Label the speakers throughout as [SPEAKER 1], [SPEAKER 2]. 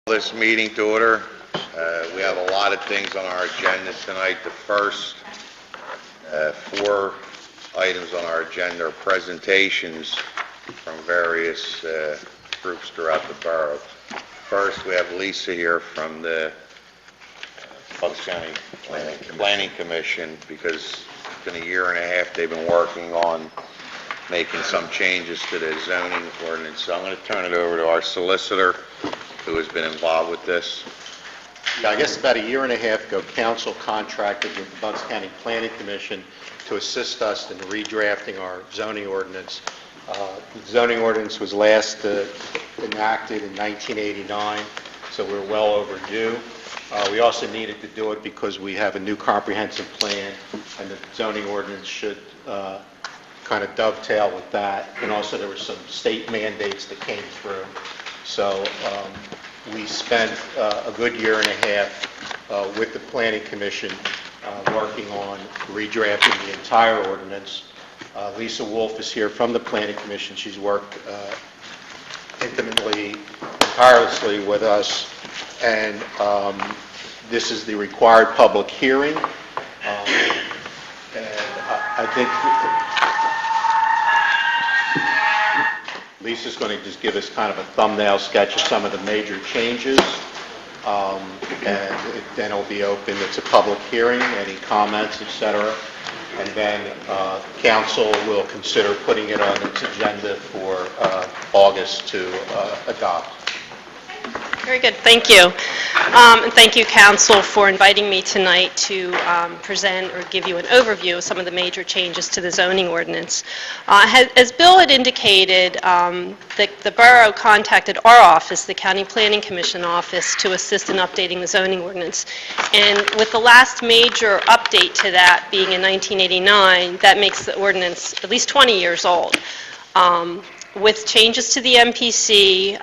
[SPEAKER 1] This meeting to order. We have a lot of things on our agenda tonight. The first four items on our agenda are presentations from various groups throughout the borough. First, we have Lisa here from the Bucks County Planning Commission, because it's been a year and a half they've been working on making some changes to the zoning ordinance. So I'm going to turn it over to our solicitor, who has been involved with this.
[SPEAKER 2] Yeah, I guess about a year and a half ago, council contracted with the Bucks County Planning Commission to assist us in redrafting our zoning ordinance. The zoning ordinance was last enacted in 1989, so we're well overdue. We also needed to do it because we have a new comprehensive plan, and the zoning ordinance should kind of dovetail with that. And also there were some state mandates that came through. So we spent a good year and a half with the Planning Commission working on redrafting the entire ordinance. Lisa Wolf is here from the Planning Commission. She's worked intimately, tirelessly with us, and this is the required public hearing. And I think Lisa's going to just give us kind of a thumbnail sketch of some of the major changes, and then it'll be open. It's a public hearing, any comments, etc. And then council will consider putting it on its agenda for August to adopt.
[SPEAKER 3] Very good. Thank you. And thank you, Council, for inviting me tonight to present or give you an overview of some of the major changes to the zoning ordinance. As Bill had indicated, the borough contacted our office, the County Planning Commission office, to assist in updating the zoning ordinance. And with the last major update to that being in 1989, that makes the ordinance at least 20 years old. With changes to the MPC,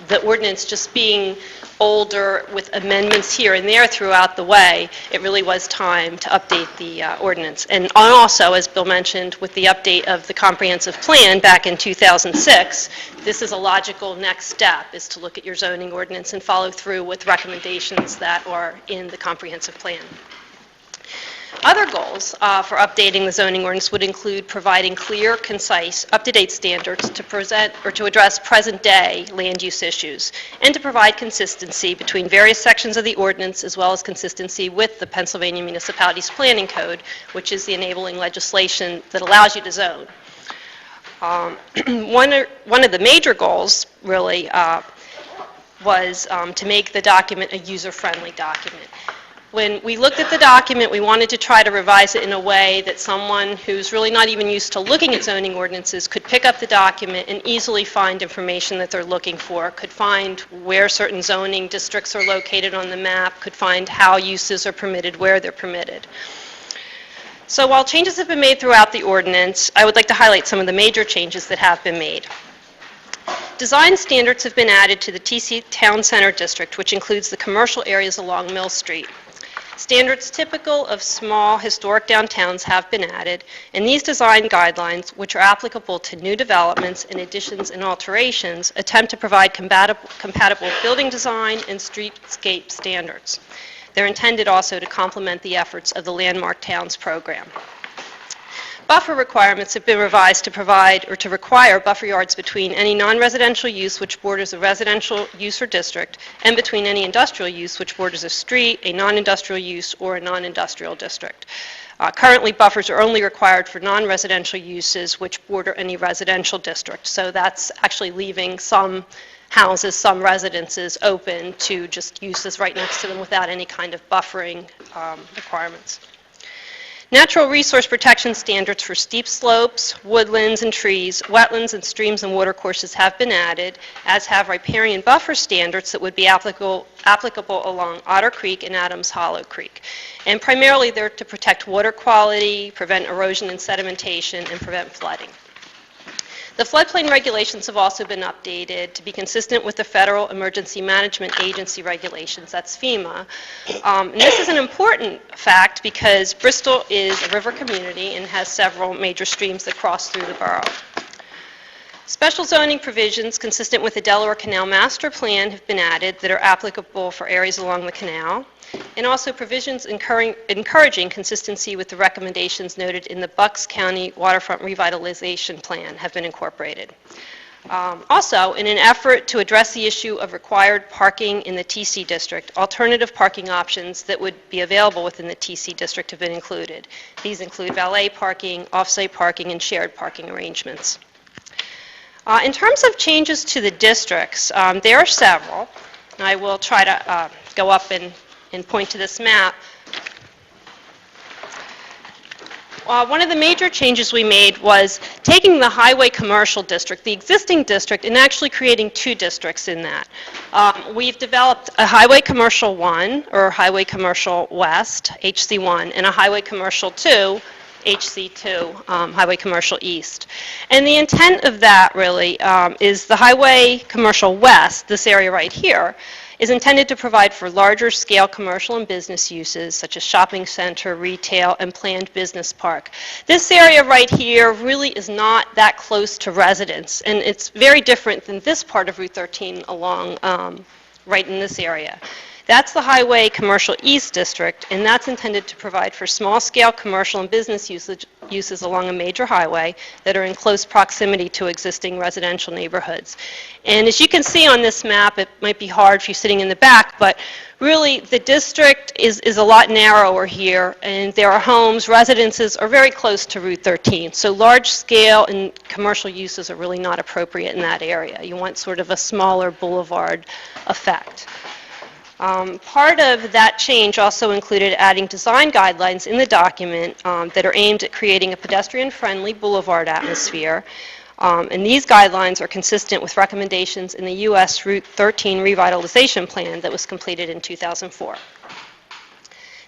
[SPEAKER 3] the ordinance just being older with amendments here and there throughout the way, it really was time to update the ordinance. And also, as Bill mentioned, with the update of the comprehensive plan back in 2006, this is a logical next step, is to look at your zoning ordinance and follow through with recommendations that are in the comprehensive plan. Other goals for updating the zoning ordinance would include providing clear, concise, up-to-date standards to present or to address present-day land use issues, and to provide consistency between various sections of the ordinance, as well as consistency with the Pennsylvania Municipalities Planning Code, which is the enabling legislation that allows you to zone. One of the major goals, really, was to make the document a user-friendly document. When we looked at the document, we wanted to try to revise it in a way that someone who's really not even used to looking at zoning ordinances could pick up the document and easily find information that they're looking for, could find where certain zoning districts are located on the map, could find how uses are permitted, where they're permitted. So while changes have been made throughout the ordinance, I would like to highlight some of the major changes that have been made. Design standards have been added to the TC Town Center District, which includes the commercial areas along Mill Street. Standards typical of small historic downtowns have been added, and these design guidelines, which are applicable to new developments and additions and alterations, attempt to provide compatible building design and streetscape standards. They're intended also to complement the efforts of the Landmark Towns program. Buffer requirements have been revised to provide or to require buffer yards between any non-residential use which borders a residential use or district, and between any industrial use which borders a street, a non-industrial use, or a non-industrial district. Currently, buffers are only required for non-residential uses which border any residential district. So that's actually leaving some houses, some residences open to just uses right next to them without any kind of buffering requirements. Natural resource protection standards for steep slopes, woodlands and trees, wetlands and streams and watercourses have been added, as have riparian buffer standards that would be applicable along Otter Creek and Adams Hollow Creek. And primarily they're to protect water quality, prevent erosion and sedimentation, and prevent flooding. The floodplain regulations have also been updated to be consistent with the Federal Emergency Management Agency regulations, that's FEMA. And this is an important fact because Bristol is a river community and has several major streams that cross through the borough. Special zoning provisions consistent with the Delaware Canal Master Plan have been added that are applicable for areas along the canal, and also provisions encouraging consistency with the recommendations noted in the Bucks County Waterfront Revitalization Plan have been incorporated. Also, in an effort to address the issue of required parking in the TC district, alternative parking options that would be available within the TC district have been included. These include valet parking, off-site parking, and shared parking arrangements. In terms of changes to the districts, there are several. I will try to go up and point to this map. One of the major changes we made was taking the highway commercial district, the existing district, and actually creating two districts in that. We've developed a highway commercial 1, or highway commercial west, HC1, and a highway commercial 2, HC2, Highway Commercial East. And the intent of that really is the Highway Commercial West, this area right here, is intended to provide for larger scale commercial and business uses such as shopping center, retail, and planned business park. This area right here really is not that close to residents, and it's very different than this part of Route 13 along right in this area. That's the Highway Commercial East District, and that's intended to provide for small-scale commercial and business uses along a major highway that are in close proximity to existing residential neighborhoods. And as you can see on this map, it might be hard for you sitting in the back, but really the district is a lot narrower here, and there are homes, residences are very close to Route 13. So large-scale and commercial uses are really not appropriate in that area. You want sort of a smaller boulevard effect. Part of that change also included adding design guidelines in the document that are aimed at creating a pedestrian-friendly boulevard atmosphere. And these guidelines are consistent with recommendations in the U.S. Route 13 Revitalization Plan that was completed in 2004.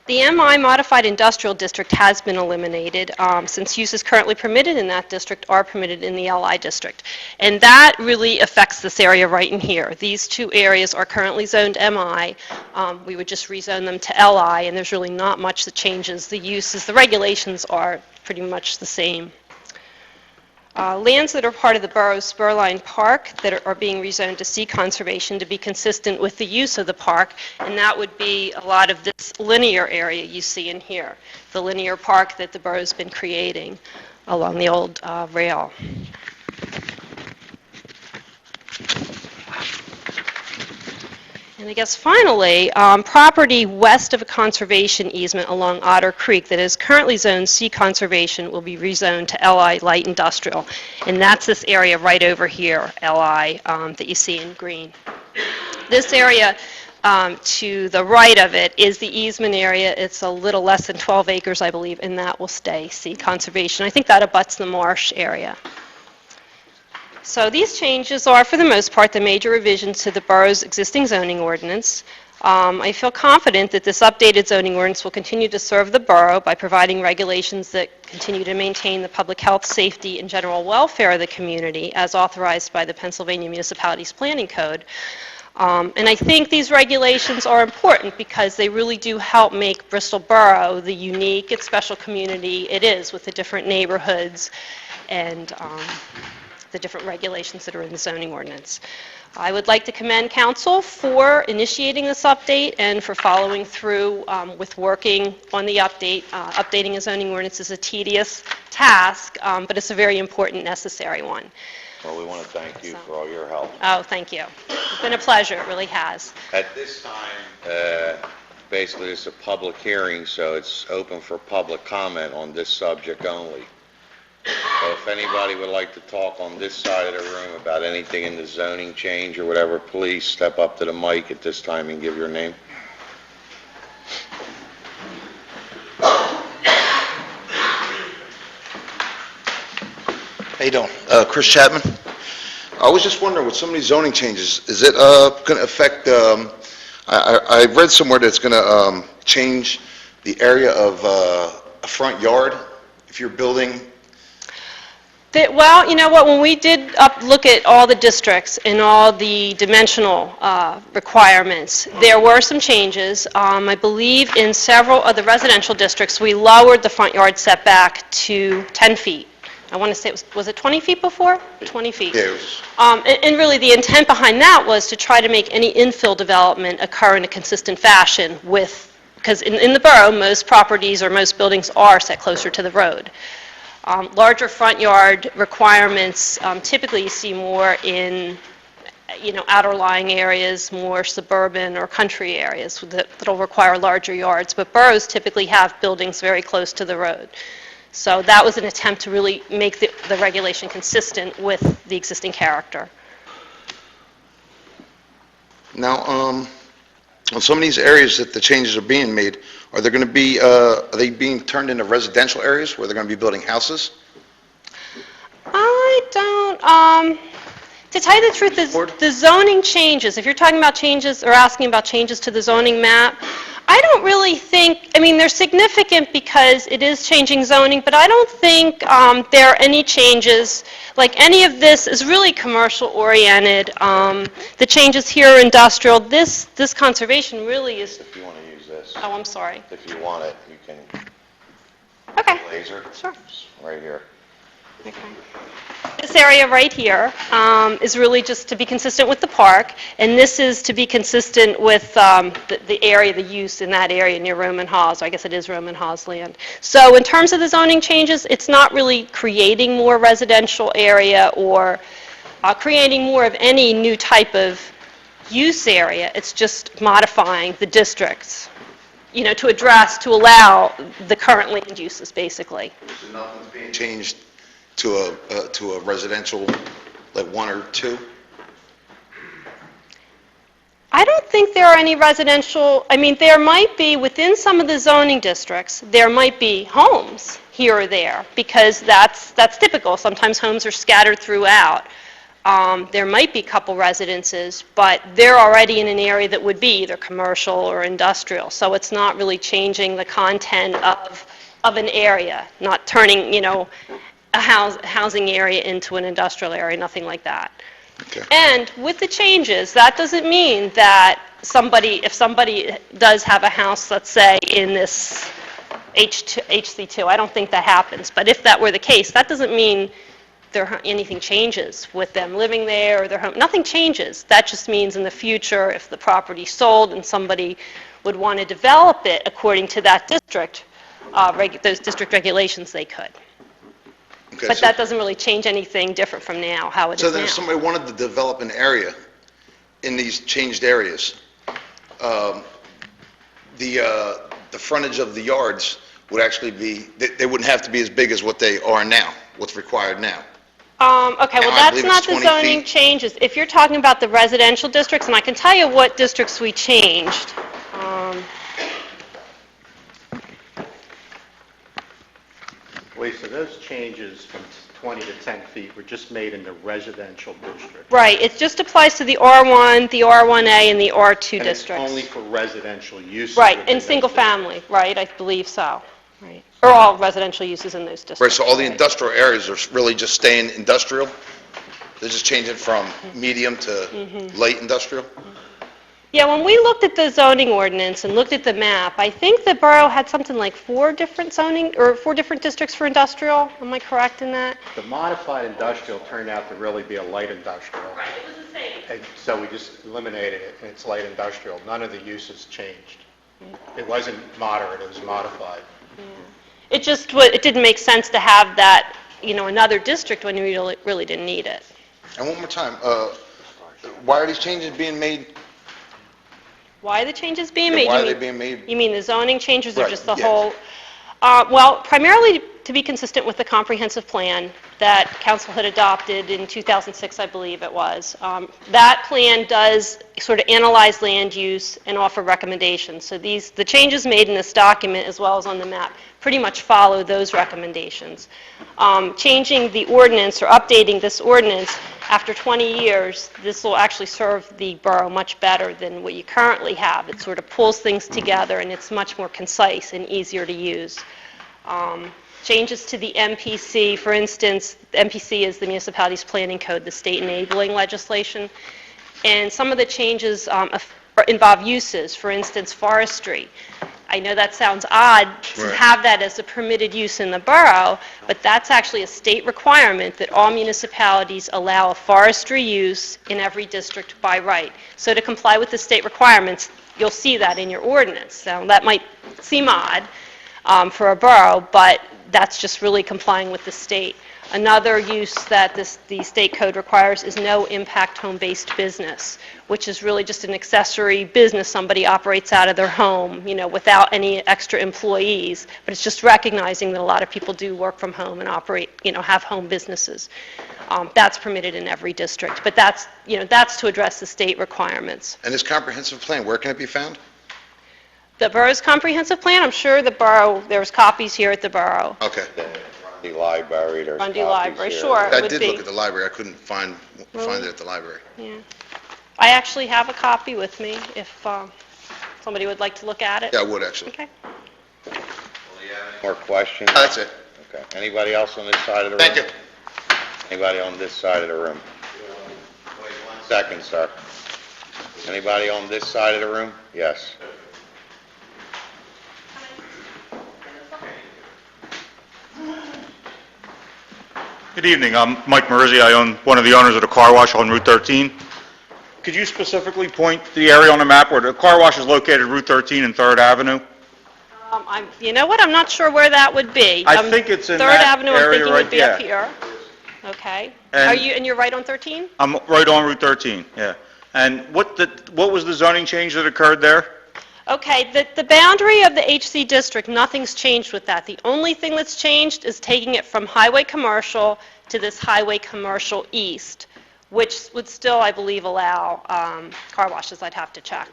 [SPEAKER 3] The MI Modified Industrial District has been eliminated since uses currently permitted in that district are permitted in the LI district. And that really affects this area right in here. These two areas are currently zoned MI. We would just rezone them to LI, and there's really not much that changes. The uses, the regulations are pretty much the same. Lands that are part of the borough's Spurline Park that are being rezoned to C conservation to be consistent with the use of the park, and that would be a lot of this linear area you see in here, the linear park that the borough's been creating along the old rail. And I guess finally, property west of a conservation easement along Otter Creek that is currently zoned C conservation will be rezoned to LI light industrial. And that's this area right over here, LI, that you see in green. This area to the right of it is the easement area. It's a little less than 12 acres, I believe, and that will stay C conservation. I think that abuts the marsh area. So these changes are, for the most part, the major revisions to the borough's existing zoning ordinance. I feel confident that this updated zoning ordinance will continue to serve the borough by providing regulations that continue to maintain the public health, safety, and general welfare of the community as authorized by the Pennsylvania Municipalities Planning Code. And I think these regulations are important because they really do help make Bristol Borough the unique and special community it is with the different neighborhoods and the different regulations that are in the zoning ordinance. I would like to commend council for initiating this update and for following through with working on the update. Updating a zoning ordinance is a tedious task, but it's a very important, necessary one.
[SPEAKER 1] Well, we want to thank you for all your help.
[SPEAKER 3] Oh, thank you. It's been a pleasure, it really has.
[SPEAKER 1] At this time, basically it's a public hearing, so it's open for public comment on this subject only. So if anybody would like to talk on this side of the room about anything in the zoning change or whatever, please step up to the mic at this time and give your name.
[SPEAKER 4] How you doing? Chris Chapman. I was just wondering, with some of these zoning changes, is it going to affect, I read somewhere that it's going to change the area of a front yard if you're building?
[SPEAKER 3] Well, you know what, when we did look at all the districts and all the dimensional requirements, there were some changes. I believe in several of the residential districts, we lowered the front yard setback to 10 feet I want to say was it 20 feet before? 20 feet.
[SPEAKER 4] Yeah, it was-
[SPEAKER 3] And really, the intent behind that was to try to make any infill development occur in a consistent fashion with, because in the borough, most properties or most buildings are set closer to the road. Larger front yard requirements, typically you see more in, outer lying areas, more suburban or country areas that'll require larger yards, but boroughs typically have buildings very close to the road. So that was an attempt to really make the regulation consistent with the existing character.
[SPEAKER 4] Now, on some of these areas that the changes are being made, are there going to be, are they being turned into residential areas where they're going to be building houses?
[SPEAKER 3] I don't, to tell you the truth, the zoning changes, if you're talking about changes or asking about changes to the zoning map, I don't really think, they're significant because it is changing zoning, but I don't think there are any changes, like any of this is really commercial oriented. The changes here are industrial. This conservation really is,
[SPEAKER 1] If you want to use this,
[SPEAKER 3] oh, I'm sorry.
[SPEAKER 1] if you want it, you can
[SPEAKER 3] Okay,
[SPEAKER 1] laser.
[SPEAKER 3] sure.
[SPEAKER 1] It's right here.
[SPEAKER 3] Okay. This area right here is really just to be consistent with the park, and this is to be consistent with the area, the use in that area near Roman Hawes, or I guess it is Roman Hawes land. So in terms of the zoning changes, it's not really creating more residential area or creating more of any new type of use area. It's just modifying the districts, to address, to allow the current land uses, basically.
[SPEAKER 4] So nothing's being changed to a residential, like 1 or 2?
[SPEAKER 3] I don't think there are any residential, there might be, within some of the zoning districts, there might be homes here or there, because that's typical. Sometimes homes are scattered throughout. There might be a couple residences, but they're already in an area that would be either commercial or industrial, so it's not really changing the content of an area, not turning, a housing area into an industrial area, nothing like that.
[SPEAKER 4] Okay.
[SPEAKER 3] And with the changes, that doesn't mean that if somebody does have a house, let's say, in this HC2, I don't think that happens, but if that were the case, that doesn't mean anything changes with them living there or their home. Nothing changes. That just means in the future, if the property's sold and somebody would want to develop it according to that district, those district regulations, they could.
[SPEAKER 4] Okay,
[SPEAKER 3] But
[SPEAKER 4] so-
[SPEAKER 3] that doesn't really change anything different from now, how it
[SPEAKER 4] So
[SPEAKER 3] is
[SPEAKER 4] then
[SPEAKER 3] now.
[SPEAKER 4] if somebody wanted to develop an area in these changed areas, the frontage of the yards would actually be, they wouldn't have to be as big as what they are now, what's required now.
[SPEAKER 3] Okay, well,
[SPEAKER 4] Now, I
[SPEAKER 3] that's
[SPEAKER 4] believe
[SPEAKER 3] not
[SPEAKER 4] it's
[SPEAKER 3] the
[SPEAKER 4] 20
[SPEAKER 3] zoning
[SPEAKER 4] feet.
[SPEAKER 3] changes. If you're talking about the residential districts, and I can tell you what districts we changed.
[SPEAKER 2] Lisa, those changes from 20 to 10 feet were just made in the residential district.
[SPEAKER 3] Right, it just applies to the R1, the R1A, and the R2
[SPEAKER 2] And it's
[SPEAKER 3] districts.
[SPEAKER 2] only for residential use.
[SPEAKER 3] Right, and single family, right, I believe so. Right. Or all residential uses in those districts.
[SPEAKER 4] Right, so all the
[SPEAKER 3] right.
[SPEAKER 4] industrial areas are really just staying industrial? They're just changing from medium to light industrial?
[SPEAKER 3] Yeah, when we looked at the zoning ordinance and looked at the map, I think the borough had something like 4 different districts for industrial. Am I correct in that?
[SPEAKER 2] The modified industrial turned out to really be a light industrial.
[SPEAKER 3] Right, it was the same.
[SPEAKER 2] And so we just eliminated it, and it's light industrial. None of the uses changed. It wasn't moderate, it was modified.
[SPEAKER 3] It didn't make sense to have that, another district when you really didn't need it.
[SPEAKER 4] And one more time, why are these changes being made?
[SPEAKER 3] Why are the changes being
[SPEAKER 4] Yeah,
[SPEAKER 3] made?
[SPEAKER 4] why
[SPEAKER 3] You
[SPEAKER 4] are they
[SPEAKER 3] mean-
[SPEAKER 4] being made?
[SPEAKER 3] You mean the zoning changes or
[SPEAKER 4] Right,
[SPEAKER 3] just the
[SPEAKER 4] yes.
[SPEAKER 3] whole? Well, primarily to be consistent with the comprehensive plan that council had adopted in 2006, I believe it was. That plan does sort of analyze land use and offer recommendations. So the changes made in this document, as well as on the map, pretty much follow those recommendations. Changing the ordinance or updating this ordinance after 20 years, this will actually serve the borough much better than what you currently have. It sort of pulls things together, and it's much more concise and easier to use. Changes to the MPC, for instance, the MPC is the Municipalities Planning Code, the state enabling legislation, and some of the changes involve uses, for instance, forestry. I know that sounds odd to
[SPEAKER 4] Right.
[SPEAKER 3] have that as a permitted use in the borough, but that's actually a state requirement that all municipalities allow a forestry use in every district by right. So to comply with the state requirements, you'll see that in your ordinance. So that might seem odd for a borough, but that's just really complying with the state. Another use that the state code requires is no impact home-based business, which is really just an accessory business somebody operates out of their home, without any extra employees. But it's just recognizing that a lot of people do work from home and operate, have home businesses. That's permitted in every district. But that's to address the state requirements.
[SPEAKER 4] And this comprehensive plan, where can it be found?
[SPEAKER 3] The borough's comprehensive plan, I'm sure the borough, there's copies here at the borough.
[SPEAKER 4] Okay.
[SPEAKER 1] The library, there's
[SPEAKER 3] Grundy
[SPEAKER 1] copies
[SPEAKER 3] Library,
[SPEAKER 1] here.
[SPEAKER 3] sure.
[SPEAKER 4] I
[SPEAKER 3] would
[SPEAKER 4] did
[SPEAKER 3] be.
[SPEAKER 4] look at the library, I couldn't find it at the library.
[SPEAKER 3] Yeah. I actually have a copy with me if somebody would like to look at it.
[SPEAKER 4] Yeah, I would, actually.
[SPEAKER 3] Okay.
[SPEAKER 1] More questions?
[SPEAKER 4] That's it.
[SPEAKER 1] Okay. Anybody else on this side of the room?
[SPEAKER 4] Thank you.
[SPEAKER 1] Anybody on this side of the room? Wait 1 second, sir. Anybody on this side of the room? Yes.
[SPEAKER 5] Good evening. I'm Mike Marizzi. I own one of the owners of the car wash on Route 13. Could you specifically point to the area on the map where the car wash is located, Route 13 and 3rd Avenue?
[SPEAKER 3] You know what, I'm not sure where that would be.
[SPEAKER 5] I think it's in
[SPEAKER 3] 3rd
[SPEAKER 5] that
[SPEAKER 3] Avenue, I'm
[SPEAKER 5] area
[SPEAKER 3] thinking
[SPEAKER 5] right-
[SPEAKER 3] would be up
[SPEAKER 5] yeah.
[SPEAKER 3] here. Okay.
[SPEAKER 5] And-
[SPEAKER 3] And you're right on 13?
[SPEAKER 5] I'm right on Route 13, yeah. And what was the zoning change that occurred there?
[SPEAKER 3] Okay, the boundary of the HC district, nothing's changed with that. The only thing that's changed is taking it from highway commercial to this highway commercial east, which would still, I believe, allow car washes. I'd have to check.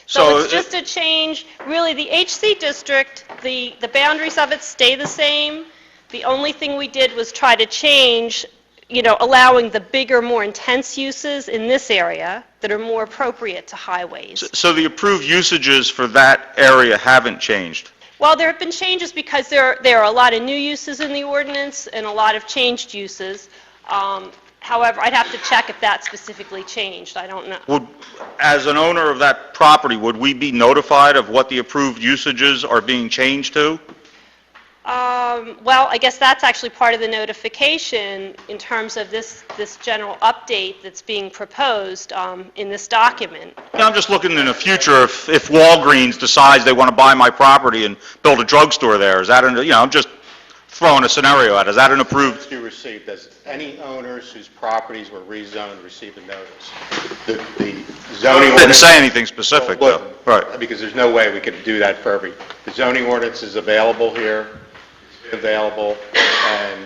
[SPEAKER 3] So it's just a change, really, the HC district, the boundaries of it stay the same. The only thing we did was try to change, allowing the bigger, more intense uses in this area that are more appropriate to highways.
[SPEAKER 5] So the approved usages for that area haven't changed?
[SPEAKER 3] Well, there have been changes because there are a lot of new uses in the ordinance and a lot of changed uses. However, I'd have to check if that specifically changed. I don't know.
[SPEAKER 5] As an owner of that property, would we be notified of what the approved usages are being changed to?
[SPEAKER 3] Well, I guess that's actually part of the notification in terms of this general update that's being proposed in this document.
[SPEAKER 5] Yeah, I'm just looking in the future, if Walgreens decides they want to buy my property and build a drugstore there, is that, I'm just throwing a scenario out, is that an approved?
[SPEAKER 2] You received, does any owners whose properties were rezoned receive a notice? The zoning
[SPEAKER 5] Didn't
[SPEAKER 2] ordinance...
[SPEAKER 5] say anything specific, though.
[SPEAKER 2] Look,
[SPEAKER 5] Right.
[SPEAKER 2] Because there's no way we could do that for the zoning ordinance is available here, it's available, and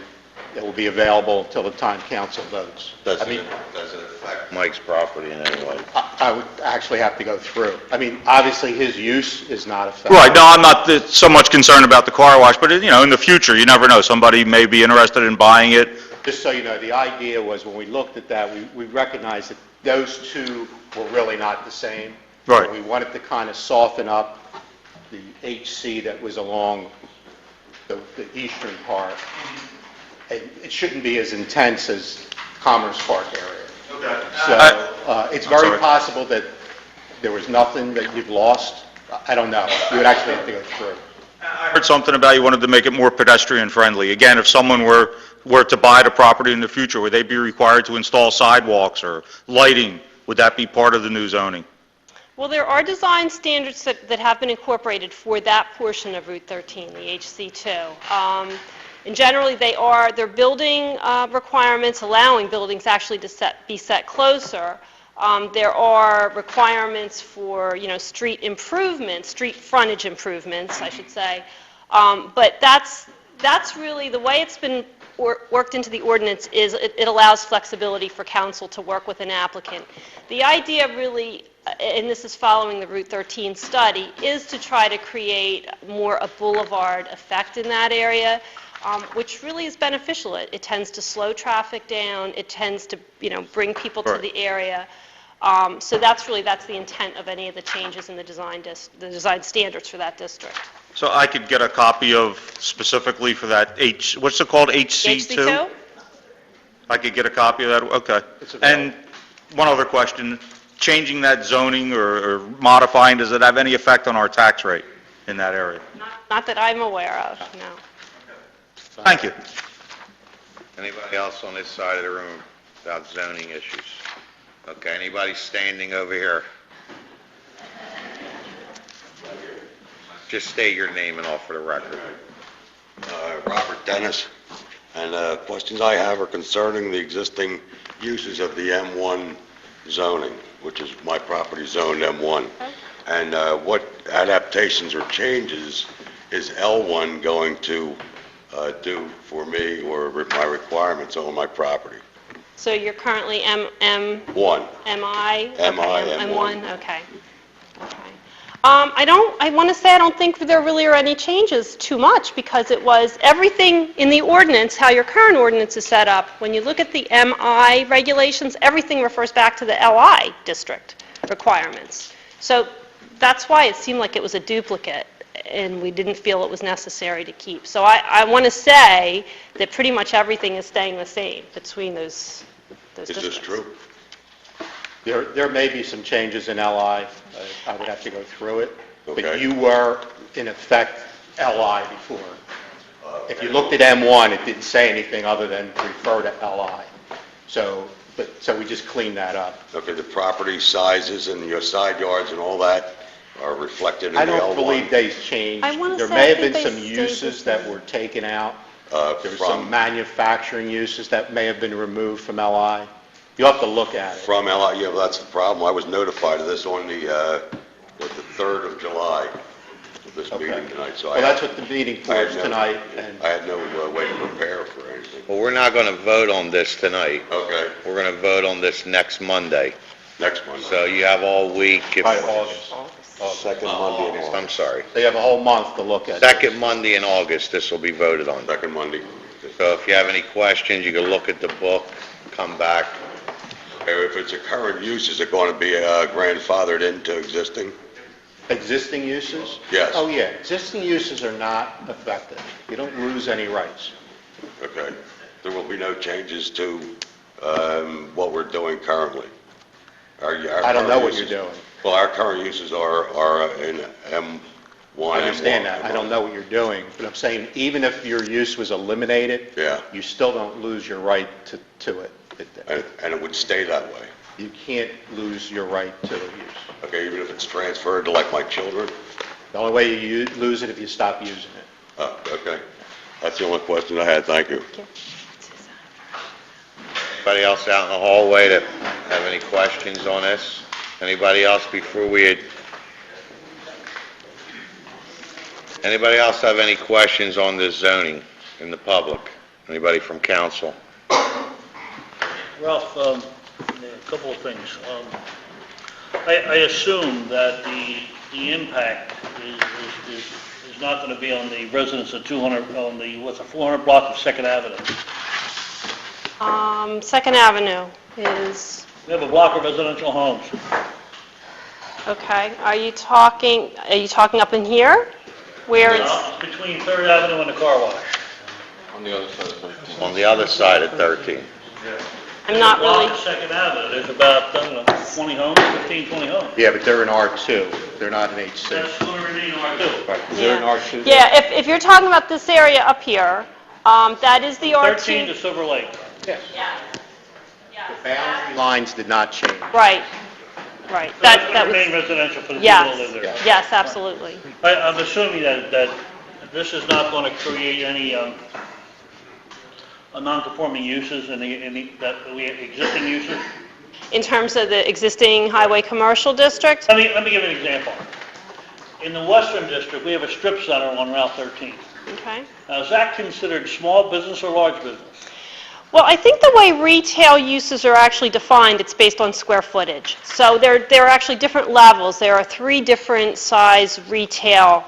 [SPEAKER 2] it will be available until the time council votes.
[SPEAKER 1] Does
[SPEAKER 2] I
[SPEAKER 1] it
[SPEAKER 2] mean,
[SPEAKER 1] affect Mike's property in any way?
[SPEAKER 2] I would actually have to go through. I mean, obviously, his use is not affected.
[SPEAKER 5] Right, no, I'm not so much concerned about the car wash, but, in the future, you never know, somebody may be interested in buying it.
[SPEAKER 2] Just so you know, the idea was when we looked at that, we recognized that those two were really not the same.
[SPEAKER 5] Right.
[SPEAKER 2] We wanted to kind of soften up the HC that was along the eastern part. And it shouldn't be as intense as Commerce Park area.
[SPEAKER 5] Okay.
[SPEAKER 2] So it's
[SPEAKER 5] I'm
[SPEAKER 2] very
[SPEAKER 5] sorry.
[SPEAKER 2] possible that there was nothing that you've lost. I don't know. You would actually have to go through.
[SPEAKER 5] I heard something about you wanted to make it more pedestrian-friendly. Again, if someone were to buy the property in the future, would they be required to install sidewalks or lighting? Would that be part of the new zoning?
[SPEAKER 3] Well, there are design standards that have been incorporated for that portion of Route 13, the HC2. And generally, they're building requirements, allowing buildings actually to be set closer. There are requirements for, street improvements, street frontage improvements, I should say. But that's really, the way it's been worked into the ordinance is it allows flexibility for council to work with an applicant. The idea really, and this is following the Route 13 study, is to try to create more a boulevard effect in that area, which really is beneficial. It tends to slow traffic down. It tends to, bring people to
[SPEAKER 5] Right.
[SPEAKER 3] the area. So that's the intent of any of the changes in the design standards for that district.
[SPEAKER 5] So I could get a copy of specifically for that what's it called, HC2?
[SPEAKER 3] HC2?
[SPEAKER 5] I could get a copy of that, okay.
[SPEAKER 2] It's available.
[SPEAKER 5] And one other question, changing that zoning or modifying, does it have any effect on our tax rate? in that area.
[SPEAKER 3] Not that I'm aware of, no.
[SPEAKER 5] Thank you.
[SPEAKER 1] Anybody else on this side of the room about zoning issues? Okay, anybody standing over here? Just state your name and all for the record.
[SPEAKER 6] Robert Dennis, and questions I have are concerning the existing uses of the M1 zoning, which is my property zone M1. And what adaptations or changes is L1 going to do for me or my requirements on my property?
[SPEAKER 3] So you're currently
[SPEAKER 6] One.
[SPEAKER 3] MI?
[SPEAKER 6] MI,
[SPEAKER 3] Okay,
[SPEAKER 6] M1.
[SPEAKER 3] okay. Okay. I want to say I don't think there really are any changes too much, because it was everything in the ordinance, how your current ordinance is set up. When you look at the MI regulations, everything refers back to the LI district requirements. So that's why it seemed like it was a duplicate, and we didn't feel it was necessary to keep. So I want to say that pretty much everything is staying the same between those
[SPEAKER 6] Is
[SPEAKER 3] districts.
[SPEAKER 6] this true?
[SPEAKER 2] There may be some changes in LI. I would have to go through it. But
[SPEAKER 6] Okay.
[SPEAKER 2] you were, in effect, LI before. If you looked at M1, it didn't say anything other than refer to LI. So we just cleaned that up.
[SPEAKER 6] Okay, the property sizes and your side yards and all that are reflected in the
[SPEAKER 2] I
[SPEAKER 6] L1?
[SPEAKER 2] don't believe they changed.
[SPEAKER 3] I wanna
[SPEAKER 2] There
[SPEAKER 3] say
[SPEAKER 2] may
[SPEAKER 3] I
[SPEAKER 2] have
[SPEAKER 3] think
[SPEAKER 2] been
[SPEAKER 3] they
[SPEAKER 2] some
[SPEAKER 3] stayed the
[SPEAKER 2] uses that
[SPEAKER 3] same.
[SPEAKER 2] were taken out. There were some
[SPEAKER 6] From
[SPEAKER 2] manufacturing uses that may have been removed from LI. You'll have to look at it.
[SPEAKER 6] From LI, yeah, well, that's the problem. I was notified of this on the 3rd of July, of this
[SPEAKER 2] Okay.
[SPEAKER 6] meeting tonight, so
[SPEAKER 2] Well, that's what the meeting for is tonight, and
[SPEAKER 6] I had no way to prepare for anything.
[SPEAKER 1] Well, we're not going to vote on this tonight.
[SPEAKER 6] Okay,
[SPEAKER 1] We're going to vote on this next Monday.
[SPEAKER 6] next Monday.
[SPEAKER 1] So you have all week.
[SPEAKER 2] by August.
[SPEAKER 6] Second Monday in
[SPEAKER 1] I'm
[SPEAKER 6] August.
[SPEAKER 1] sorry.
[SPEAKER 2] So you have a whole month to look at.
[SPEAKER 1] Second Monday in August, this will be voted on.
[SPEAKER 6] Second Monday.
[SPEAKER 1] So if you have any questions, you can look at the book, come back.
[SPEAKER 6] If it's a current use, is it going to be grandfathered into existing?
[SPEAKER 2] Existing uses?
[SPEAKER 6] Yes.
[SPEAKER 2] Oh, yeah. Existing uses are not affected. You don't lose any rights.
[SPEAKER 6] Okay. There will be no changes to what we're doing currently?
[SPEAKER 2] I don't know what you're doing.
[SPEAKER 6] Well, our current uses are in M1.
[SPEAKER 2] I understand that. I don't know what you're doing, but I'm saying even if your use was eliminated,
[SPEAKER 6] Yeah.
[SPEAKER 2] you still don't lose your right to it.
[SPEAKER 6] And it would stay that way?
[SPEAKER 2] You can't lose your right to the use.
[SPEAKER 6] Okay, even if it's transferred to like my children?
[SPEAKER 2] The only way you lose it if you stop using it.
[SPEAKER 6] Oh, okay. That's the only question I had. Thank you.
[SPEAKER 1] Anybody else out in the hallway that have any questions on this? Anybody else before we... Anybody else have any questions on this zoning in the public? Anybody from council?
[SPEAKER 7] Ralph, a couple of things. I assume that the impact is not going to be on the residents of 200, on the, what's a 400 block of Second Avenue.
[SPEAKER 3] Second Avenue is,
[SPEAKER 7] We have a block of residential homes.
[SPEAKER 3] okay, are you talking up in here? Where it's,
[SPEAKER 7] It's between Third Avenue and the car wash.
[SPEAKER 1] On the other side of 13.
[SPEAKER 3] I'm not
[SPEAKER 7] The block
[SPEAKER 3] really,
[SPEAKER 7] of Second Avenue, there's about, I don't know, 20 homes, 15, 20 homes.
[SPEAKER 2] Yeah, but they're in R2. They're not in H6.
[SPEAKER 7] That's going to remain R2.
[SPEAKER 2] Right. Is there an R2?
[SPEAKER 3] yeah, if you're talking about this area up here, that is the
[SPEAKER 7] 13 to
[SPEAKER 3] R2.
[SPEAKER 7] Silver Lake.
[SPEAKER 2] Yes.
[SPEAKER 3] Yeah.
[SPEAKER 2] The boundary lines did not change.
[SPEAKER 3] Right.
[SPEAKER 7] So it's
[SPEAKER 3] That
[SPEAKER 7] going to remain
[SPEAKER 3] was,
[SPEAKER 7] residential for the people that live there.
[SPEAKER 3] yes, absolutely.
[SPEAKER 7] I'm assuming that this is not going to create any non-conforming uses in the existing uses?
[SPEAKER 3] In terms of the existing highway commercial district?
[SPEAKER 7] Let me give an example. In the Western District, we have a strip center on Route 13.
[SPEAKER 3] Okay.
[SPEAKER 7] Now, is that considered small business or large business?
[SPEAKER 3] Well, I think the way retail uses are actually defined, it's based on square footage. So there are actually different levels. There are 3 different size retail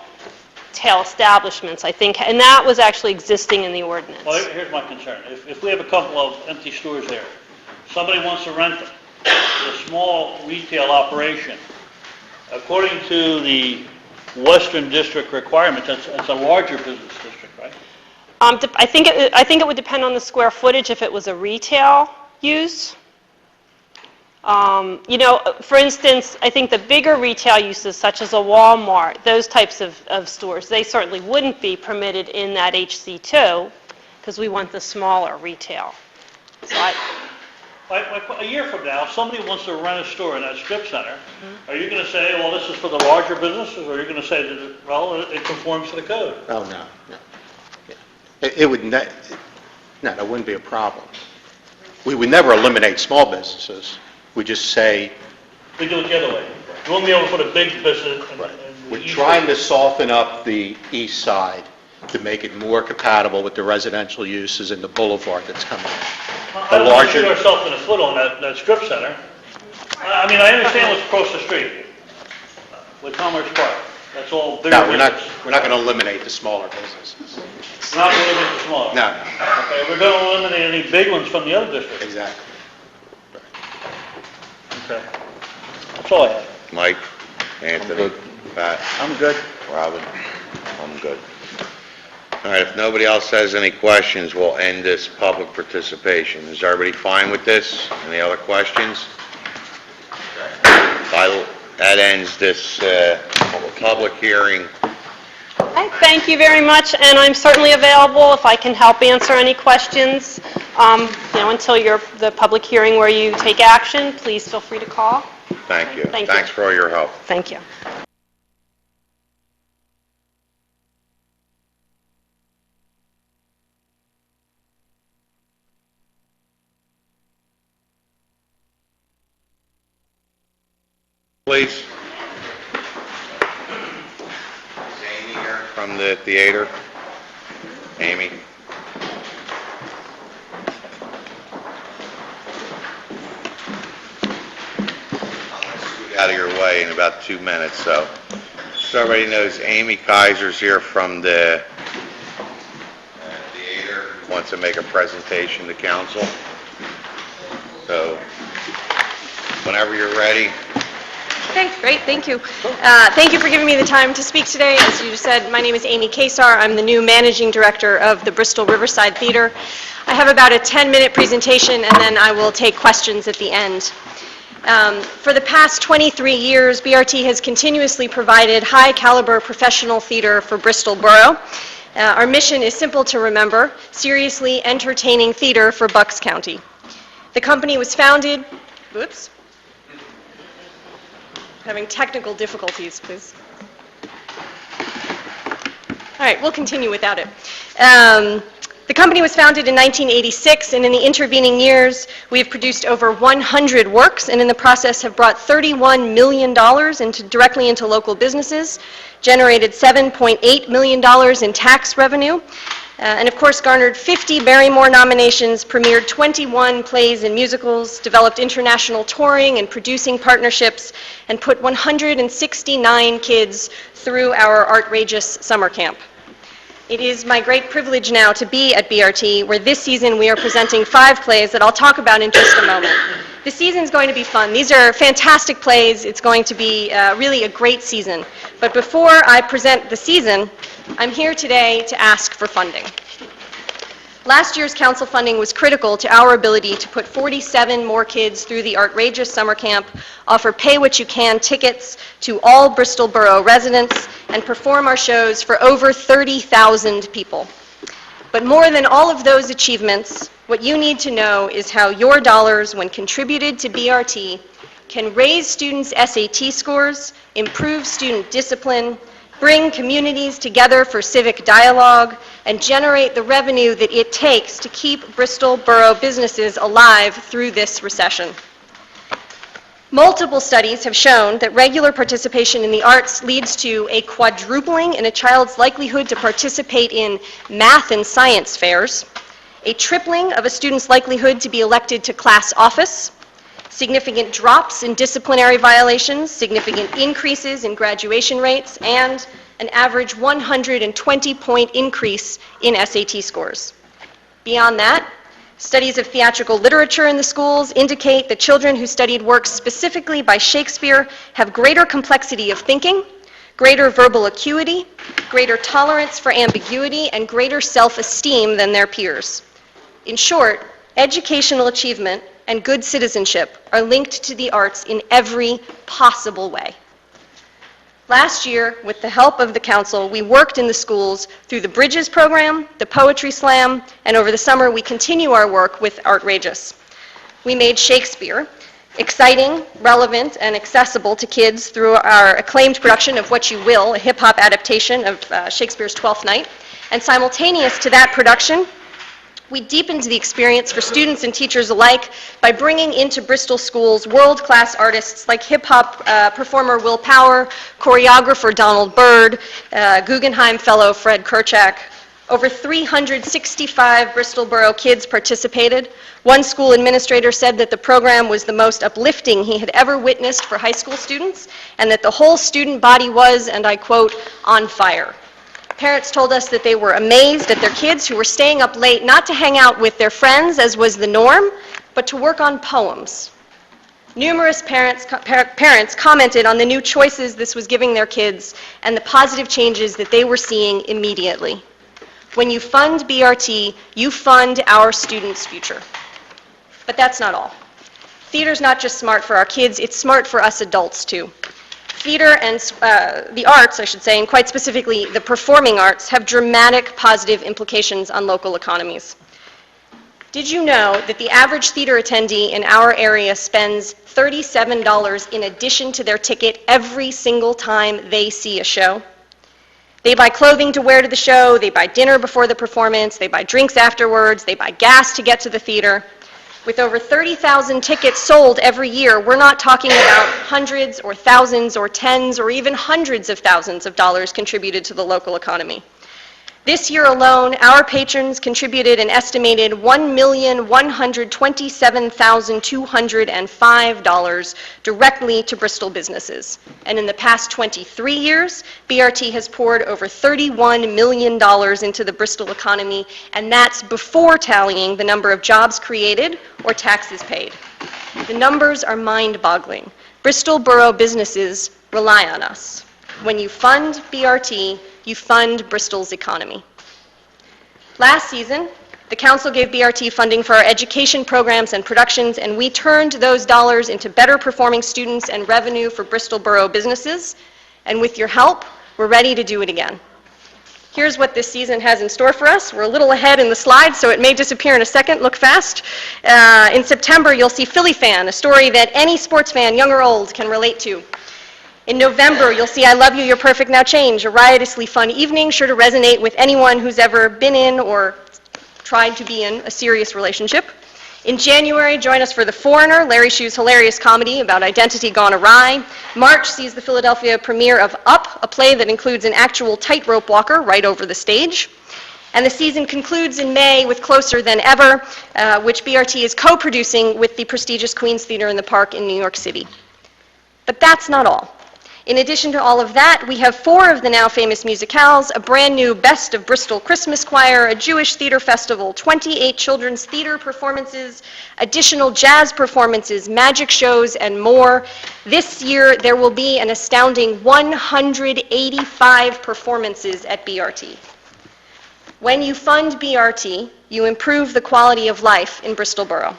[SPEAKER 3] establishments, I think, and that was actually existing in the ordinance.
[SPEAKER 7] Well, here's my concern. If we have a couple of empty stores there, somebody wants to rent them, a small retail operation, according to the Western District requirements, that's a larger business district, right?
[SPEAKER 3] I think it would depend on the square footage if it was a retail use. You know, for instance, I think the bigger retail uses, such as a Walmart, those types of stores, they certainly wouldn't be permitted in that HC2, because we want the smaller retail. So
[SPEAKER 7] A year from now, if somebody wants to rent a store in that strip center, are you going to say, well, this is for the larger businesses, or are you going to say, that, well, it conforms to the code?
[SPEAKER 2] Oh, no, no. Yeah. It would, no, that wouldn't be a problem. We would never eliminate small businesses. We just say,
[SPEAKER 7] We do it the other way. You won't be able to put a big business in the
[SPEAKER 2] we're
[SPEAKER 7] east
[SPEAKER 2] trying to soften up the east side to make it more compatible with the residential uses in the boulevard that's coming in.
[SPEAKER 7] I don't want to shoot ourselves in the foot on that strip center. I mean, I understand what's across the street with Commerce Park. That's all bigger
[SPEAKER 2] No, we're
[SPEAKER 7] business.
[SPEAKER 2] not going to eliminate the smaller businesses.
[SPEAKER 7] We're not going to eliminate the smaller.
[SPEAKER 2] No,
[SPEAKER 7] Okay, we're going to eliminate any big ones from the other districts.
[SPEAKER 2] exactly.
[SPEAKER 7] Okay. That's all I have.
[SPEAKER 1] Mike, Anthony, Pat,
[SPEAKER 7] I'm good.
[SPEAKER 1] Robin, I'm good. All right, if nobody else has any questions, we'll end this public participation. Is everybody fine with this? Any other questions? That ends this public hearing.
[SPEAKER 3] Okay, thank you very much, and I'm certainly available if I can help answer any questions. You know, until the public hearing where you take action, please feel free to call.
[SPEAKER 1] Thank you.
[SPEAKER 3] Thank you.
[SPEAKER 1] Thanks for all your help.
[SPEAKER 3] Thank you.
[SPEAKER 1] Please. Is Amy here from the theater? Amy? I'm going to scoot out of your way in about 2 minutes, so everybody knows Amy Kaiser's here from the theater, wants to make a presentation to council. So, whenever you're ready.
[SPEAKER 8] Okay, great, thank you. Thank you for giving me the time to speak today. As you said, my name is Amy Kasar. I'm the new managing director of the Bristol Riverside Theater. I have about a 10-minute presentation, and then I will take questions at the end. For the past 23 years, BRT has continuously provided high-caliber professional theater for Bristol Borough. Our mission is simple to remember: seriously entertaining theater for Bucks County. The company was founded, having technical difficulties, please. All right, we'll continue without it. The company was founded in 1986, and in the intervening years, we have produced over 100 works, and in the process have brought $31 million directly into local businesses, generated $7.8 million in tax revenue, and of course garnered 50 Barrymore nominations, premiered 21 plays and musicals, developed international touring and producing partnerships, and put 169 kids through our outrageous summer camp. It is my great privilege now to be at BRT, where this season we are presenting 5 plays that I'll talk about in just a moment. The season's going to be fun. These are fantastic plays. It's going to be really a great season. But before I present the season, I'm here today to ask for funding. Last year's council funding was critical to our ability to put 47 more kids through the outrageous summer camp, offer pay-what-you-can tickets to all Bristol Borough residents, and perform our shows for over 30,000 people. But more than all of those achievements, what you need to know is how your dollars, when contributed to BRT, can raise students' SAT scores, improve student discipline, bring communities together for civic dialogue, and generate the revenue that it takes to keep Bristol Borough businesses alive through this recession. Multiple studies have shown that regular participation in the arts leads to a quadrupling in a child's likelihood to participate in math and science fairs, a tripling of a student's likelihood to be elected to class office, significant drops in disciplinary violations, significant increases in graduation rates, and an average 120-point increase in SAT scores. Beyond that, studies of theatrical literature in the schools indicate that children who studied works specifically by Shakespeare have greater complexity of thinking, greater verbal acuity, greater tolerance for ambiguity, and greater self-esteem than their peers. In short, educational achievement and good citizenship are linked to the arts in every possible way. Last year, with the help of the council, we worked in the schools through the Bridges program, the Poetry Slam, and over the summer we continue our work with Artrageous. We made Shakespeare exciting, relevant, and accessible to kids through our acclaimed production of What You Will, a hip-hop adaptation of Shakespeare's Twelfth Night. And simultaneous to that production, we deepened the experience for students and teachers alike by bringing into Bristol schools world-class artists like hip-hop performer Will Power, choreographer Donald Byrd, Guggenheim Fellow Fred Kerchak. Over 365 Bristol Borough kids participated. One school administrator said that the program was the most uplifting he had ever witnessed for high school students, and that the whole student body was, and I quote, on fire. Parents told us that they were amazed at their kids who were staying up late not to hang out with their friends, as was the norm, but to work on poems. Numerous parents commented on the new choices this was giving their kids and the positive changes that they were seeing immediately. When you fund BRT, you fund our students' future. But that's not all. Theater's not just smart for our kids, it's smart for us adults too. Theater and the arts, I should say, and quite specifically the performing arts, have dramatic positive implications on local economies. Did you know that the average theater attendee in our area spends $37 in addition to their ticket every single time they see a show? They buy clothing to wear to the show, they buy dinner before the performance, they buy drinks afterwards, they buy gas to get to the theater. With over 30,000 tickets sold every year, we're not talking about hundreds or thousands or tens or even hundreds of thousands of dollars contributed to the local economy. This year alone, our patrons contributed an estimated $1,127,205 directly to Bristol businesses. And in the past 23 years, BRT has poured over $31 million into the Bristol economy, and that's before tallying the number of jobs created or taxes paid. The numbers are mind-boggling. Bristol Borough businesses rely on us. When you fund BRT, you fund Bristol's economy. Last season, the council gave BRT funding for our education programs and productions, and we turned those dollars into better performing students and revenue for Bristol Borough businesses. And with your help, we're ready to do it again. Here's what this season has in store for us. We're a little ahead in the slides, so it may disappear in a second. Look fast. In September, you'll see Philly Fan, a story that any sports fan, young or old, can relate to. In November, you'll see I Love You, You're Perfect, Now Change, a riotously fun evening sure to resonate with anyone who's ever been in or tried to be in a serious relationship. In January, join us for The Foreigner, Larry Shue's hilarious comedy about identity gone awry. March sees the Philadelphia premiere of Up, a play that includes an actual tightrope walker right over the stage. And the season concludes in May with Closer Than Ever, which BRT is co-producing with the prestigious Queens Theater in the Park in New York City. But that's not all. In addition to all of that, we have 4 of the now famous musicals, a brand new Best of Bristol Christmas Choir, a Jewish theater festival, 28 children's theater performances, additional jazz performances, magic shows, and more. This year, there will be an astounding 185 performances at BRT. When you fund BRT, you improve the quality of life in Bristol Borough.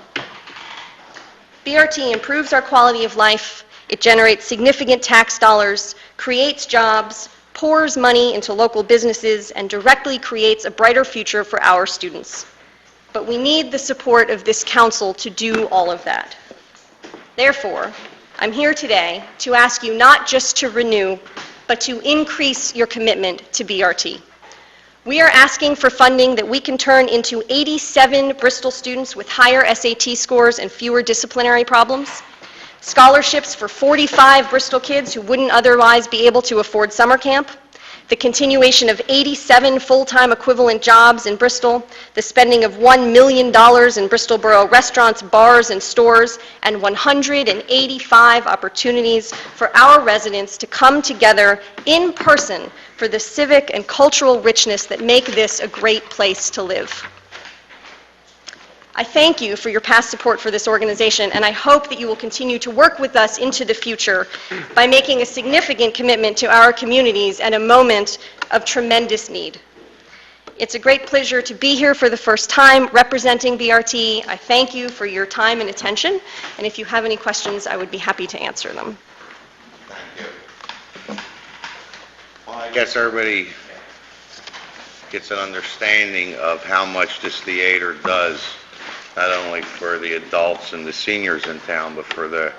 [SPEAKER 8] BRT improves our quality of life. It generates significant tax dollars, creates jobs, pours money into local businesses, and directly creates a brighter future for our students. But we need the support of this council to do all of that. Therefore, I'm here today to ask you not just to renew, but to increase your commitment to BRT. We are asking for funding that we can turn into 87 Bristol students with higher SAT scores and fewer disciplinary problems, scholarships for 45 Bristol kids who wouldn't otherwise be able to afford summer camp, the continuation of 87 full-time equivalent jobs in Bristol, the spending of $1 million in Bristol Borough restaurants, bars, and stores, and 185 opportunities for our residents to come together in person for the civic and cultural richness that make this a great place to live. I thank you for your past support for this organization, and I hope that you will continue to work with us into the future by making a significant commitment to our communities at a moment of tremendous need. It's a great pleasure to be here for the first time representing BRT. I thank you for your time and attention, and if you have any questions, I would be happy to answer them.
[SPEAKER 1] Thank you. Well, I guess everybody gets an understanding of how much this theater does, not only for the adults and the seniors in town, but for the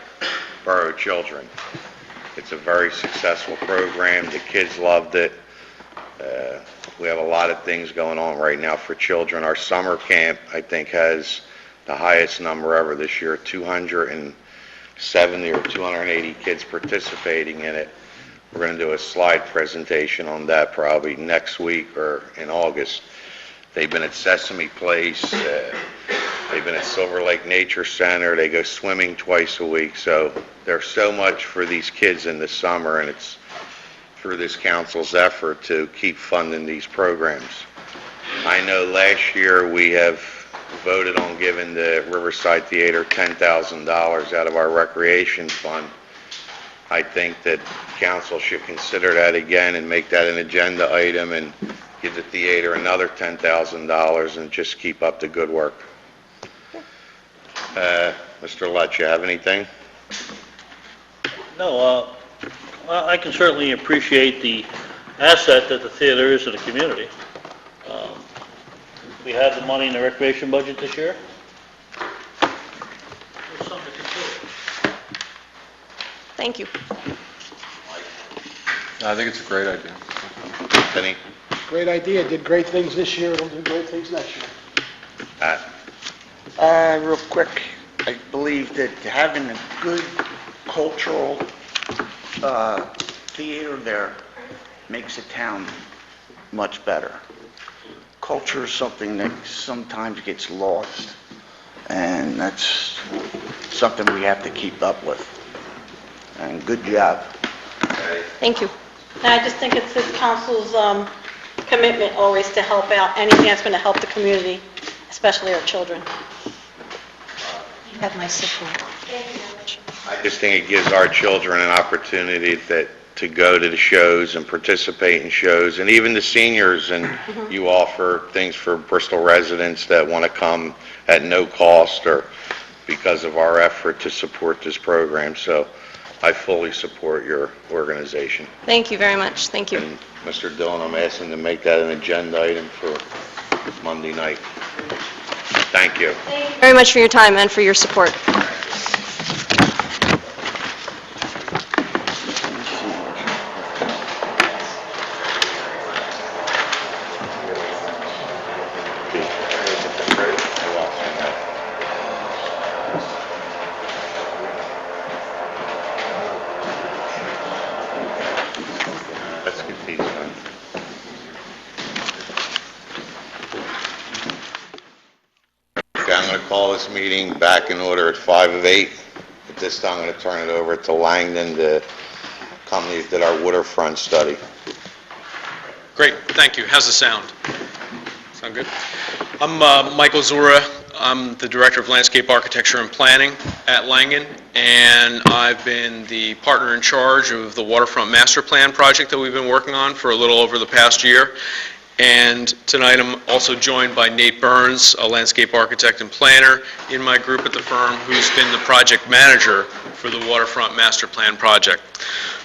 [SPEAKER 1] borough children. It's a very successful program. The kids loved it. We have a lot of things going on right now for children. Our summer camp, I think, has the highest number ever this year, 270 or 280 kids participating in it. We're going to do a slide presentation on that probably next week or in August. They've been at Sesame Place, they've been at Silver Lake Nature Center, they go swimming twice a week. So there's so much for these kids in the summer, and it's through this council's effort to keep funding these programs. I know last year we have voted on giving the Riverside Theater $10,000 out of our recreation fund. I think that council should consider that again and make that an agenda item and give the theater another $10,000 and just keep up the good work. Mr. Lutz, you have anything?
[SPEAKER 7] No, I can certainly appreciate the asset that the theater is to the community. We have the money in the recreation budget this year. It's something to consider.
[SPEAKER 8] Thank you.
[SPEAKER 9] I think it's a great idea.
[SPEAKER 1] Penny?
[SPEAKER 10] Great idea, did great things this year, it'll do great things next year.
[SPEAKER 1] Pat?
[SPEAKER 11] Real quick, I believe that having a good cultural theater there makes a town much better. Culture is something that sometimes gets lost, and that's something we have to keep up with. And good job.
[SPEAKER 8] Thank you.
[SPEAKER 12] And I just think it's this council's commitment always to help out anything that's going to help the community, especially our children. You have my support.
[SPEAKER 1] I just think it gives our children an opportunity to go to the shows and participate in shows, and even the seniors, and you offer things for Bristol residents that want to come at no cost or because of our effort to support this program. So I fully support your organization.
[SPEAKER 8] Thank you very much. Thank you.
[SPEAKER 1] And Mr. Dillon, I'm asking to make that an agenda item for Monday night. Thank you.
[SPEAKER 8] Thank you very much for your time and for your support.
[SPEAKER 1] Let's get these done. Okay, I'm going to call this meeting back in order at 5 of 8. At this time, I'm going to turn it over to Langdon, the company that did our waterfront study.
[SPEAKER 13] Great, thank you. How's the sound? Sound good? I'm Michael Zura. I'm the Director of Landscape Architecture and Planning at Langen, and I've been the partner in charge of the Waterfront Master Plan project that we've been working on for a little over the past year. And tonight I'm also joined by Nate Burns, a landscape architect and planner in my group at the firm, who's been the project manager for the Waterfront Master Plan project.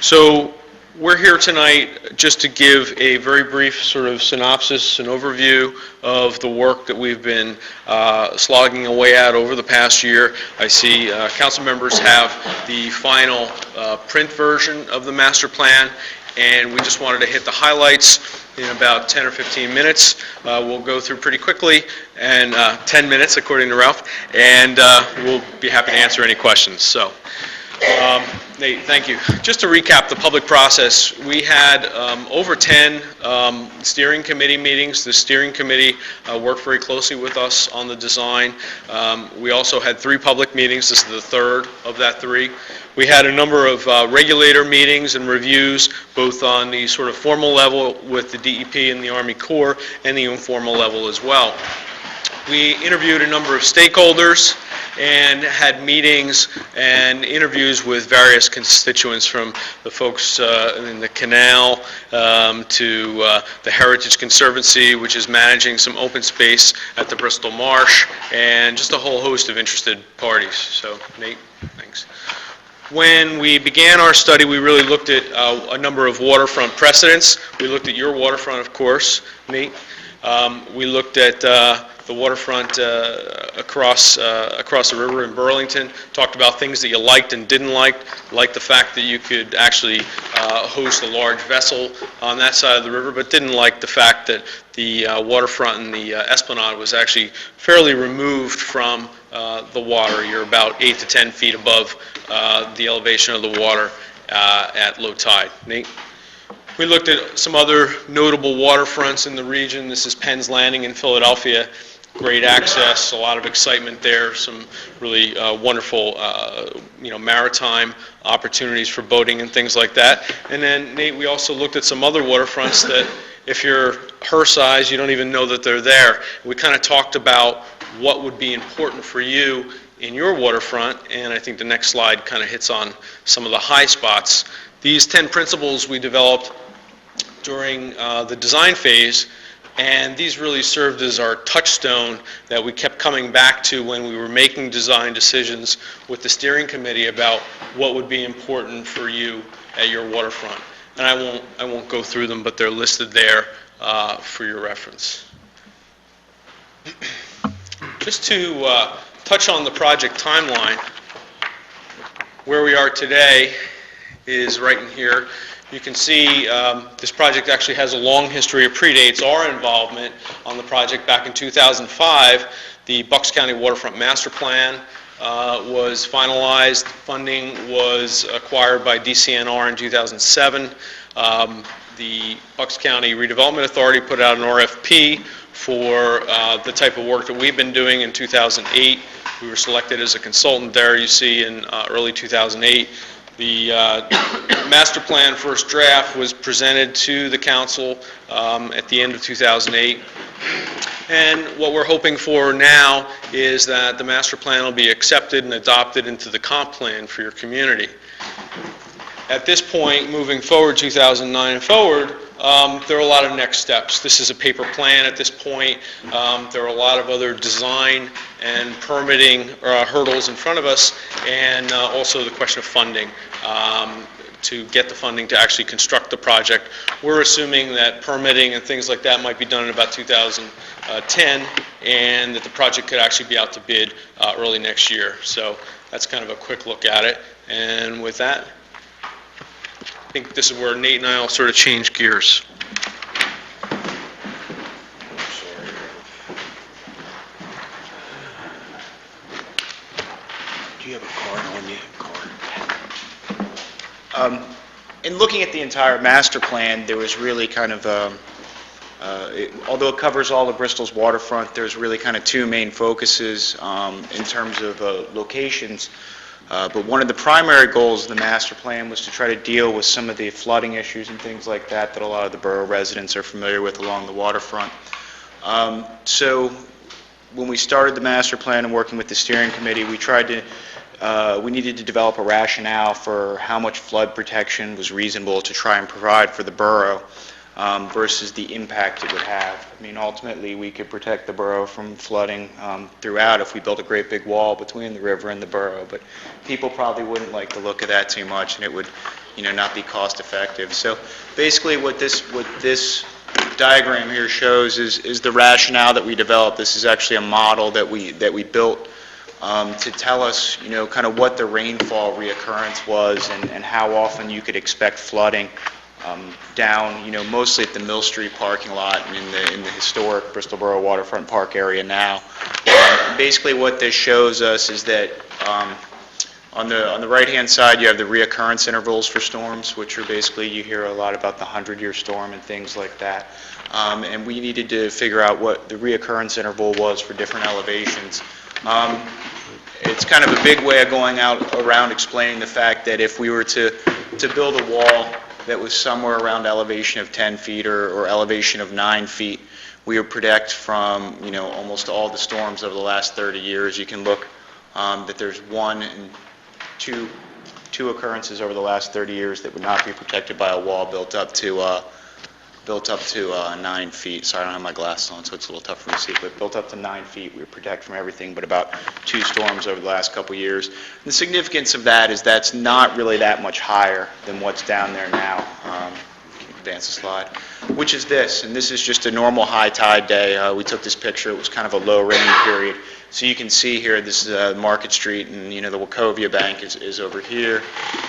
[SPEAKER 13] So we're here tonight just to give a very brief sort of synopsis and overview of the work that we've been slogging away at over the past year. I see council members have the final print version of the master plan, and we just wanted to hit the highlights in about 10 or 15 minutes. We'll go through pretty quickly, and 10 minutes according to Ralph, and we'll be happy to answer any questions. So, Nate, thank you. Just to recap the public process, we had over 10 steering committee meetings. The steering committee worked very closely with us on the design. We also had 3 public meetings. This is the third of that 3. We had a number of regulator meetings and reviews, both on the sort of formal level with the DEP and the Army Corps, and the informal level as well. We interviewed a number of stakeholders and had meetings and interviews with various constituents, from the folks in the canal to the Heritage Conservancy, which is managing some open space at the Bristol Marsh, and just a whole host of interested parties. So, Nate, thanks. When we began our study, we really looked at a number of waterfront precedents. We looked at your waterfront, of course, Nate. We looked at the waterfront across the river in Burlington, talked about things that you liked and didn't like the fact that you could actually host a large vessel on that side of the river, but didn't like the fact that the waterfront and the esplanade was actually fairly removed from the water. You're about 8 to 10 feet above the elevation of the water at low tide. Nate? We looked at some other notable waterfronts in the region. This is Penn's Landing in Philadelphia. Great access, a lot of excitement there, some really wonderful, maritime opportunities for boating and things like that. And then, Nate, we also looked at some other waterfronts that, if you're her size, you don't even know that they're there. We kind of talked about what would be important for you in your waterfront, and I think the next slide kind of hits on some of the high spots. These 10 principles we developed during the design phase, and these really served as our touchstone that we kept coming back to when we were making design decisions with the steering committee about what would be important for you at your waterfront. And I won't go through them, but they're listed there for your reference. Just to touch on the project timeline, where we are today is right in here. You can see this project actually has a long history. It predates our involvement on the project. Back in 2005, the Bucks County Waterfront Master Plan was finalized. Funding was acquired by DCNR in 2007. The Bucks County Redevelopment Authority put out an RFP for the type of work that we've been doing in 2008. We were selected as a consultant there, you see, in early 2008. The master plan first draft was presented to the council at the end of 2008. And what we're hoping for now is that the master plan will be accepted and adopted into the comp plan for your community. At this point, moving forward, 2009 and forward, there are a lot of next steps. This is a paper plan at this point. There are a lot of other design and permitting hurdles in front of us, and also the question of funding to get the funding to actually construct the project. We're assuming that permitting and things like that might be done in about 2010, and that the project could actually be out to bid early next year. So that's kind of a quick look at it. And with that, I think this is where Nate and I will sort of change gears.
[SPEAKER 11] Do you have a card on you? In looking at the entire master plan, there was really kind of, although it covers all of Bristol's waterfront, there's really kind of two main focuses in terms of locations. But one of the primary goals of the master plan was to try to deal with some of the flooding issues and things like that that a lot of the borough residents are familiar with along the waterfront. So when we started the master plan and working with the steering committee, we needed to develop a rationale for how much flood protection was reasonable to try and provide for the borough versus the impact it would have. I mean, ultimately, we could protect the borough from flooding throughout if we built a great big wall between the river and the borough, but people probably wouldn't like the look of that too much, and it would, not be cost effective. So basically, what this diagram here shows is the rationale that we developed. This is actually a model that we built to tell us, kind of what the rainfall reoccurrence was and how often you could expect flooding down, mostly at the Mill Street parking lot and in the historic Bristol Borough Waterfront Park area now. Basically, what this shows us is that on the right-hand side, you have the reoccurrence intervals for storms, which are basically, you hear a lot about the 100-year storm and things like that. And we needed to figure out what the reoccurrence interval was for different elevations. It's kind of a big way of going around explaining the fact that if we were to build a wall that was somewhere around elevation of 10 feet or elevation of 9 feet,
[SPEAKER 9] we would protect from, almost all the storms over the last 30 years. You can look that there's one and two occurrences over the last 30 years that would not be protected by a wall built up to 9 feet. Sorry, I don't have my glasses on, so it's a little tough for me to see, but built up to 9 feet, we would protect from everything but about 2 storms over the last couple years. The significance of that is that's not really that much higher than what's down there now. Advance the slide, which is this, and this is just a normal high tide day. We took this picture, it was kind of a low rain period. So you can see here, this is Market Street, and the Wachovia Bank is over here,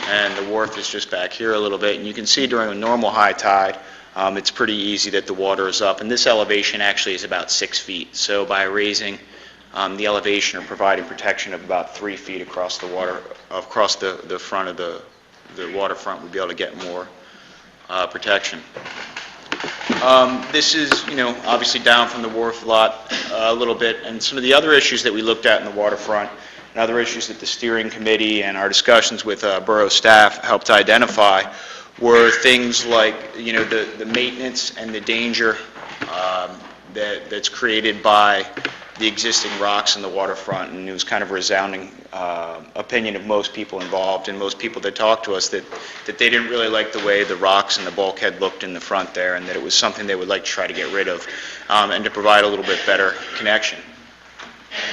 [SPEAKER 9] and the wharf is just back here a little bit. And you can see during a normal high tide, it's pretty easy that the water is up. And this elevation actually is about 6 feet. So by raising the elevation or providing protection of about 3 feet across the water, across the front of the waterfront, we'd be able to get more protection. This is, obviously down from the wharf lot a little bit, and some of the other issues that we looked at in the waterfront, and other issues that the steering committee and our discussions with borough staff helped identify were things like, the maintenance and the danger that's created by the existing rocks in the waterfront, and it was kind of a resounding opinion of most people involved and most people that talked to us that they didn't really like the way the rocks and the bulkhead looked in the front there, and that it was something they would like to try to get rid of and to provide a little bit better connection.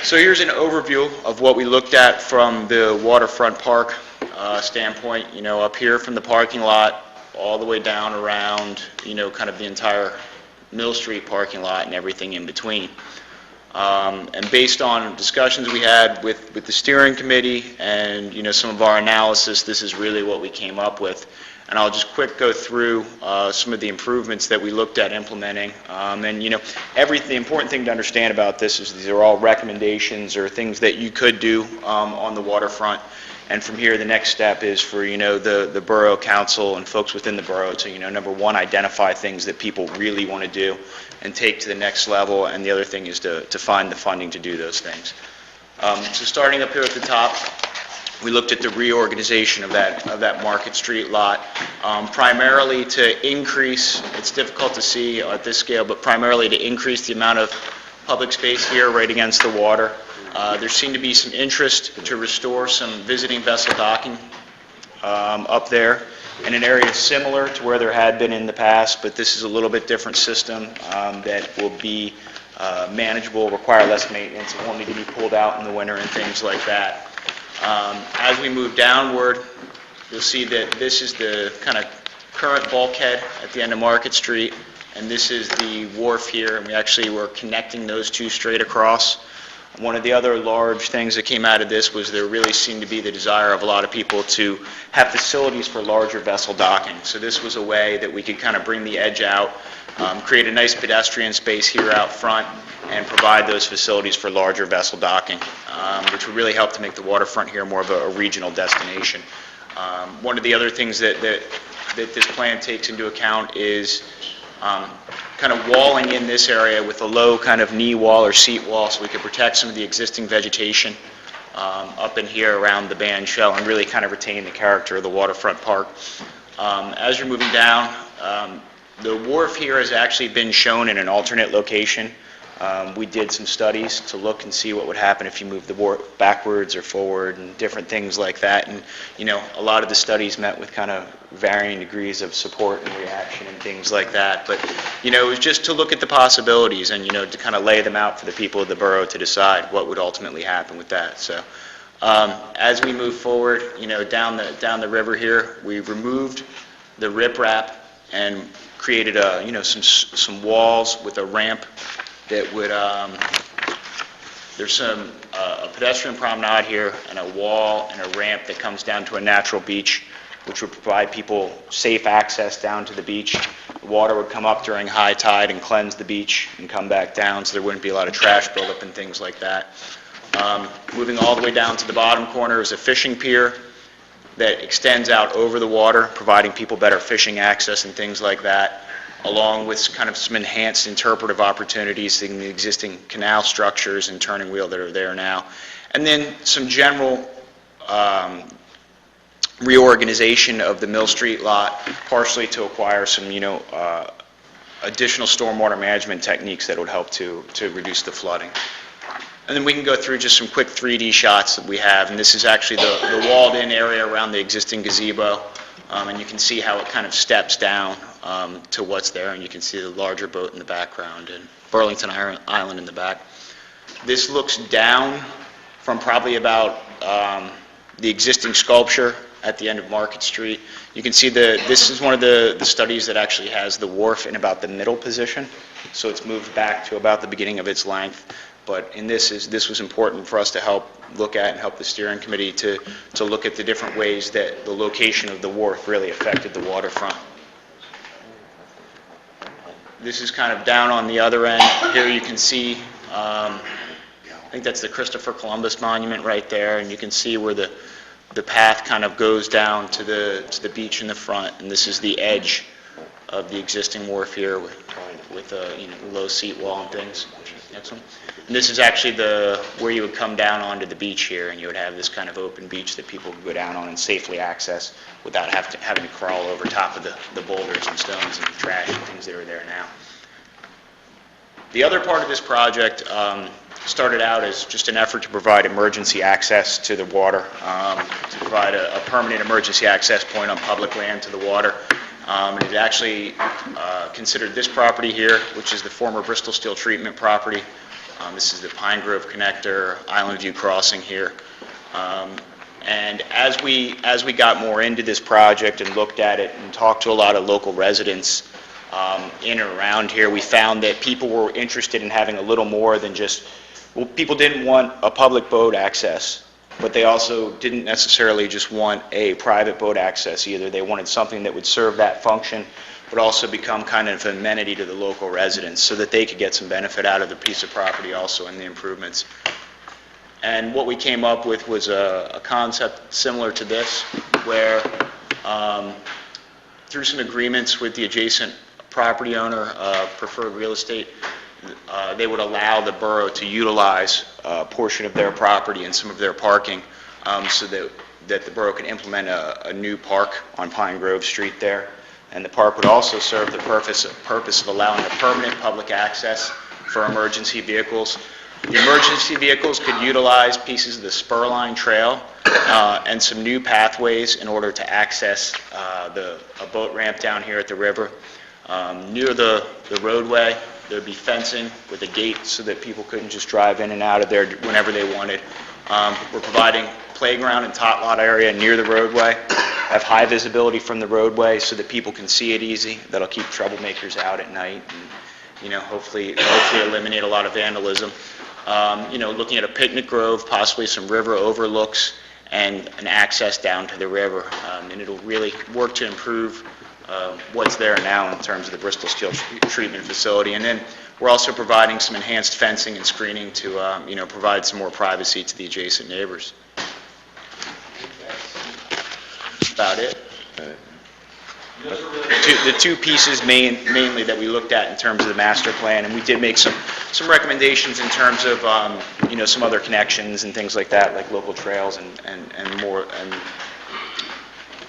[SPEAKER 9] So here's an overview of what we looked at from the waterfront park standpoint, up here from the parking lot all the way down around, kind of the entire Mill Street parking lot and everything in between. And based on discussions we had with the steering committee and, some of our analysis, this is really what we came up with. And I'll just quick go through some of the improvements that we looked at implementing. And, the important thing to understand about this is these are all recommendations or things that you could do on the waterfront. And from here, the next step is for, the borough council and folks within the borough to, number one, identify things that people really want to do and take to the next level. And the other thing is to find the funding to do those things. So starting up here at the top, we looked at the reorganization of that Market Street lot, primarily to increase, it's difficult to see at this scale, but primarily to increase the amount of public space here right against the water. There seemed to be some interest to restore some visiting vessel docking up there in an area similar to where there had been in the past, but this is a little bit different system that will be manageable, require less maintenance, it won't need to be pulled out in the winter and things like that. As we move downward, you'll see that this is the kind of current bulkhead at the end of Market Street, and this is the wharf here, and we actually were connecting those two straight across. One of the other large things that came out of this was there really seemed to be the desire of a lot of people to have facilities for larger vessel docking. So this was a way that we could kind of bring the edge out, create a nice pedestrian space here out front, and provide those facilities for larger vessel docking, which would really help to make the waterfront here more of a regional destination. One of the other things that this plan takes into account is kind of walling in this area with a low kind of knee wall or seat wall so we could protect some of the existing vegetation up in here around the band shell and really kind of retain the character of the waterfront park. As you're moving down, the wharf here has actually been shown in an alternate location. We did some studies to look and see what would happen if you moved the wharf backwards or forward and different things like that. And, a lot of the studies met with kind of varying degrees of support and reaction and things like that. But, it was just to look at the possibilities and, to kind of lay them out for the people of the borough to decide what would ultimately happen with that. So, as we move forward, down the river here, we removed the riprap and created some walls with a ramp that would, there's a pedestrian promenade here and a wall and a ramp that comes down to a natural beach, which would provide people safe access down to the beach. The water would come up during high tide and cleanse the beach and come back down, so there wouldn't be a lot of trash buildup and things like that. Moving all the way down to the bottom corner is a fishing pier that extends out over the water, providing people better fishing access and things like that, along with kind of some enhanced interpretive opportunities in the existing canal structures and turning wheel that are there now. And then some general reorganization of the Mill Street lot, partially to acquire some, additional stormwater management techniques that would help to reduce the flooding. And then we can go through just some quick 3D shots that we have, and this is actually the walled-in area around the existing gazebo, and you can see how it kind of steps down to what's there, and you can see the larger boat in the background and Burlington Island in the back. This looks down from probably about the existing sculpture at the end of Market Street. You can see this is one of the studies that actually has the wharf in about the middle position, so it's moved back to about the beginning of its length. But in this was important for us to help look at and help the steering committee to look at the different ways that the location of the wharf really affected the waterfront. This is kind of down on the other end. Here you can see, I think that's the Christopher Columbus Monument right there, and you can see where the path kind of goes down to the beach in the front, and this is the edge of the existing wharf here with a low seat wall and things. Next one. And this is actually where you would come down onto the beach here, and you would have this kind of open beach that people could go down on and safely access without having to crawl over top of the boulders and stones and trash and things that are there now. The other part of this project started out as just an effort to provide emergency access to the water, to provide a permanent emergency access point on public land to the water. And it actually considered this property here, which is the former Bristol Steel Treatment property. This is the Pine Grove Connector, Island View Crossing here. And as we got more into this project and looked at it and talked to a lot of local residents in and around here, we found that people were interested in having a little more than just, well, people didn't want a public boat access, but they also didn't necessarily just want a private boat access either. They wanted something that would serve that function, but also become kind of an amenity to the local residents so that they could get some benefit out of the piece of property also in the improvements. And what we came up with was a concept similar to this, where through some agreements with the adjacent property owner, Preferred Real Estate, they would allow the borough to utilize a portion of their property and some of their parking so that the borough could implement a new park on Pine Grove Street there. And the park would also serve the purpose of allowing a permanent public access for emergency vehicles. The emergency vehicles could utilize pieces of the spur line trail and some new pathways in order to access a boat ramp down here at the river. Near the roadway, there'd be fencing with a gate so that people couldn't just drive in and out of there whenever they wanted. We're providing playground and tot lot area near the roadway, have high visibility from the roadway so that people can see it easy. That'll keep troublemakers out at night and, hopefully eliminate a lot of vandalism. Looking at a picnic grove, possibly some river overlooks, and an access down to the river. And it'll really work to improve what's there now in terms of the Bristol Steel Treatment Facility. And then we're also providing some enhanced fencing and screening to, provide some more privacy to the adjacent neighbors. That's about it. The two pieces mainly that we looked at in terms of the master plan, and we did make some recommendations in terms of, some other connections and things like that, like local trails and more and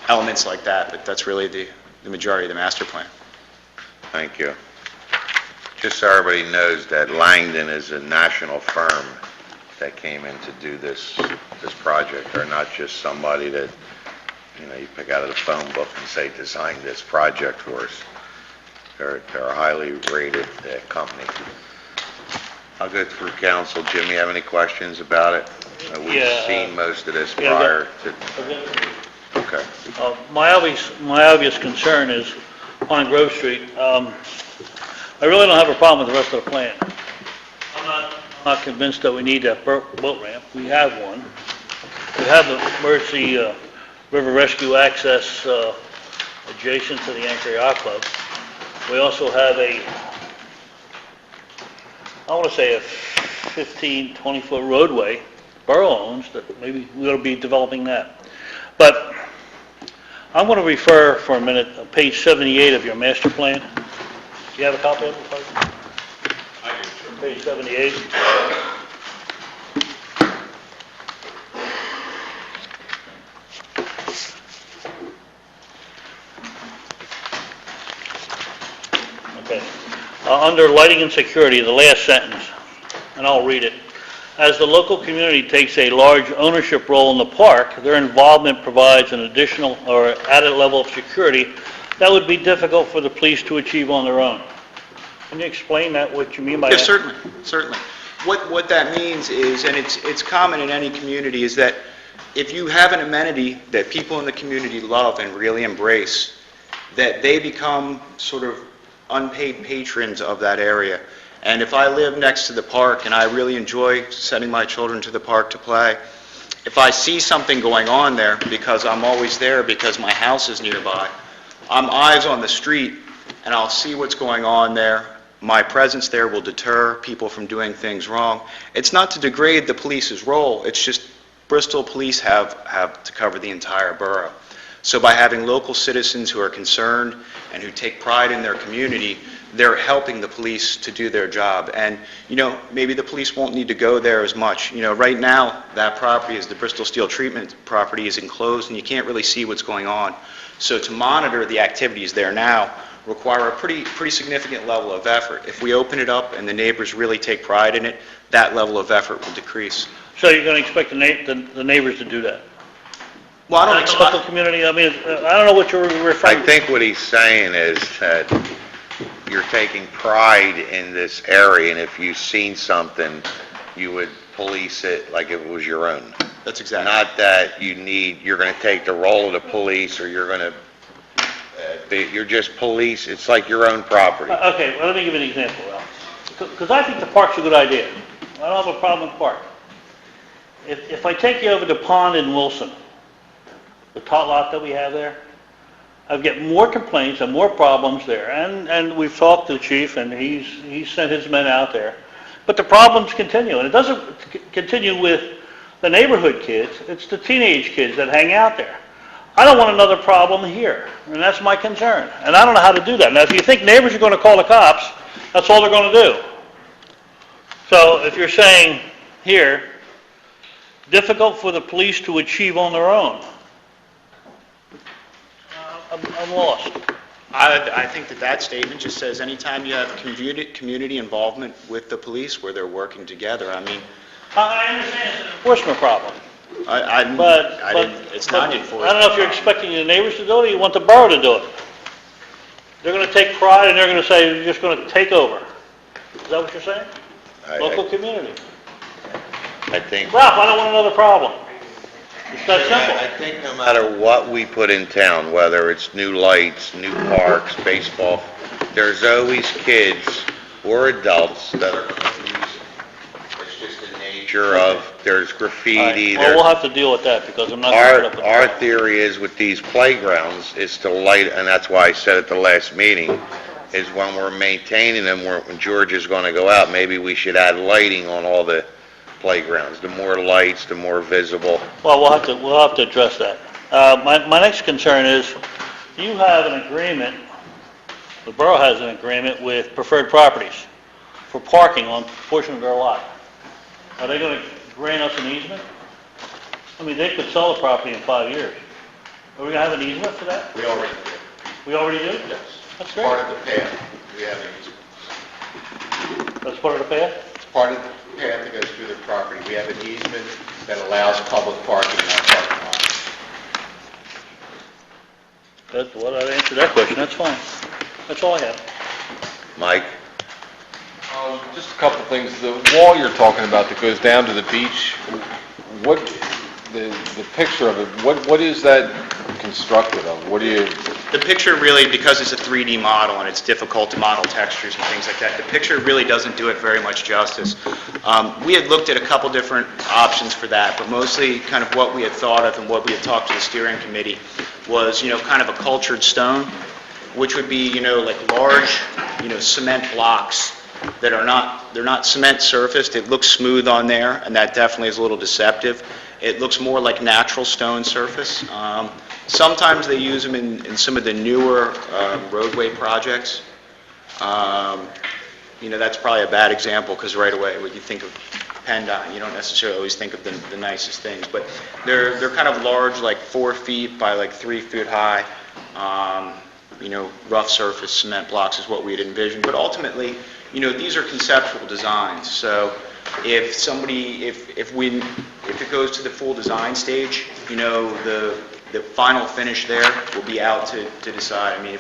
[SPEAKER 9] elements like that, but that's really the majority of the master plan.
[SPEAKER 1] Thank you. Just so everybody knows that Langdon is a national firm that came in to do this project. They're not just somebody that, you pick out of the phone book and say, design this project for us. They're a highly rated company. I'll go through council. Jim, you have any questions about it? We've seen most of this prior to... Okay.
[SPEAKER 7] My obvious concern is Pine Grove Street. I really don't have a problem with the rest of the plan. I'm not convinced that we need that boat ramp. We have one. We have the emergency river rescue access adjacent to the Anchor Yacht Club. We also have a 15, 20-foot roadway borough owns that maybe we ought to be developing that. But I'm going to refer for a minute to page 78 of your master plan. Do you have a copy of it? I do. Page 78. Okay. Under lighting and security, the last sentence, and I'll read it. As the local community takes a large ownership role in the park, their involvement provides an additional or added level of security that would be difficult for the police to achieve on their own. Can you explain that, what you mean by
[SPEAKER 9] Yeah,
[SPEAKER 7] that?
[SPEAKER 9] certainly, certainly. What that means is, and it's common in any community, is that if you have an amenity that people in the community love and really embrace, that they become sort of unpaid patrons of that area. And if I live next to the park and I really enjoy sending my children to the park to play, if I see something going on there, because I'm always there because my house is nearby, I'm eyes on the street and I'll see what's going on there. My presence there will deter people from doing things wrong. It's not to degrade the police's role, it's just Bristol police have to cover the entire borough. So by having local citizens who are concerned and who take pride in their community, they're helping the police to do their job. And, maybe the police won't need to go there as much. Right now, that property is the Bristol Steel Treatment property is enclosed and you can't really see what's going on. So to monitor the activities there now require a pretty significant level of effort. If we open it up and the neighbors really take pride in it, that level of effort will decrease.
[SPEAKER 7] So you're going to expect the neighbors to do that?
[SPEAKER 9] Well, I don't
[SPEAKER 7] Like the local
[SPEAKER 9] expect,
[SPEAKER 7] community, I mean, I don't know what you're referring
[SPEAKER 1] I
[SPEAKER 7] to.
[SPEAKER 1] think what he's saying is that you're taking pride in this area, and if you've seen something, you would police it like if it was your own.
[SPEAKER 9] that's exactly.
[SPEAKER 1] Not that you're going to take the role of the police, or you're going to, you're just police, it's like your own property.
[SPEAKER 7] Okay, well, let me give you an example, Ralph. Because I think the park's a good idea. I don't have a problem with the park. If I take you over to Pond in Wilson, the tot lot that we have there, I've get more complaints and more problems there. And we've talked to the chief, and he's sent his men out there. But the problems continue, and it doesn't continue with the neighborhood kids, it's the teenage kids that hang out there. I don't want another problem here, and that's my concern. And I don't know how to do that. Now, if you think neighbors are going to call the cops, that's all they're going to do. So if you're saying here, difficult for the police to achieve on their own, I'm lost.
[SPEAKER 9] I think that statement just says anytime you have community involvement with the police where they're working together, I mean,
[SPEAKER 7] I understand it's an enforcement problem,
[SPEAKER 9] I
[SPEAKER 7] but...
[SPEAKER 9] didn't, it's not enforced.
[SPEAKER 7] I don't know if you're expecting the neighbors to do it, or you want the borough to do it. They're going to take pride, and they're going to say, you're just going to take over. Is that what you're saying? Local community.
[SPEAKER 1] I think...
[SPEAKER 7] Ralph, I don't want another problem. It's that simple.
[SPEAKER 1] I think no matter what we put in town, whether it's new lights, new parks, baseball, there's always kids or adults that are confused. It's just the nature of, there's graffiti,
[SPEAKER 7] Well, we'll have to deal with that, because I'm not going to put up with
[SPEAKER 1] Our
[SPEAKER 7] it.
[SPEAKER 1] theory is with these playgrounds is to light, and that's why I said at the last meeting, is when we're maintaining them, when George is going to go out, maybe we should add lighting on all the playgrounds. The more lights, the more visible.
[SPEAKER 7] Well, we'll have to address that. My next concern is, you have an agreement, the borough has an agreement with Preferred Properties for parking on a portion of their lot. Are they going to grant us an easement? I mean, they could sell the property in 5 years. Are we going to have an easement for that?
[SPEAKER 2] We already do.
[SPEAKER 7] We already do?
[SPEAKER 2] Yes.
[SPEAKER 7] That's
[SPEAKER 2] Part
[SPEAKER 7] great.
[SPEAKER 2] of the path, we have an easement.
[SPEAKER 7] That's part of the path?
[SPEAKER 2] It's part of the path that goes through the property. We have an easement that allows public parking in our parking lot.
[SPEAKER 7] That's what I answered that question, that's fine. That's all I have.
[SPEAKER 1] Mike?
[SPEAKER 14] Just a couple of things. The wall you're talking about that goes down to the beach, what, the picture of it, what is that constructed of? What do you...
[SPEAKER 9] The picture really, because it's a 3D model and it's difficult to model textures and things like that, the picture really doesn't do it very much justice. We had looked at a couple different options for that, but mostly kind of what we had thought of and what we had talked to the steering committee was, kind of a cultured stone, which would be, like large, cement blocks that are not, they're not cement surfaced. It looks smooth on there, and that definitely is a little deceptive. It looks more like natural stone surface. Sometimes they use them in some of the newer roadway projects. That's probably a bad example, because right away when you think of PennDOT, you don't necessarily always think of the nicest things. But they're kind of large, like 4 feet by like 3 feet high. rough surface cement blocks is what we had envisioned. But ultimately, these are conceptual designs. So if somebody, if it goes to the full design stage, the final finish there will be out to decide. I mean,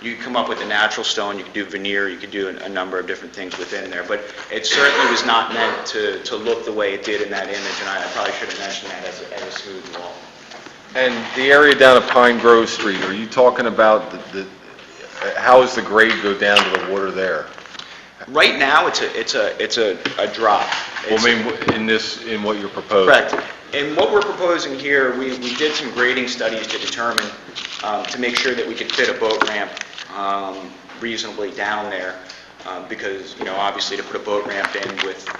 [SPEAKER 9] you come up with a natural stone, you could do veneer, you could do a number of different things within there. But it certainly was not meant to look the way it did in that image, and I probably should have mentioned that as a smooth wall.
[SPEAKER 14] And the area down at Pine Grove Street, are you talking about how does the grade go down to the water there?
[SPEAKER 9] Right now, it's a drop.
[SPEAKER 14] Well, I mean, in what you're proposing?
[SPEAKER 9] Correct. And what we're proposing here, we did some grading studies to determine, to make sure that we could fit a boat ramp reasonably down there, because, obviously to put a boat ramp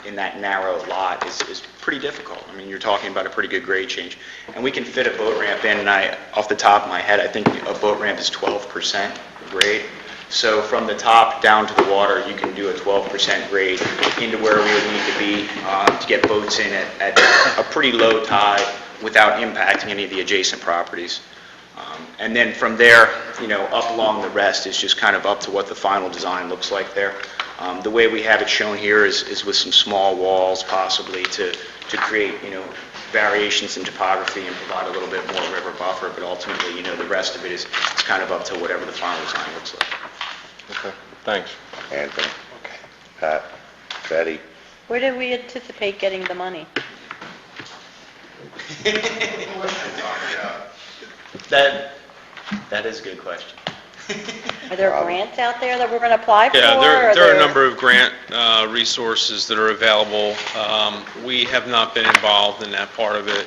[SPEAKER 9] in that narrow lot is pretty difficult. I mean, you're talking about a pretty good grade change. And we can fit a boat ramp in, and off the top of my head, I think a boat ramp is 12% grade. So from the top down to the water, you can do a 12% grade into where we would need to be to get boats in at a pretty low tide without impacting any of the adjacent properties. And then from there, up along the rest is just kind of up to what the final design looks like there. The way we have it shown here is with some small walls possibly to create, variations in topography and provide a little bit more river buffer, but ultimately, the rest of it is kind of up to whatever the final design looks like.
[SPEAKER 14] Okay, thanks.
[SPEAKER 1] Anthony? Pat? Betty?
[SPEAKER 12] Where do we anticipate getting the money?
[SPEAKER 9] That is a good question.
[SPEAKER 12] Are there grants out there that we're going to apply for?
[SPEAKER 13] Yeah,
[SPEAKER 12] or
[SPEAKER 13] there are a number of grant resources that are available. We have not been involved in that part of it,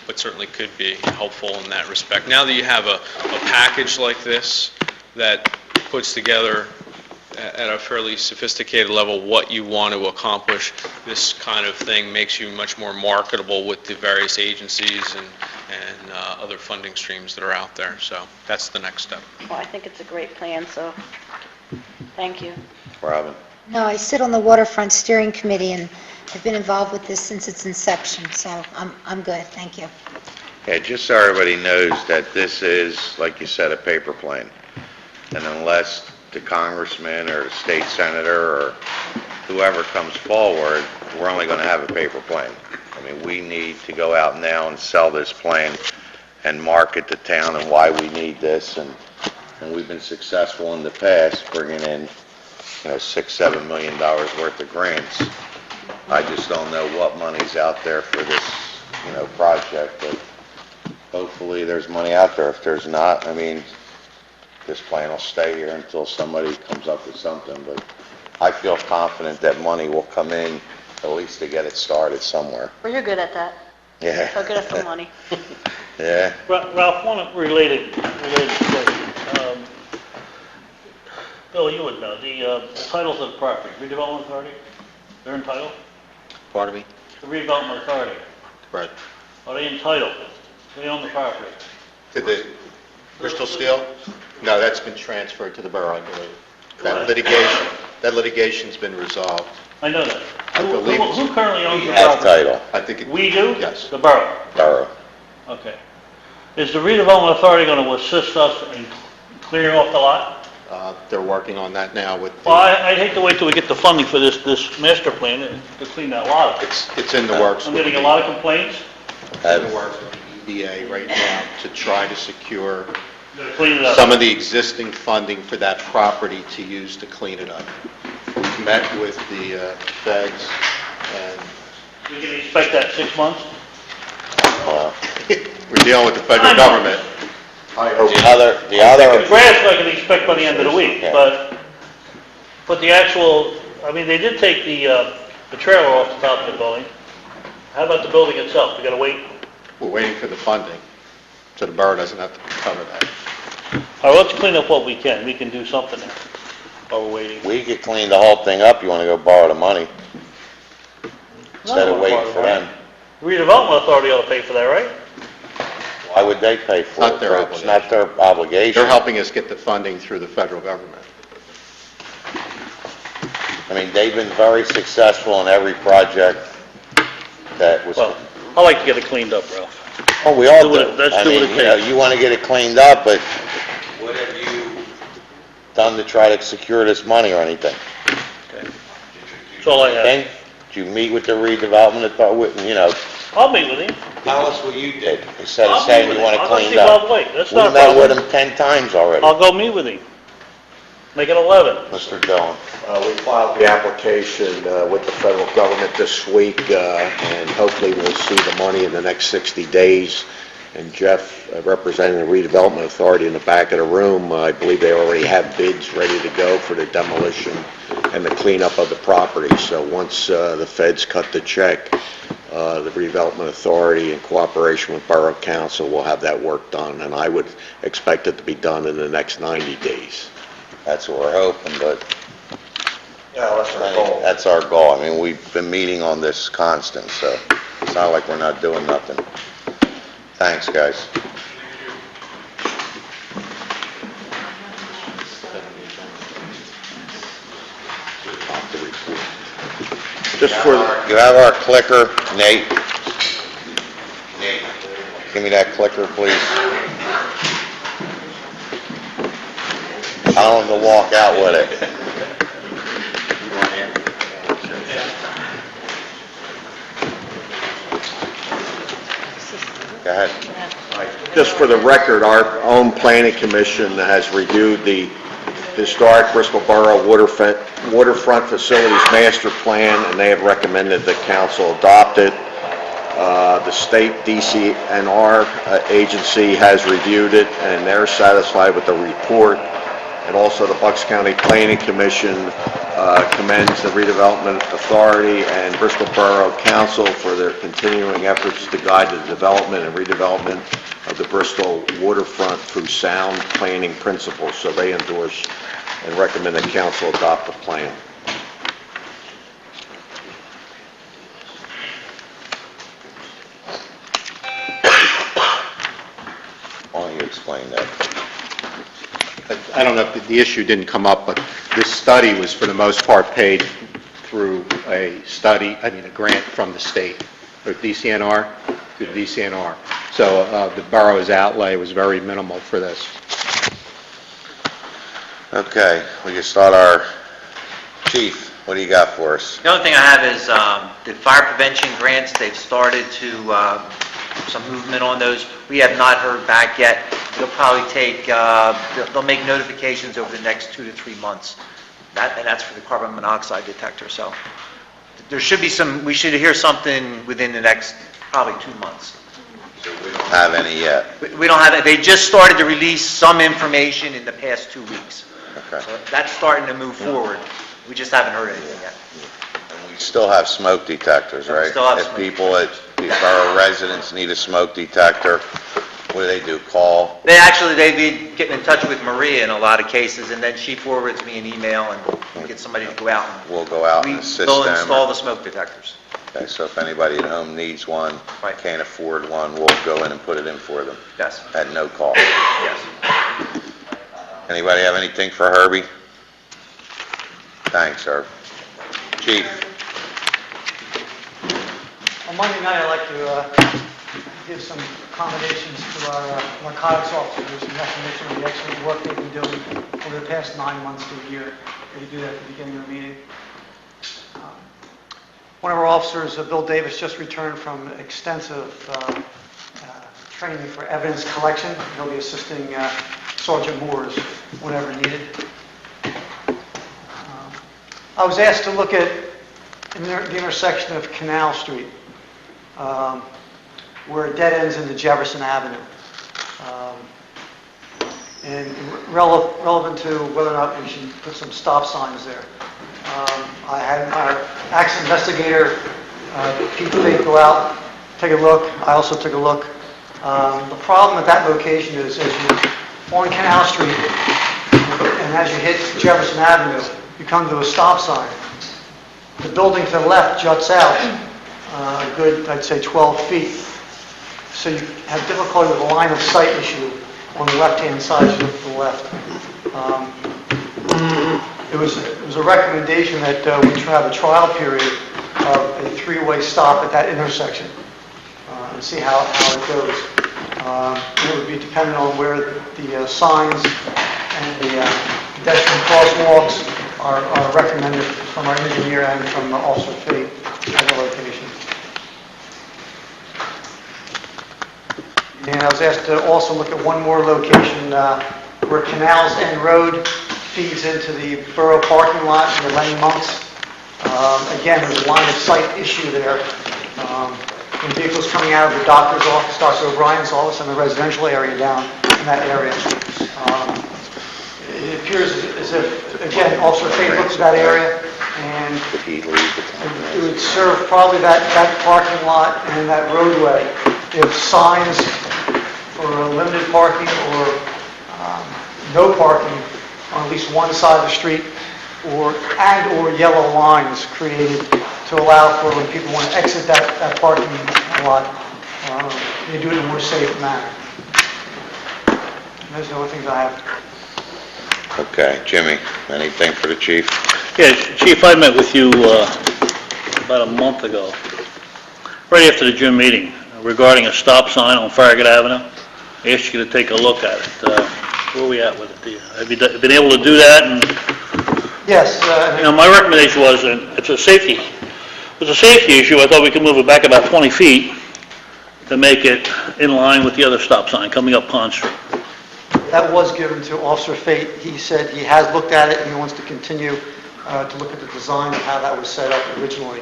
[SPEAKER 13] but certainly could be helpful in that respect. Now that you have a package like this that puts together at a fairly sophisticated level what you want to accomplish, this kind of thing makes you much more marketable with the various agencies and other funding streams that are out there. So that's the next step.
[SPEAKER 12] Well, I think it's a great plan, so thank you.
[SPEAKER 1] Robin?
[SPEAKER 15] No, I sit on the waterfront steering committee and have been involved with this since its inception, so I'm good, thank you.
[SPEAKER 1] Yeah, just so everybody knows that this is, like you said, a paper plane. And unless the congressman or the state senator or whoever comes forward, we're only going to have a paper plane. I mean, we need to go out now and sell this plane and market the town and why we need this. And we've been successful in the past bringing in, $6-7 million worth of grants. I just don't know what money's out there for this, project, but hopefully there's money out there. If there's not, I mean, this plan will stay here until somebody comes up with something, but I feel confident that money will come in at least to get it started somewhere.
[SPEAKER 12] Well, you're good at that.
[SPEAKER 1] Yeah.
[SPEAKER 12] So get us some money.
[SPEAKER 1] Yeah.
[SPEAKER 7] Ralph, one related question. Bill, you would know, the titles of the property, redevelopment authority, they're entitled?
[SPEAKER 2] Pardon me?
[SPEAKER 7] The redevelopment authority,
[SPEAKER 2] Right.
[SPEAKER 7] are they entitled? They own the property.
[SPEAKER 2] To the Bristol Steel? No, that's been transferred to the borough, I believe. That litigation's been resolved.
[SPEAKER 7] I know that.
[SPEAKER 2] I believe it's-
[SPEAKER 7] Who currently owns the
[SPEAKER 1] Have
[SPEAKER 7] property?
[SPEAKER 1] title,
[SPEAKER 2] I think it...
[SPEAKER 7] We do?
[SPEAKER 2] Yes.
[SPEAKER 7] The borough?
[SPEAKER 1] borough.
[SPEAKER 7] Okay. Is the redevelopment authority going to assist us in clearing off the lot?
[SPEAKER 2] They're working on that now with the...
[SPEAKER 7] Well, I'd hate to wait till we get the funding for this master plan to clean that lot up.
[SPEAKER 2] It's in the works.
[SPEAKER 7] I'm getting a lot of complaints.
[SPEAKER 2] It's in the works with the EDA right now to try to secure
[SPEAKER 7] Clean it up.
[SPEAKER 2] some of the existing funding for that property to use to clean it up. We've met with the feds, and
[SPEAKER 7] We can expect that 6 months?
[SPEAKER 2] we're dealing with the federal government.
[SPEAKER 1] The other,
[SPEAKER 7] The grants I can expect by the end of the week,
[SPEAKER 1] Yeah.
[SPEAKER 7] but the actual, I mean, they did take the trailer off the top of the building. How about the building itself? We got to wait?
[SPEAKER 2] We're waiting for the funding, so the borough doesn't have to cover that.
[SPEAKER 7] All right, let's clean up what we can. We can do something there while we're waiting.
[SPEAKER 1] we could clean the whole thing up, you want to go borrow the money? Instead of waiting for them.
[SPEAKER 7] Redevelopment authority ought to pay for that, right?
[SPEAKER 1] Why would they pay for it?
[SPEAKER 2] Not their
[SPEAKER 1] It's not their obligation.
[SPEAKER 2] They're helping us get the funding through the federal government.
[SPEAKER 1] I mean, they've been very successful in every project that was,
[SPEAKER 7] Well, I like to get it cleaned up, Ralph.
[SPEAKER 1] oh, we all
[SPEAKER 7] do
[SPEAKER 1] do.
[SPEAKER 7] it- let's
[SPEAKER 1] I
[SPEAKER 7] do what
[SPEAKER 1] mean,
[SPEAKER 7] it takes.
[SPEAKER 1] you want to get it cleaned up, but whatever you done to try to secure this money or anything?
[SPEAKER 7] That's all I have.
[SPEAKER 1] Okay? Did you meet with the redevelopment authority,
[SPEAKER 7] I'll meet with him.
[SPEAKER 1] tell us what you did, instead of
[SPEAKER 7] I'll meet
[SPEAKER 1] saying
[SPEAKER 7] with
[SPEAKER 1] you
[SPEAKER 7] him.
[SPEAKER 1] want it
[SPEAKER 7] I'll go see
[SPEAKER 1] cleaned up.
[SPEAKER 7] Bob Blake. That's
[SPEAKER 1] We
[SPEAKER 7] not a
[SPEAKER 1] met with
[SPEAKER 7] problem.
[SPEAKER 1] him 10 times already.
[SPEAKER 7] I'll go meet with him. Make it 11.
[SPEAKER 1] Mr. Dillon.
[SPEAKER 16] We filed the application with the federal government this week, and hopefully we'll see the money in the next 60 days. And Jeff, representing the redevelopment authority in the back of the room, I believe they already have bids ready to go for the demolition and the cleanup of the property. So once the feds cut the check, the redevelopment authority, in cooperation with Borough Council, will have that work done, and I would expect it to be done in the next 90 days.
[SPEAKER 1] That's what we're hoping, but
[SPEAKER 16] Yeah, that's our goal.
[SPEAKER 1] that's our goal. I mean, we've been meeting on this constant, so it's not like we're not doing nothing. Thanks, guys.
[SPEAKER 16] Just for,
[SPEAKER 1] You have our clicker, Nate? Nate, give me that clicker, please. I don't have to walk out with it. Go ahead.
[SPEAKER 16] just for the record, our own planning commission has reviewed the historic Bristol Borough waterfront facilities master plan, and they have recommended that council adopt it. The state DCNR agency has reviewed it, and they're satisfied with the report. And also the Bucks County Planning Commission commends the redevelopment authority and Bristol Borough Council for their continuing efforts to guide the development and redevelopment of the Bristol waterfront through sound planning principles. So they endorse and recommend that council adopt the plan.
[SPEAKER 1] Why don't you explain that?
[SPEAKER 2] I don't know if the issue didn't come up, but this study was for the most part paid through a grant from the state, or DCNR, through the DCNR. So the borough's outlay was very minimal for this.
[SPEAKER 1] Okay, we can start our chief. What do you got for us?
[SPEAKER 17] The other thing I have is the fire prevention grants. They've started to, some movement on those. We have not heard back yet. It'll probably take, they'll make notifications over the next 2 to 3 months. And that's for the carbon monoxide detector. So there should be some, we should hear something within the next probably 2 months.
[SPEAKER 1] We don't have any yet.
[SPEAKER 17] We don't have it. They just started to release some information in the past 2 weeks.
[SPEAKER 1] Okay.
[SPEAKER 17] So that's starting to move forward. We just haven't heard anything yet.
[SPEAKER 1] And we still have smoke detectors, right?
[SPEAKER 17] still have
[SPEAKER 1] If
[SPEAKER 17] smoke
[SPEAKER 1] people, if borough residents need a smoke detector, what do they do? Call?
[SPEAKER 17] They've been getting in touch with Maria in a lot of cases, and then she forwards me an email and we get somebody to go out and
[SPEAKER 1] We'll go out and assist them.
[SPEAKER 17] we'll install the smoke detectors.
[SPEAKER 1] Okay, so if anybody at home needs one,
[SPEAKER 17] Right.
[SPEAKER 1] can't afford one, we'll go in and put it in for them
[SPEAKER 17] Yes,
[SPEAKER 1] at no cost.
[SPEAKER 17] yes.
[SPEAKER 1] Anybody have anything for Herbie? Thanks, Herb. Chief?
[SPEAKER 10] On Monday night, I'd like to give some accommodations to our narcotics officers in recognition of the excellent work they've been doing over the past 9 months to a year. We do that at the beginning of the meeting. One of our officers, Bill Davis, just returned from extensive training for evidence collection. He'll be assisting Sergeant Moores whenever needed. I was asked to look at the intersection of Canal Street, where it dead ends into Jefferson Avenue. And relevant to whether or not we should put some stop signs there. I had our accident investigator, Pete Fate, go out, take a look. I also took a look. The problem at that location is as you're on Canal Street, and as you hit Jefferson Avenue, you come to a stop sign. The building to the left juts out a good, I'd say, 12 feet. So you have difficulty with the line of sight issue on the left-hand side as you look to the left. It was a recommendation that we try to have a trial period of a 3-way stop at that intersection and see how it goes. It would be dependent on where the signs and the pedestrian crosswalks are recommended from our engineer and from Officer Fate at the location. And I was asked to also look at one more location where Canals End Road feeds into the borough parking lot in the Lenny Monks. Again, there's a line of sight issue there. When vehicles coming out of the doctor's office, Dr. O'Brien's office, and the residential area down in that area. It appears as if, again, Officer Fate looks at that area, and it would serve probably that parking lot and that roadway if signs for limited parking or no parking on at least one side of the street or yellow lines created to allow for when people want to exit that parking lot, they do it in a more safe manner. And those are the only things I have.
[SPEAKER 1] Okay, Jimmy, anything for the chief?
[SPEAKER 7] Yes, Chief, I met with you about a month ago, right after the gym meeting, regarding a stop sign on Farragut Avenue. I asked you to take a look at it. Where are we at with it? Have you been able to do that? And
[SPEAKER 10] Yes.
[SPEAKER 7] my recommendation was, it's a safety issue. I thought we could move it back about 20 feet to make it in line with the other stop sign coming up Pond Street.
[SPEAKER 10] That was given to Officer Fate. He said he has looked at it and he wants to continue to look at the design of how that was set up originally.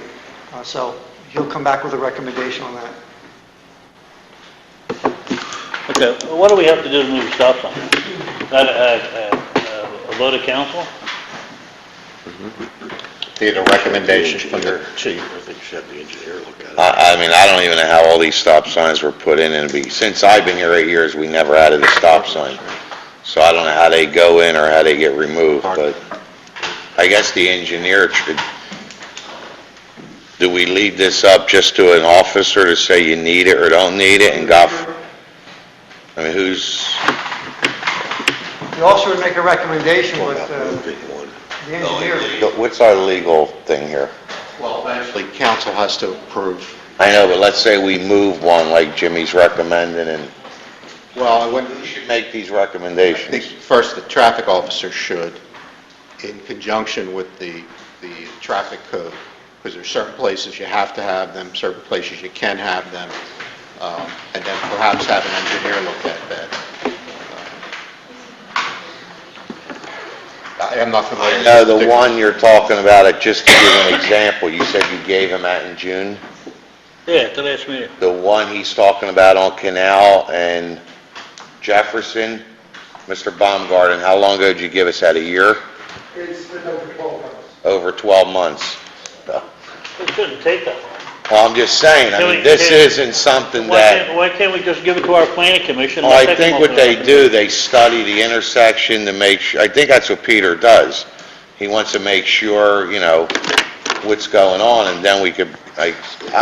[SPEAKER 10] So he'll come back with a recommendation on that.
[SPEAKER 7] Okay, what do we have to do to move the stop sign? A vote of council?
[SPEAKER 2] Need a recommendation from the chief.
[SPEAKER 6] I think you should have the engineer look at it.
[SPEAKER 1] I mean, I don't even know how all these stop signs were put in, and since I've been here 8 years, we never added a stop sign. So I don't know how they go in or how they get removed, but I guess the engineer should, do we leave this up just to an officer to say you need it or don't need it, and I mean,
[SPEAKER 10] The officer would make a recommendation, but the engineer...
[SPEAKER 1] What's our legal thing here?
[SPEAKER 2] Well, eventually, council has to approve.
[SPEAKER 1] I know, but let's say we move one like Jimmy's recommending, and
[SPEAKER 2] Well, I wouldn't...
[SPEAKER 1] who should make these
[SPEAKER 2] I think
[SPEAKER 1] recommendations?
[SPEAKER 2] first, the traffic officer should, in conjunction with the traffic code, because there's certain places you have to have them, certain places you can have them, and then perhaps have an engineer look at that. I am not familiar.
[SPEAKER 1] No, the one you're talking about, just to give an example, you said you gave him that in June?
[SPEAKER 7] Yeah, at the last meeting.
[SPEAKER 1] The one he's talking about on Canal and Jefferson, Mr. Baumgarten, how long ago did you give us that, a year?
[SPEAKER 10] It's been over 12 months.
[SPEAKER 1] Over 12 months.
[SPEAKER 7] It shouldn't take that long.
[SPEAKER 1] Well, I'm just saying, I mean, this isn't something that,
[SPEAKER 7] Why can't we just give it to our planning commission?
[SPEAKER 1] well, I think what they do, they study the intersection to make sure, I think that's what Peter does. He wants to make sure, what's going on, and then we could, I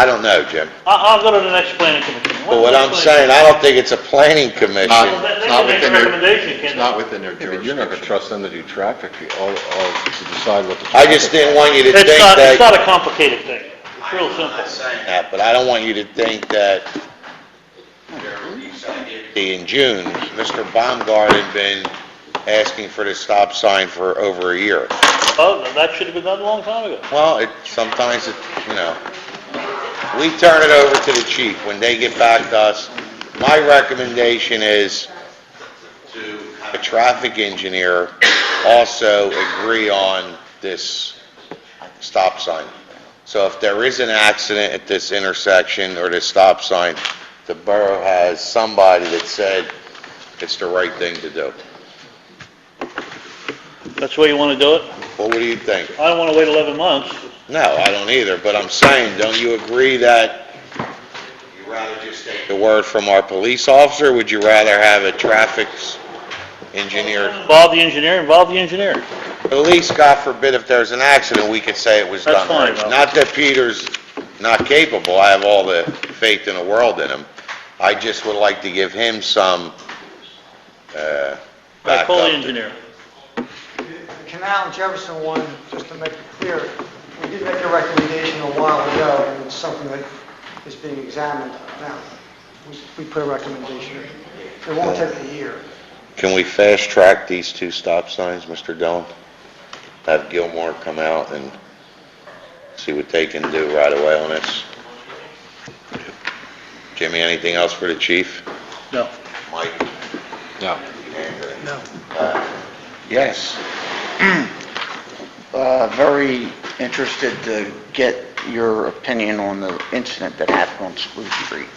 [SPEAKER 1] don't know, Jim.
[SPEAKER 7] I'll go to the next planning commission.
[SPEAKER 1] But what I'm saying, I don't think it's a planning commission.
[SPEAKER 7] They can make a recommendation,
[SPEAKER 2] It's
[SPEAKER 7] can't
[SPEAKER 2] not
[SPEAKER 7] they?
[SPEAKER 2] within their
[SPEAKER 14] Yeah, but you're not going to
[SPEAKER 2] jurisdiction.
[SPEAKER 14] trust them to do traffic, all to decide what the...
[SPEAKER 1] I just didn't want you to think
[SPEAKER 7] It's
[SPEAKER 1] that,
[SPEAKER 7] not a complicated thing. It's real simple.
[SPEAKER 1] but I don't want you to think that in June, Mr. Baumgarten been asking for the stop sign for over a year.
[SPEAKER 7] Oh, that should have been done a long time ago.
[SPEAKER 1] Well, sometimes we turn it over to the chief when they get back to us. My recommendation is to have a traffic engineer also agree on this stop sign. So if there is an accident at this intersection or this stop sign, the borough has somebody that said it's the right thing to do.
[SPEAKER 7] That's the way you want to do it?
[SPEAKER 1] Well, what do you think?
[SPEAKER 7] I don't want to wait 11 months.
[SPEAKER 1] No, I don't either, but I'm saying, don't you agree that you'd rather just take the word from our police officer, or would you rather have a traffic engineer?
[SPEAKER 7] Involve the engineer.
[SPEAKER 1] At least, God forbid, if there's an accident, we could say it was
[SPEAKER 7] That's
[SPEAKER 1] done
[SPEAKER 7] fine,
[SPEAKER 1] right.
[SPEAKER 7] Bob.
[SPEAKER 1] Not that Peter's not capable, I have all the faith in the world in him. I just would like to give him some
[SPEAKER 7] I
[SPEAKER 1] backup.
[SPEAKER 7] call the engineer.
[SPEAKER 10] The Canal and Jefferson one, just to make it clear, we did make a recommendation a while ago, and it's something that is being examined now. We put a recommendation in. It won't take a year.
[SPEAKER 1] Can we fast-track these 2 stop signs, Mr. Dillon? Have Gilmore come out and see what they can do right away on this? Jimmy, anything else for the chief?
[SPEAKER 7] No.
[SPEAKER 1] Mike?
[SPEAKER 14] No.
[SPEAKER 7] No.
[SPEAKER 11] Yes. Very interested to get your opinion on the incident that happened on Spruce Street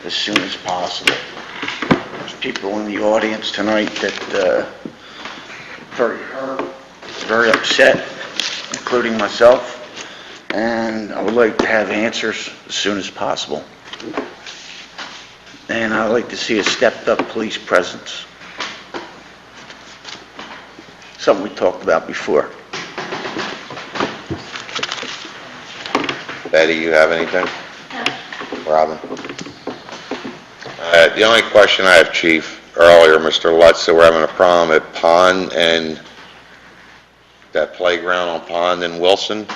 [SPEAKER 11] as soon as possible. There's people in the audience tonight that very hurt, very upset, including myself, and I would like to have answers as soon as possible. And I'd like to see a stepped-up police presence. Something we talked about before.
[SPEAKER 1] Betty, you have anything? Robin? The only question I have, Chief, earlier, Mr. Lutz, that we're having a problem at Pond and that playground on Pond and Wilson.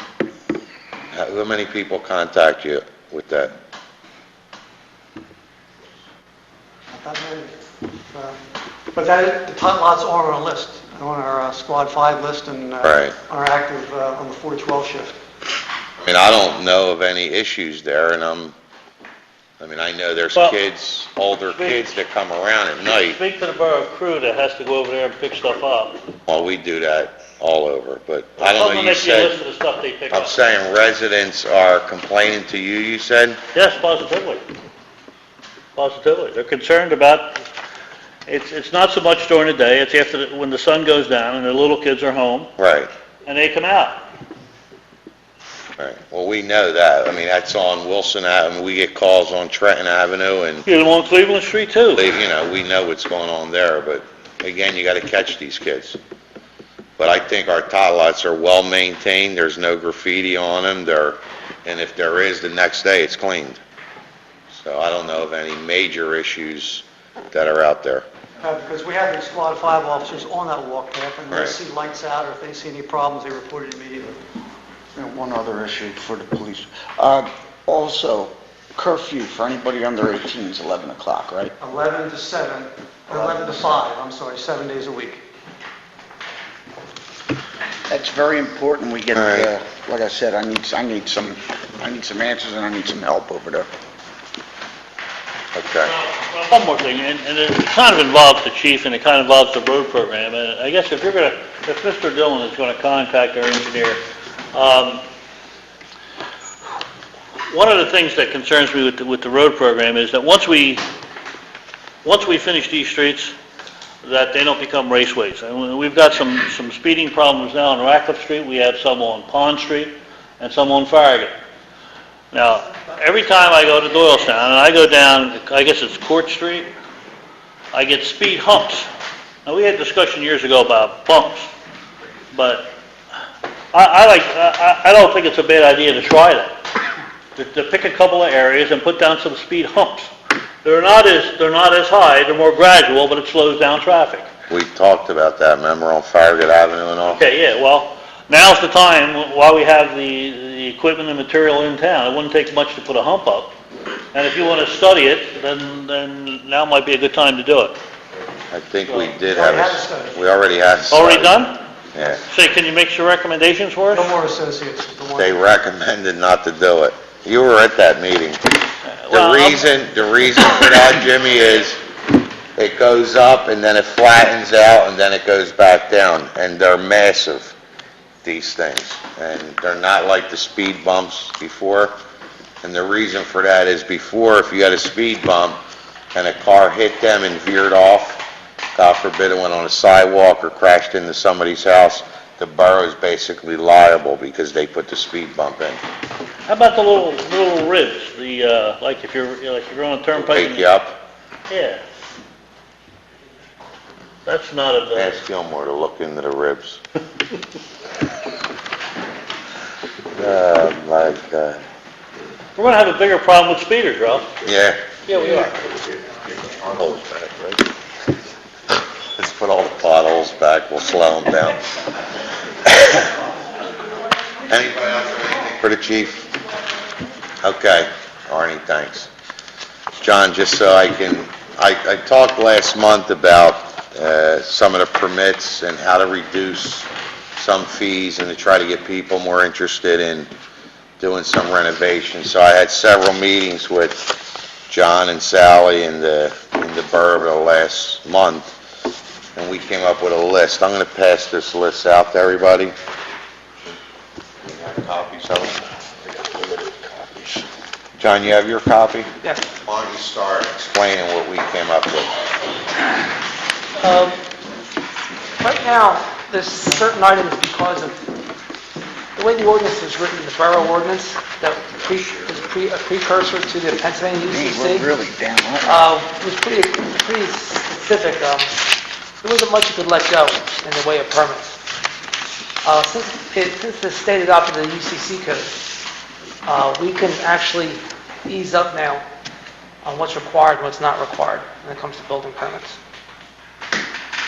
[SPEAKER 1] How many people contact you with that?
[SPEAKER 10] Not that many. But the tot lots are on our list, on our Squad 5 list and
[SPEAKER 1] Right.
[SPEAKER 10] on our active, on the 4-12 shift.
[SPEAKER 1] I mean, I don't know of any issues there, and I know there's
[SPEAKER 7] Well,
[SPEAKER 1] kids, older kids that come around at night.
[SPEAKER 7] Speak to the borough crew that has to go over there and pick stuff up.
[SPEAKER 1] Well, we do that all over, but I
[SPEAKER 7] Tell
[SPEAKER 1] don't
[SPEAKER 7] them
[SPEAKER 1] know,
[SPEAKER 7] to
[SPEAKER 1] you
[SPEAKER 7] make you a list
[SPEAKER 1] said,
[SPEAKER 7] of the stuff they pick
[SPEAKER 1] I'm
[SPEAKER 7] up.
[SPEAKER 1] saying residents are complaining to you, you said?
[SPEAKER 7] Yes, positively. Positively. They're concerned about, it's not so much during the day, it's after, when the sun goes down and the little kids are home,
[SPEAKER 1] Right,
[SPEAKER 7] and they come out.
[SPEAKER 1] right. Well, we know that. I mean, that's on Wilson Avenue. We get calls on Trenton Avenue, and,
[SPEAKER 7] You know, on Cleveland Street too.
[SPEAKER 1] we know what's going on there, but again, you gotta catch these kids. But I think our tot lots are well-maintained, there's no graffiti on them, and if there is, the next day it's cleaned. So I don't know of any major issues that are out there.
[SPEAKER 10] Because we have the Squad 5 officers on that walk path, and they
[SPEAKER 1] Right.
[SPEAKER 10] see lights out, or if they see any problems, they report it immediately.
[SPEAKER 11] And one other issue for the police. Also, curfew for anybody under 18 is 11 o'clock, right?
[SPEAKER 10] 11 to 7, or 11 to 5, I'm sorry, 7 days a week.
[SPEAKER 11] That's very important. We get,
[SPEAKER 1] All right.
[SPEAKER 11] like I said, I need some answers and I need some help over there.
[SPEAKER 1] Okay.
[SPEAKER 7] Well, one more thing, and it kind of involves the chief and it kind of involves the road program. And I guess if Mr. Dillon is going to contact our engineer, one of the things that concerns me with the road program is that once we finish these streets, that they don't become raceways. And we've got some speeding problems now on Ratcliffe Street, we have some on Pond Street, and some on Farragut. Now, every time I go to Doylestown, and I go down, I guess it's Court Street, I get speed humps. Now, we had discussion years ago about bumps, but I don't think it's a bad idea to try that. To pick a couple of areas and put down some speed humps. They're not as high, they're more gradual, but it slows down traffic.
[SPEAKER 1] We talked about that, remember, on Farragut Avenue and all?
[SPEAKER 7] Okay, yeah, well, now's the time while we have the equipment and material in town. It wouldn't take much to put a hump up. And if you want to study it, then now might be a good time to do it.
[SPEAKER 1] I think we did
[SPEAKER 10] Already
[SPEAKER 1] have
[SPEAKER 10] had a study.
[SPEAKER 1] we already had a study.
[SPEAKER 7] Already done?
[SPEAKER 1] Yeah.
[SPEAKER 7] Say, can you make some recommendations for
[SPEAKER 10] No
[SPEAKER 7] us?
[SPEAKER 10] more associates. The one-
[SPEAKER 1] They recommended not to do it. You were at that meeting.
[SPEAKER 7] Well,
[SPEAKER 1] The reason for that, Jimmy, is it goes up and then it flattens out and then it goes back down. And they're massive, these things. And they're not like the speed bumps before. And the reason for that is before, if you had a speed bump and a car hit them and veered off, God forbid it went on a sidewalk or crashed into somebody's house, the borough's basically liable because they put the speed bump in.
[SPEAKER 7] How about the little ribs, like if you're on a turnpike?
[SPEAKER 1] Pick you up.
[SPEAKER 7] Yeah. That's not a,
[SPEAKER 1] Ask Gilmore to look into the ribs. Oh, my God.
[SPEAKER 7] we're gonna have a bigger problem with speeders, Ralph.
[SPEAKER 1] Yeah.
[SPEAKER 7] Yeah, we are.
[SPEAKER 1] Potholes back, right? Let's put all the potholes back, we'll slow them down. Anybody else have anything for the chief? Okay, Arnie, thanks. John, just so I talked last month about some of the permits and how to reduce some fees and to try to get people more interested in doing some renovations. So I had several meetings with John and Sally in the borough the last month, and we came up with a list. I'm going to pass this list out to everybody. You got copies of it? John, you have your copy?
[SPEAKER 10] Yes.
[SPEAKER 1] Why don't you start explaining what we came up with?
[SPEAKER 10] Right now, there's certain items because of the way the ordinance is written, the borough ordinance, that is a precursor to the Pennsylvania UCC.
[SPEAKER 11] We're really down.
[SPEAKER 10] It was pretty specific. There wasn't much you could let go in the way of permits. Since the state adopted the UCC code, we can actually ease up now on what's required and what's not required when it comes to building permits.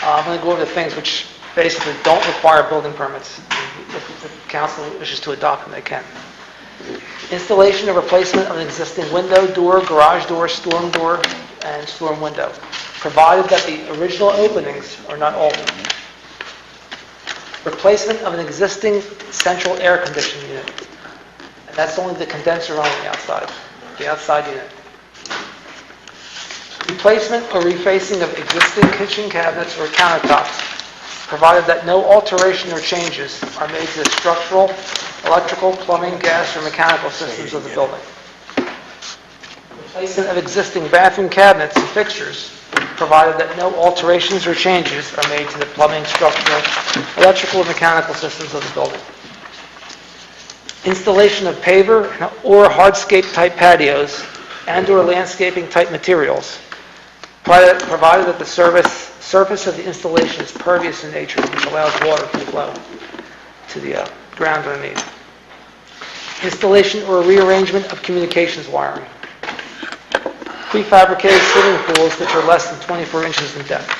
[SPEAKER 10] I'm going to go over the things which basically don't require building permits. If the council wishes to adopt them, they can. Installation or replacement of an existing window, door, garage door, storm door, and storm window, provided that the original openings are not altered. Replacement of an existing central air conditioning unit, and that's only the condenser on the outside unit. Replacement or refacing of existing kitchen cabinets or countertops, provided that no alteration or changes are made to the structural, electrical, plumbing, gas, or mechanical systems of the building. Replacement of existing bathroom cabinets and fixtures, provided that no alterations or changes are made to the plumbing, structural, electrical, or mechanical systems of the building. Installation of paver or hardscape type patios and/or landscaping type materials, provided that the surface of the installation is pervious in nature, which allows water to flow to the ground underneath. Installation or rearrangement of communications wiring. Prefabricated swimming pools which are less than 24 inches in depth.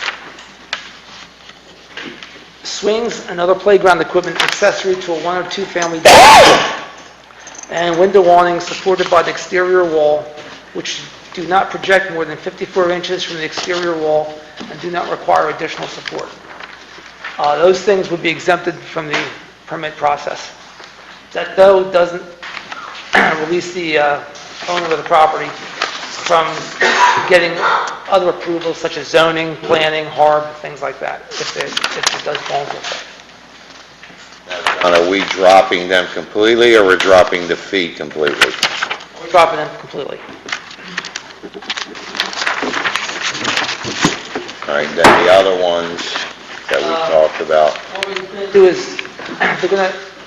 [SPEAKER 10] Swings and other playground equipment accessory to a one or two family dwelling. And window awnings supported by the exterior wall, which do not project more than 54 inches from the exterior wall and do not require additional support. Those things would be exempted from the permit process. That, though, doesn't release the owner of the property from getting other approvals such as zoning, planning, HARB, things like that, if it does fall into effect.
[SPEAKER 1] Are we dropping them completely, or we're dropping the fee completely?
[SPEAKER 10] We're dropping them completely.
[SPEAKER 1] All right, then the other ones that we talked about.
[SPEAKER 10] What we're going to do is,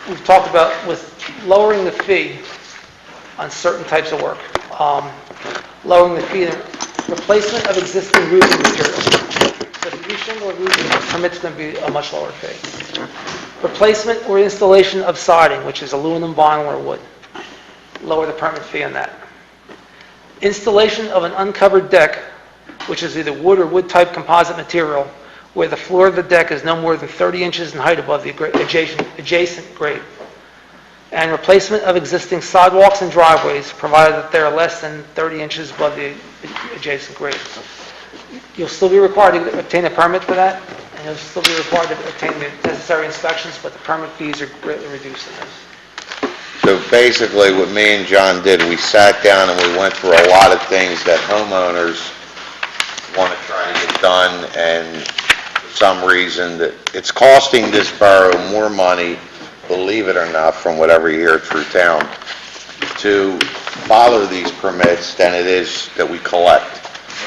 [SPEAKER 10] we've talked about with lowering the fee on certain types of work. Lowering the fee, replacement of existing roofing material. So if you reshingle a roof, the permit's going to be a much lower fee. Replacement or installation of siding, which is aluminum, vinyl, or wood. Lower the permit fee on that. Installation of an uncovered deck, which is either wood or wood-type composite material, where the floor of the deck is no more than 30 inches in height above the adjacent grade. And replacement of existing sidewalks and driveways, provided that they are less than 30 inches above the adjacent grade. You'll still be required to obtain a permit for that, and you'll still be required to obtain the necessary inspections, but the permit fees are greatly reduced in this.
[SPEAKER 1] So basically, what me and John did, we sat down and we went through a lot of things that homeowners want to try to get done, and for some reason, that it's costing this borough more money, believe it or not, from whatever you hear through town, to follow these permits than it is that we collect.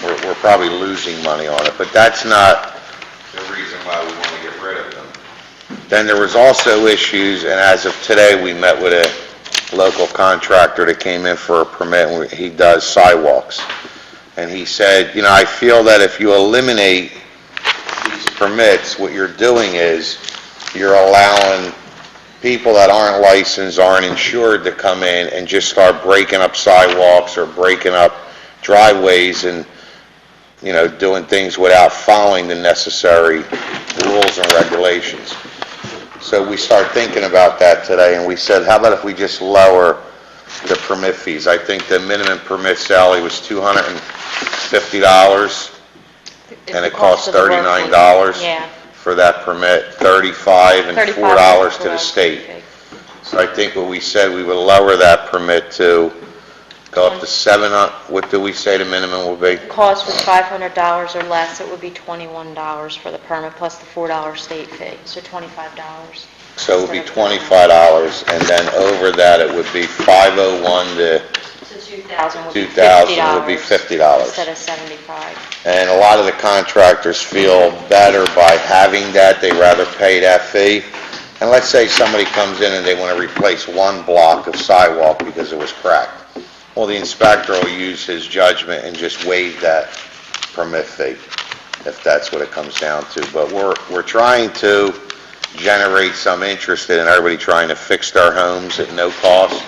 [SPEAKER 1] We're probably losing money on it, but that's not the reason why we want to get rid of them. Then there was also issues, and as of today, we met with a local contractor that came in for a permit, and he does sidewalks. And he said, I feel that if you eliminate these permits, what you're doing is you're allowing people that aren't licensed, aren't insured to come in and just start breaking up sidewalks or breaking up driveways and, doing things without following the necessary rules and regulations. So we started thinking about that today, and we said, how about if we just lower the permit fees? I think the minimum permit, Sally, was $250. And it costs $39
[SPEAKER 18] Yeah.
[SPEAKER 1] for that permit, $35 and
[SPEAKER 18] $35
[SPEAKER 1] $4 to the
[SPEAKER 18] for
[SPEAKER 1] state.
[SPEAKER 18] fee.
[SPEAKER 1] So I think what we said, we would lower that permit to go up to what do we say the minimum will be?
[SPEAKER 18] Cost was $500 or less, it would be $21 for the permit, plus the $4 state fee, so $25.
[SPEAKER 1] So it would be $25, and then over that, it would be 501 to
[SPEAKER 18] So 2,000 would be
[SPEAKER 1] 2,000 would be $50.
[SPEAKER 18] instead of 75.
[SPEAKER 1] And a lot of the contractors feel better by having that, they rather pay that fee. And let's say somebody comes in and they want to replace one block of sidewalk because it was cracked. Well, the inspector will use his judgment and just waive that permit fee, if that's what it comes down to. But we're trying to generate some interest in everybody trying to fix their homes at no cost.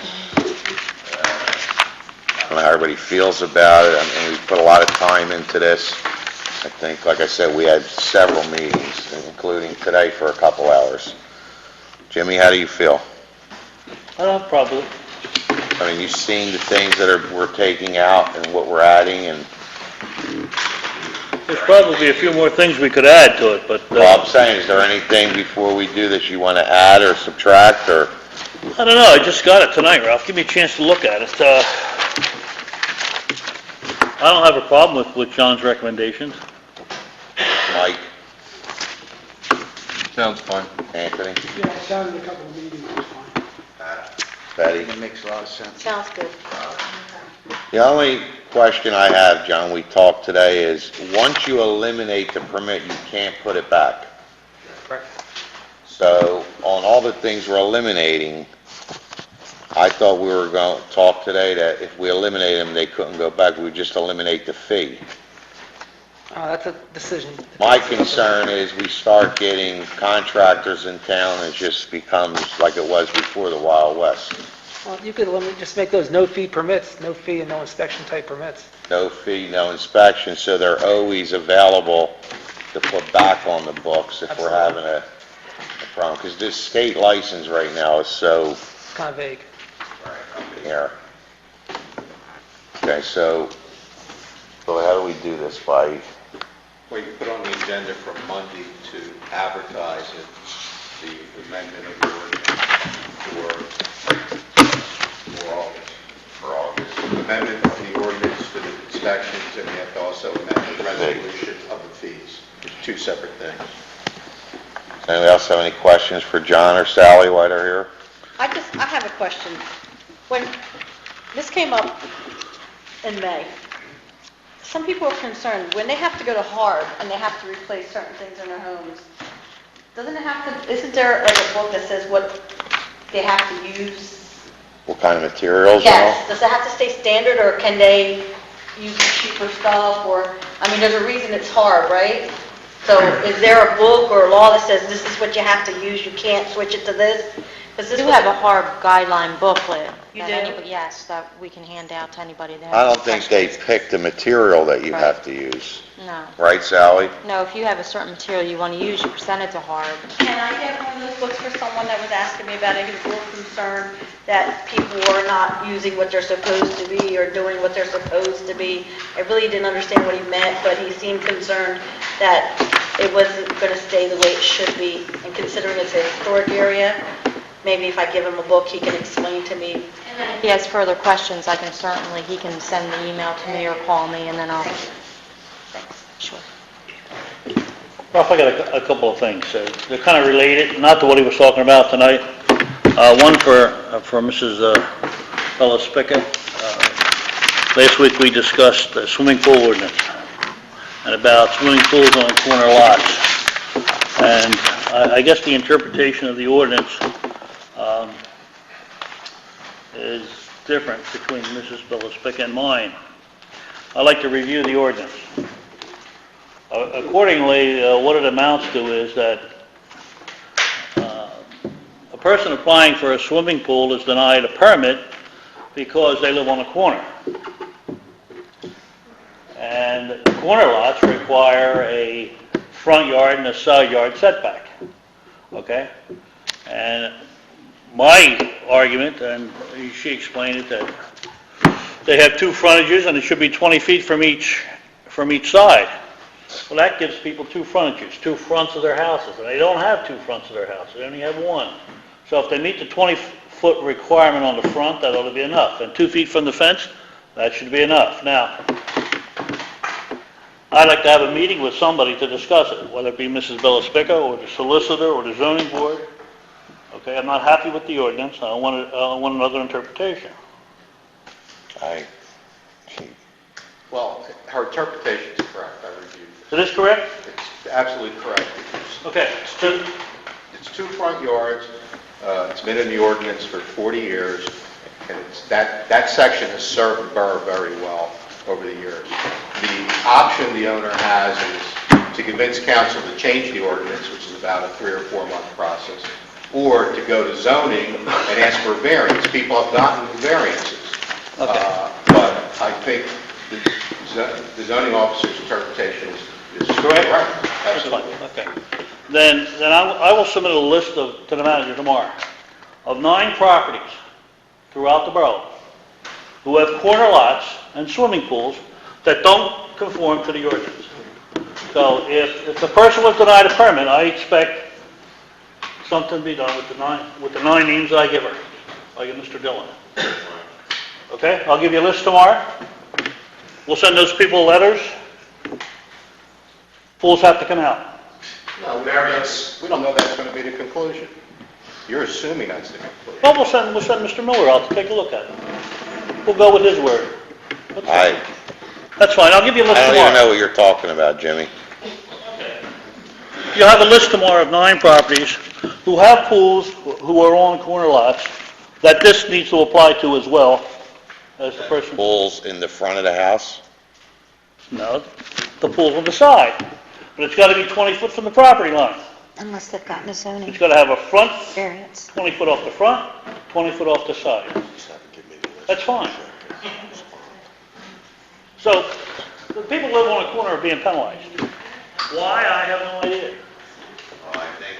[SPEAKER 1] I don't know how everybody feels about it. I mean, we put a lot of time into this. I think, like I said, we had several meetings, including today for a couple hours. Jimmy, how do you feel?
[SPEAKER 7] I don't have a problem with it.
[SPEAKER 1] I mean, you've seen the things that we're taking out and what we're adding, and
[SPEAKER 7] There's probably a few more things we could add to it, but
[SPEAKER 1] well, I'm saying, is there anything before we do this you want to add or subtract, or?
[SPEAKER 7] I don't know, I just got it tonight, Ralph. Give me a chance to look at it. I don't have a problem with John's recommendations.
[SPEAKER 1] Mike,
[SPEAKER 14] Sounds fine.
[SPEAKER 1] Anthony,
[SPEAKER 10] Yeah, it sounded a couple of meetings, it was fine.
[SPEAKER 1] Betty?
[SPEAKER 11] It makes a lot of sense.
[SPEAKER 12] Sounds good.
[SPEAKER 1] The only question I have, John, we talked today, is once you eliminate the permit, you can't put it back.
[SPEAKER 10] Correct.
[SPEAKER 1] So on all the things we're eliminating, I thought we were going to talk today that if we eliminate them, they couldn't go back. We would just eliminate the fee.
[SPEAKER 10] That's a decision.
[SPEAKER 1] My concern is we start getting contractors in town and it just becomes like it was before the Wild West.
[SPEAKER 10] Well, you could just make those no-fee permits, no fee and no inspection type permits.
[SPEAKER 1] No fee, no inspection, so they're always available to put back on the books if we're having a problem. Because this state license right now is so
[SPEAKER 10] It's kind of vague.
[SPEAKER 1] here. Okay, so how do we do this by?
[SPEAKER 2] Well, you put on the agenda for Monday to advertise it, the amendment of the ordinance for August.
[SPEAKER 1] For August.
[SPEAKER 2] Amendment of the ordinance to the inspections, and we have to also amend the resolution of the fees. Two separate things.
[SPEAKER 1] Anybody else have any questions for John or Sally while they're here?
[SPEAKER 12] I have a question. When this came up in May, some people are concerned, when they have to go to HARB and they have to replace certain things in their homes, isn't there like a book that says what they have to use?
[SPEAKER 1] What kind of materials and all?
[SPEAKER 12] Yes, does it have to stay standard, or can they use cheaper stuff, or, I mean, there's a reason it's HARB, right? So is there a book or a law that says this is what you have to use, you can't switch it to this?
[SPEAKER 18] We do have a hard guideline booklet.
[SPEAKER 12] You
[SPEAKER 18] that
[SPEAKER 12] do?
[SPEAKER 18] anybody- Yes, that we can hand out to anybody that has
[SPEAKER 1] I don't think they
[SPEAKER 18] questions.
[SPEAKER 1] pick the material that you
[SPEAKER 18] Right.
[SPEAKER 1] have to use.
[SPEAKER 18] No.
[SPEAKER 1] Right, Sally?
[SPEAKER 18] No, if you have a certain material you want to use, you present it to HARB.
[SPEAKER 12] Can I get one of those books for someone that was asking me about it, who's a little concerned that people are not using what they're supposed to be or doing what they're supposed to be? I really didn't understand what he meant, but he seemed concerned that it wasn't going to stay the way it should be. And considering it's a historic area, maybe if I give him a book, he can explain to me.
[SPEAKER 18] And then if he has further questions, he can send the email to me or call me, and then I'll... Thanks. Sure.
[SPEAKER 7] Ralph, I got a couple of things. They're kind of related, not to what he was talking about tonight. One for Mrs. Bella Spickett. Last week we discussed the swimming pool ordinance and about swimming pools on corner lots. And I guess the interpretation of the ordinance is different between Mrs. Bella Spickett and mine. I'd like to review the ordinance. Accordingly, what it amounts to is that a person applying for a swimming pool is denied a permit because they live on a corner. And corner lots require a front yard and a side yard setback, okay? And my argument, and she explained it, that they have two frontages and it should be 20 feet from each side. Well, that gives people two frontages, two fronts of their houses, and they don't have two fronts of their house, they only have one. So if they meet the 20-foot requirement on the front, that ought to be enough. And 2 feet from the fence, that should be enough. Now, I'd like to have a meeting with somebody to discuss it, whether it be Mrs. Bellaspica or the solicitor or the zoning board. Okay, I'm not happy with the ordinance, I want another interpretation.
[SPEAKER 2] Well, her interpretation is correct, I reviewed it.
[SPEAKER 7] Is this correct?
[SPEAKER 2] It's absolutely correct.
[SPEAKER 7] Okay.
[SPEAKER 2] It's two front yards, it's been in the ordinance for 40 years, and that section has served the borough very well over the years. The option the owner has is to convince council to change the ordinance, which is about a 3 or 4 month process, or to go to zoning and ask for a variance. People have gotten variances.
[SPEAKER 7] Okay.
[SPEAKER 2] But I think the zoning officer's interpretation is
[SPEAKER 7] Correct?
[SPEAKER 2] correct.
[SPEAKER 7] That's fine, okay. Then I will submit a list to the manager tomorrow of 9 properties throughout the borough who have corner lots and swimming pools that don't conform to the ordinance. So if the person was denied a permit, I expect something to be done with the 9 names I give her, like Mr. Dillon. Okay, I'll give you a list tomorrow. We'll send those people letters. Pools have to come out.
[SPEAKER 2] No, we don't know that's going to be the conclusion. You're assuming that's the conclusion.
[SPEAKER 7] Well, we'll send Mr. Miller out to take a look at it. We'll go with his word. That's fine, I'll give you a list
[SPEAKER 1] I don't
[SPEAKER 7] tomorrow.
[SPEAKER 1] even know what you're talking about, Jimmy.
[SPEAKER 7] You'll have a list tomorrow of 9 properties who have pools, who are on corner lots, that this needs to apply to as well as the person.
[SPEAKER 1] Pools in the front of the house?
[SPEAKER 7] No, the pool's on the side, but it's got to be 20 foot from the property line.
[SPEAKER 15] Unless they've gotten a zoning
[SPEAKER 7] It's got to have a front,
[SPEAKER 15] variance.
[SPEAKER 7] 20 foot off the front, 20 foot off the side. That's fine. So, the people who live on a corner are being penalized. Why, I have no idea.
[SPEAKER 1] Well, I think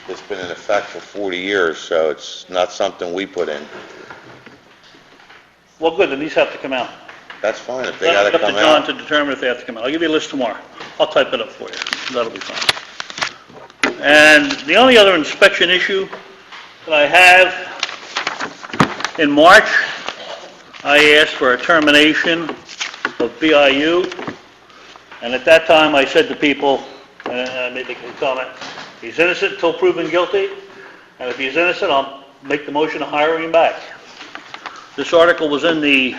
[SPEAKER 1] it's been in effect for 40 years, so it's not something we put in.
[SPEAKER 7] Well, good, then these have to come out.
[SPEAKER 1] That's fine, if they gotta
[SPEAKER 7] It's
[SPEAKER 1] come
[SPEAKER 7] up to John
[SPEAKER 1] out.
[SPEAKER 7] to determine if they have to come out. I'll give you a list tomorrow. I'll type it up for you. That'll be fine. And the only other inspection issue that I have, in March, I asked for a termination of BIU, and at that time I said to people, and I made the comment, he's innocent until proven guilty, and if he's innocent, I'll make the motion to hire him back. This article was in the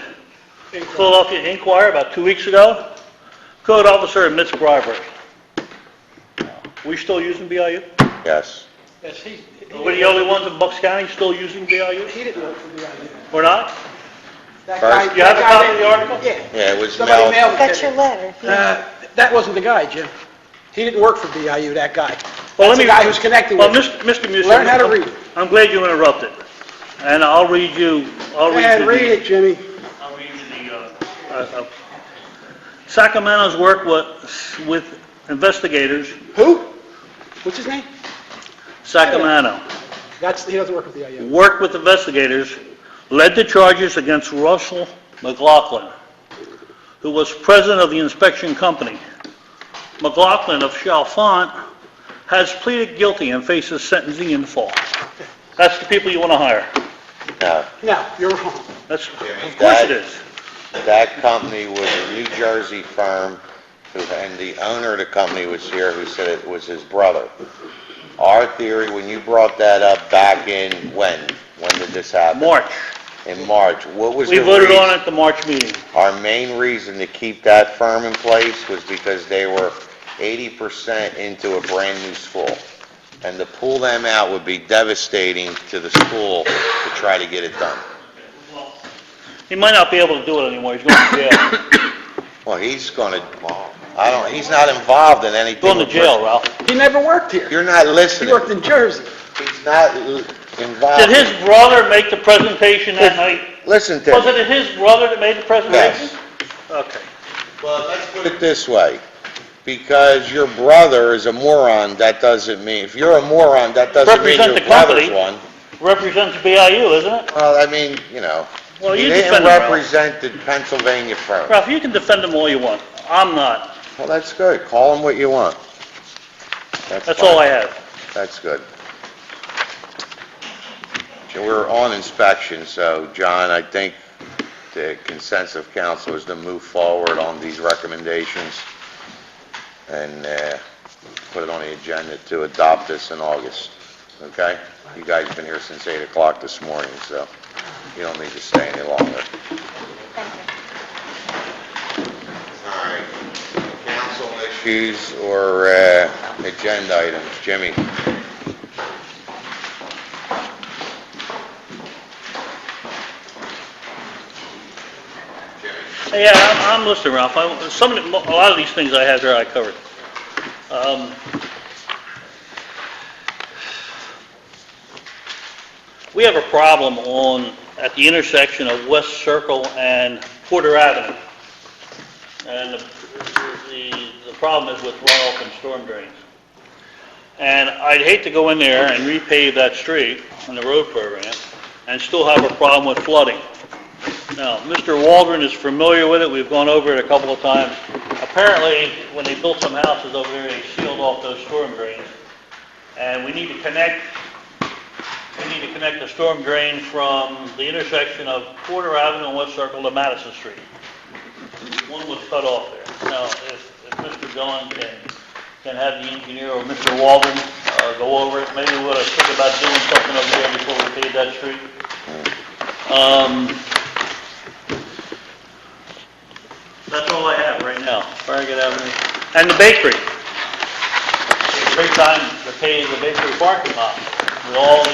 [SPEAKER 7] Philadelphia Inquirer about 2 weeks ago. Code officer admits bribery. We still using BIU?
[SPEAKER 1] Yes.
[SPEAKER 10] Yes,
[SPEAKER 7] We're the only ones in Bucks County still using BIU?
[SPEAKER 10] he didn't work for BIU.
[SPEAKER 7] We're not?
[SPEAKER 10] That
[SPEAKER 1] First-
[SPEAKER 7] You have a copy of the article?
[SPEAKER 10] Yeah.
[SPEAKER 1] Yeah, it was
[SPEAKER 10] Somebody
[SPEAKER 1] mailed.
[SPEAKER 10] mailed it
[SPEAKER 15] That's
[SPEAKER 10] to
[SPEAKER 15] your
[SPEAKER 10] me.
[SPEAKER 15] letter.
[SPEAKER 10] That wasn't the guy, Jim. He didn't work for BIU, that guy.
[SPEAKER 7] Well,
[SPEAKER 10] That's the guy who's connected
[SPEAKER 7] Well,
[SPEAKER 10] with it.
[SPEAKER 7] Mr. Music.
[SPEAKER 10] Learn how to read.
[SPEAKER 7] I'm glad you interrupted. And I'll read you,
[SPEAKER 10] Go ahead, read it, Jimmy.
[SPEAKER 7] I'll read you the, Sacramento's work with investigators,
[SPEAKER 10] Who? What's his name?
[SPEAKER 7] Sacramento,
[SPEAKER 10] He doesn't work with BIU.
[SPEAKER 7] worked with investigators, led the charges against Russell McLaughlin, who was president of the inspection company. McLaughlin of Chalfont has pleaded guilty and faces sentencing in fall. That's the people you want to hire.
[SPEAKER 1] No,
[SPEAKER 10] No, you're wrong.
[SPEAKER 7] That's, of course it is.
[SPEAKER 1] that company was a New Jersey firm, and the owner of the company was here, who said it was his brother. Our theory, when you brought that up back in when? When did this happen?
[SPEAKER 7] March.
[SPEAKER 1] In March. What was
[SPEAKER 7] We
[SPEAKER 1] the
[SPEAKER 7] voted
[SPEAKER 1] reason?
[SPEAKER 7] on it at the March meeting.
[SPEAKER 1] Our main reason to keep that firm in place was because they were 80% into a brand-new school. And to pull them out would be devastating to the school to try to get it done.
[SPEAKER 7] He might not be able to do it anymore, he's going to jail.
[SPEAKER 1] Well, he's not involved in anything.
[SPEAKER 7] Going to
[SPEAKER 1] with
[SPEAKER 7] jail,
[SPEAKER 1] Bristol.
[SPEAKER 7] Ralph.
[SPEAKER 10] He never worked here.
[SPEAKER 1] You're not
[SPEAKER 10] He
[SPEAKER 1] listening.
[SPEAKER 10] worked in Jersey.
[SPEAKER 1] He's not involved.
[SPEAKER 7] Did his brother make the presentation that night?
[SPEAKER 1] Listen to
[SPEAKER 7] Was
[SPEAKER 1] me.
[SPEAKER 7] it his brother that made the presentation?
[SPEAKER 1] Yes.
[SPEAKER 7] Okay.
[SPEAKER 1] Well, let's put it this way. Because your brother is a moron, that doesn't mean, if you're a moron, that doesn't mean
[SPEAKER 7] Represent
[SPEAKER 1] your
[SPEAKER 7] the
[SPEAKER 1] brother's
[SPEAKER 7] company.
[SPEAKER 1] one.
[SPEAKER 7] Represents BIU, isn't it?
[SPEAKER 1] Well, I mean, you know,
[SPEAKER 7] Well,
[SPEAKER 1] he
[SPEAKER 7] you
[SPEAKER 1] didn't
[SPEAKER 7] defend him, Ralph.
[SPEAKER 1] represent the Pennsylvania firm.
[SPEAKER 7] Ralph, you can defend them all you want. I'm not.
[SPEAKER 1] Well, that's good. Call them what you want.
[SPEAKER 7] That's all I have.
[SPEAKER 1] That's good. We're on inspection, so, John, I think the consensus of council is to move forward on these recommendations and put it on the agenda to adopt this in August, okay? You guys have been here since 8 o'clock this morning, so you don't need to stay any longer. All right. Council issues or agenda items? Jimmy?
[SPEAKER 7] Yeah, I'm listening, Ralph. A lot of these things I have here, I covered. We have a problem at the intersection of West Circle and Porter Avenue. And the problem is with runoff and storm drains. And I'd hate to go in there and repave that street in the road program and still have a problem with flooding. Now, Mr. Waldron is familiar with it. We've gone over it a couple of times. Apparently, when they built some houses over there, they sealed off those storm drains. And we need to connect the storm drain from the intersection of Porter Avenue and West Circle to Madison Street. One was cut off there. Now, if Mr. Dillon can have the engineer or Mr. Waldron go over it, maybe we ought to think about doing something over there before we pave that street. That's all I have right now, Farragut Avenue. And the bakery. It's a great time to pave the bakery parking lot with all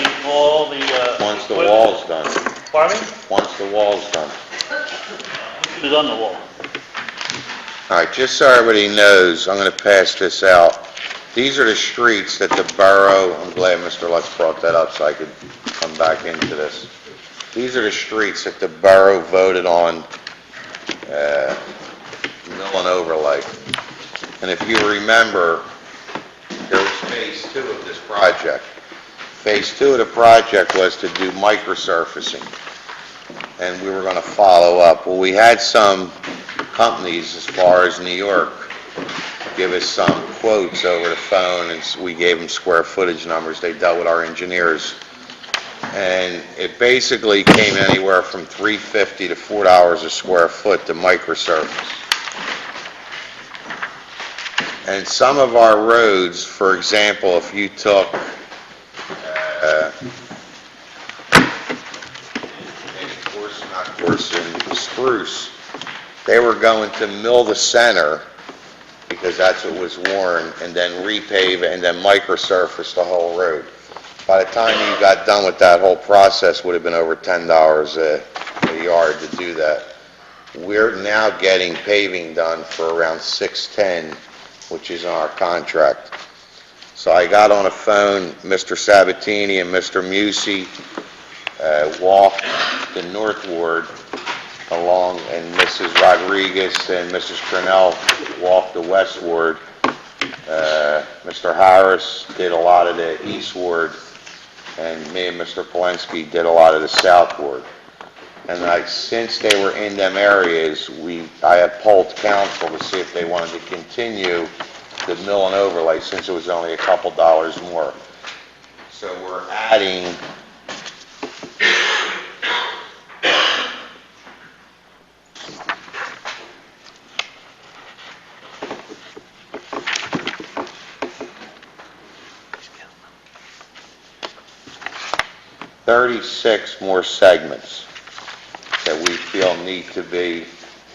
[SPEAKER 7] the...
[SPEAKER 1] Once the wall's done.
[SPEAKER 7] Pardon me?
[SPEAKER 1] Once the wall's done.
[SPEAKER 7] It's on the wall.
[SPEAKER 1] All right, just so everybody knows, I'm going to pass this out. These are the streets that the borough, I'm glad Mr. Lutz brought that up so I could come back into this. These are the streets that the borough voted on mill and overlay. And if you remember, there was phase 2 of this project. Phase 2 of the project was to do microsurfacing, and we were going to follow up. Well, we had some companies as far as New York give us some quotes over the phone, and we gave them square footage numbers. They dealt with our engineers, and it basically came anywhere from $3.50 to $4 a square foot to microsurface. And some of our roads, for example, if you took Spruce, they were going to mill the center because that's what was worn, and then repave it, and then microsurface the whole road. By the time you got done with that whole process, would have been over $10 a yard to do that. We're now getting paving done for around $6.10, which is in our contract. So I got on the phone, Mr. Sabatini and Mr. Musi walked the North Ward along, and Mrs. Rodriguez and Mrs. Cornell walked the West Ward. Mr. Harris did a lot of the East Ward, and me and Mr. Polensky did a lot of the South Ward. And since they were in them areas, I had polled council to see if they wanted to continue the mill and overlay, since it was only a couple dollars more. So we're adding $36 more segments that we feel need to be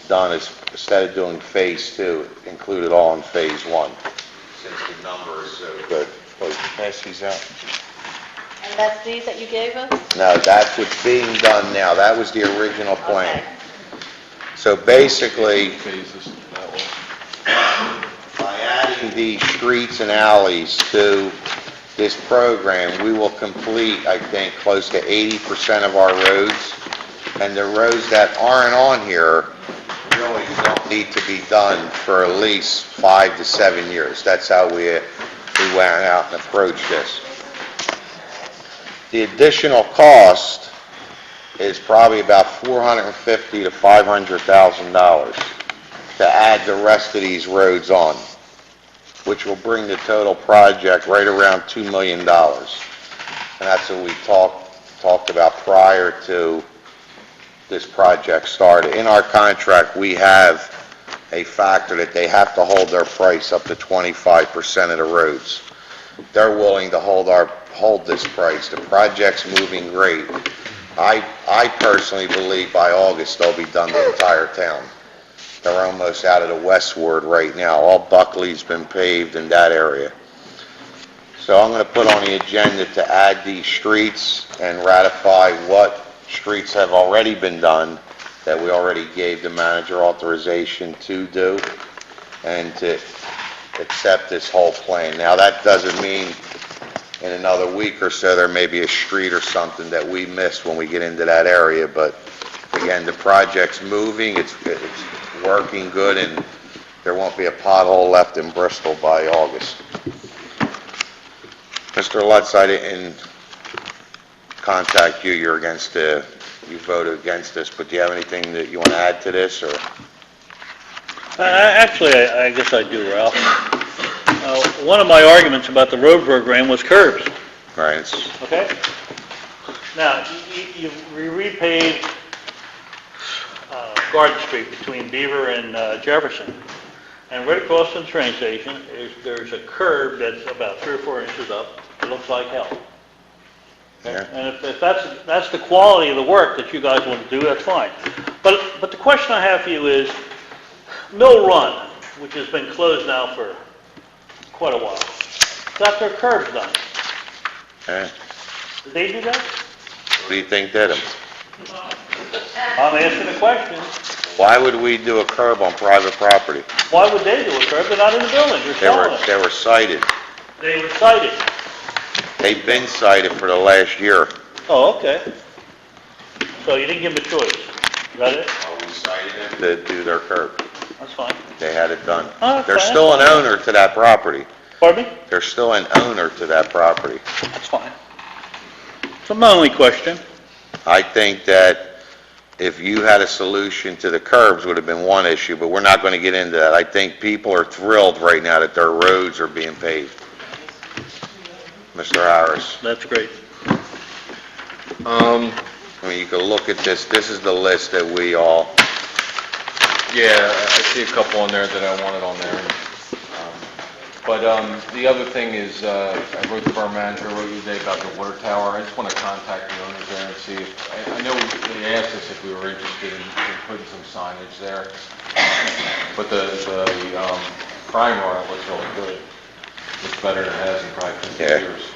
[SPEAKER 1] done instead of doing phase 2, include it all in phase 1, since the number is so good. Wait, pass these out.
[SPEAKER 12] And that's these that you gave us?
[SPEAKER 1] No, that's what's being done now. That was the original plan.
[SPEAKER 12] Okay.
[SPEAKER 1] So basically,
[SPEAKER 14] Phases, that way.
[SPEAKER 1] by adding these streets and alleys to this program, we will complete, I think, close to 80% of our roads. And the roads that aren't on here really don't need to be done for at least 5 to 7 years. That's how we went out and approached this. The additional cost is probably about $450,000 to $500,000. to add the rest of these roads on, which will bring the total project right around $2 million. And that's what we talked about prior to this project started. In our contract, we have a factor that they have to hold their price up to 25% of the roads. They're willing to hold this price. The project's moving great. I personally believe by August they'll be done the entire town. They're almost out of the westward right now. All Buckley's been paved in that area. So I'm going to put on the agenda to add these streets and ratify what streets have already been done that we already gave the manager authorization to do and to accept this whole plan. Now, that doesn't mean in another week or so there may be a street or something that we missed when we get into that area, but again, the project's moving, it's working good, and there won't be a pothole left in Bristol by August. Mr. Lutz, I didn't contact you, you voted against this, but do you have anything that you want to add to this, or?
[SPEAKER 7] Actually, I guess I do, Ralph. One of my arguments about the road program was curbs,
[SPEAKER 1] Right.
[SPEAKER 7] okay? Now, you repaved Garden Street between Beaver and Jefferson, and right across from the train station, there's a curb that's about 3 or 4 inches up. It looks like hell.
[SPEAKER 1] Yeah.
[SPEAKER 7] And if that's the quality of the work that you guys want to do, that's fine. But the question I have for you is, Mill Run, which has been closed now for quite a while, got their curbs done.
[SPEAKER 1] Okay.
[SPEAKER 7] Did they do that?
[SPEAKER 1] What do you think did them?
[SPEAKER 7] I'm asking the question.
[SPEAKER 1] Why would we do a curb on private property?
[SPEAKER 7] Why would they do a curb? They're not in the building. They're selling it.
[SPEAKER 1] They were cited.
[SPEAKER 7] They were cited.
[SPEAKER 1] They've been cited for the last year.
[SPEAKER 7] Oh, okay. So you didn't give them a choice. Is that it?
[SPEAKER 1] We cited them to do their curb.
[SPEAKER 7] That's fine.
[SPEAKER 1] They had it done.
[SPEAKER 7] Oh,
[SPEAKER 1] There's
[SPEAKER 7] fine.
[SPEAKER 1] still an owner to that property.
[SPEAKER 7] Pardon me?
[SPEAKER 1] There's still an owner to that property.
[SPEAKER 7] That's fine. So my only question,
[SPEAKER 1] I think that if you had a solution to the curbs would have been one issue, but we're not going to get into that. I think people are thrilled right now that their roads are being paved. Mr. Harris.
[SPEAKER 7] that's great.
[SPEAKER 1] I mean, you can look at this. This is the list that we all,
[SPEAKER 14] Yeah, I see a couple on there that I wanted on there. But the other thing is, I wrote the borough manager, I wrote you today about the water tower. I just want to contact the owners there and see if, I know they asked us if we were interested in putting some signage there. But the crime bar looks really good. Looks better than it has in probably 50 years.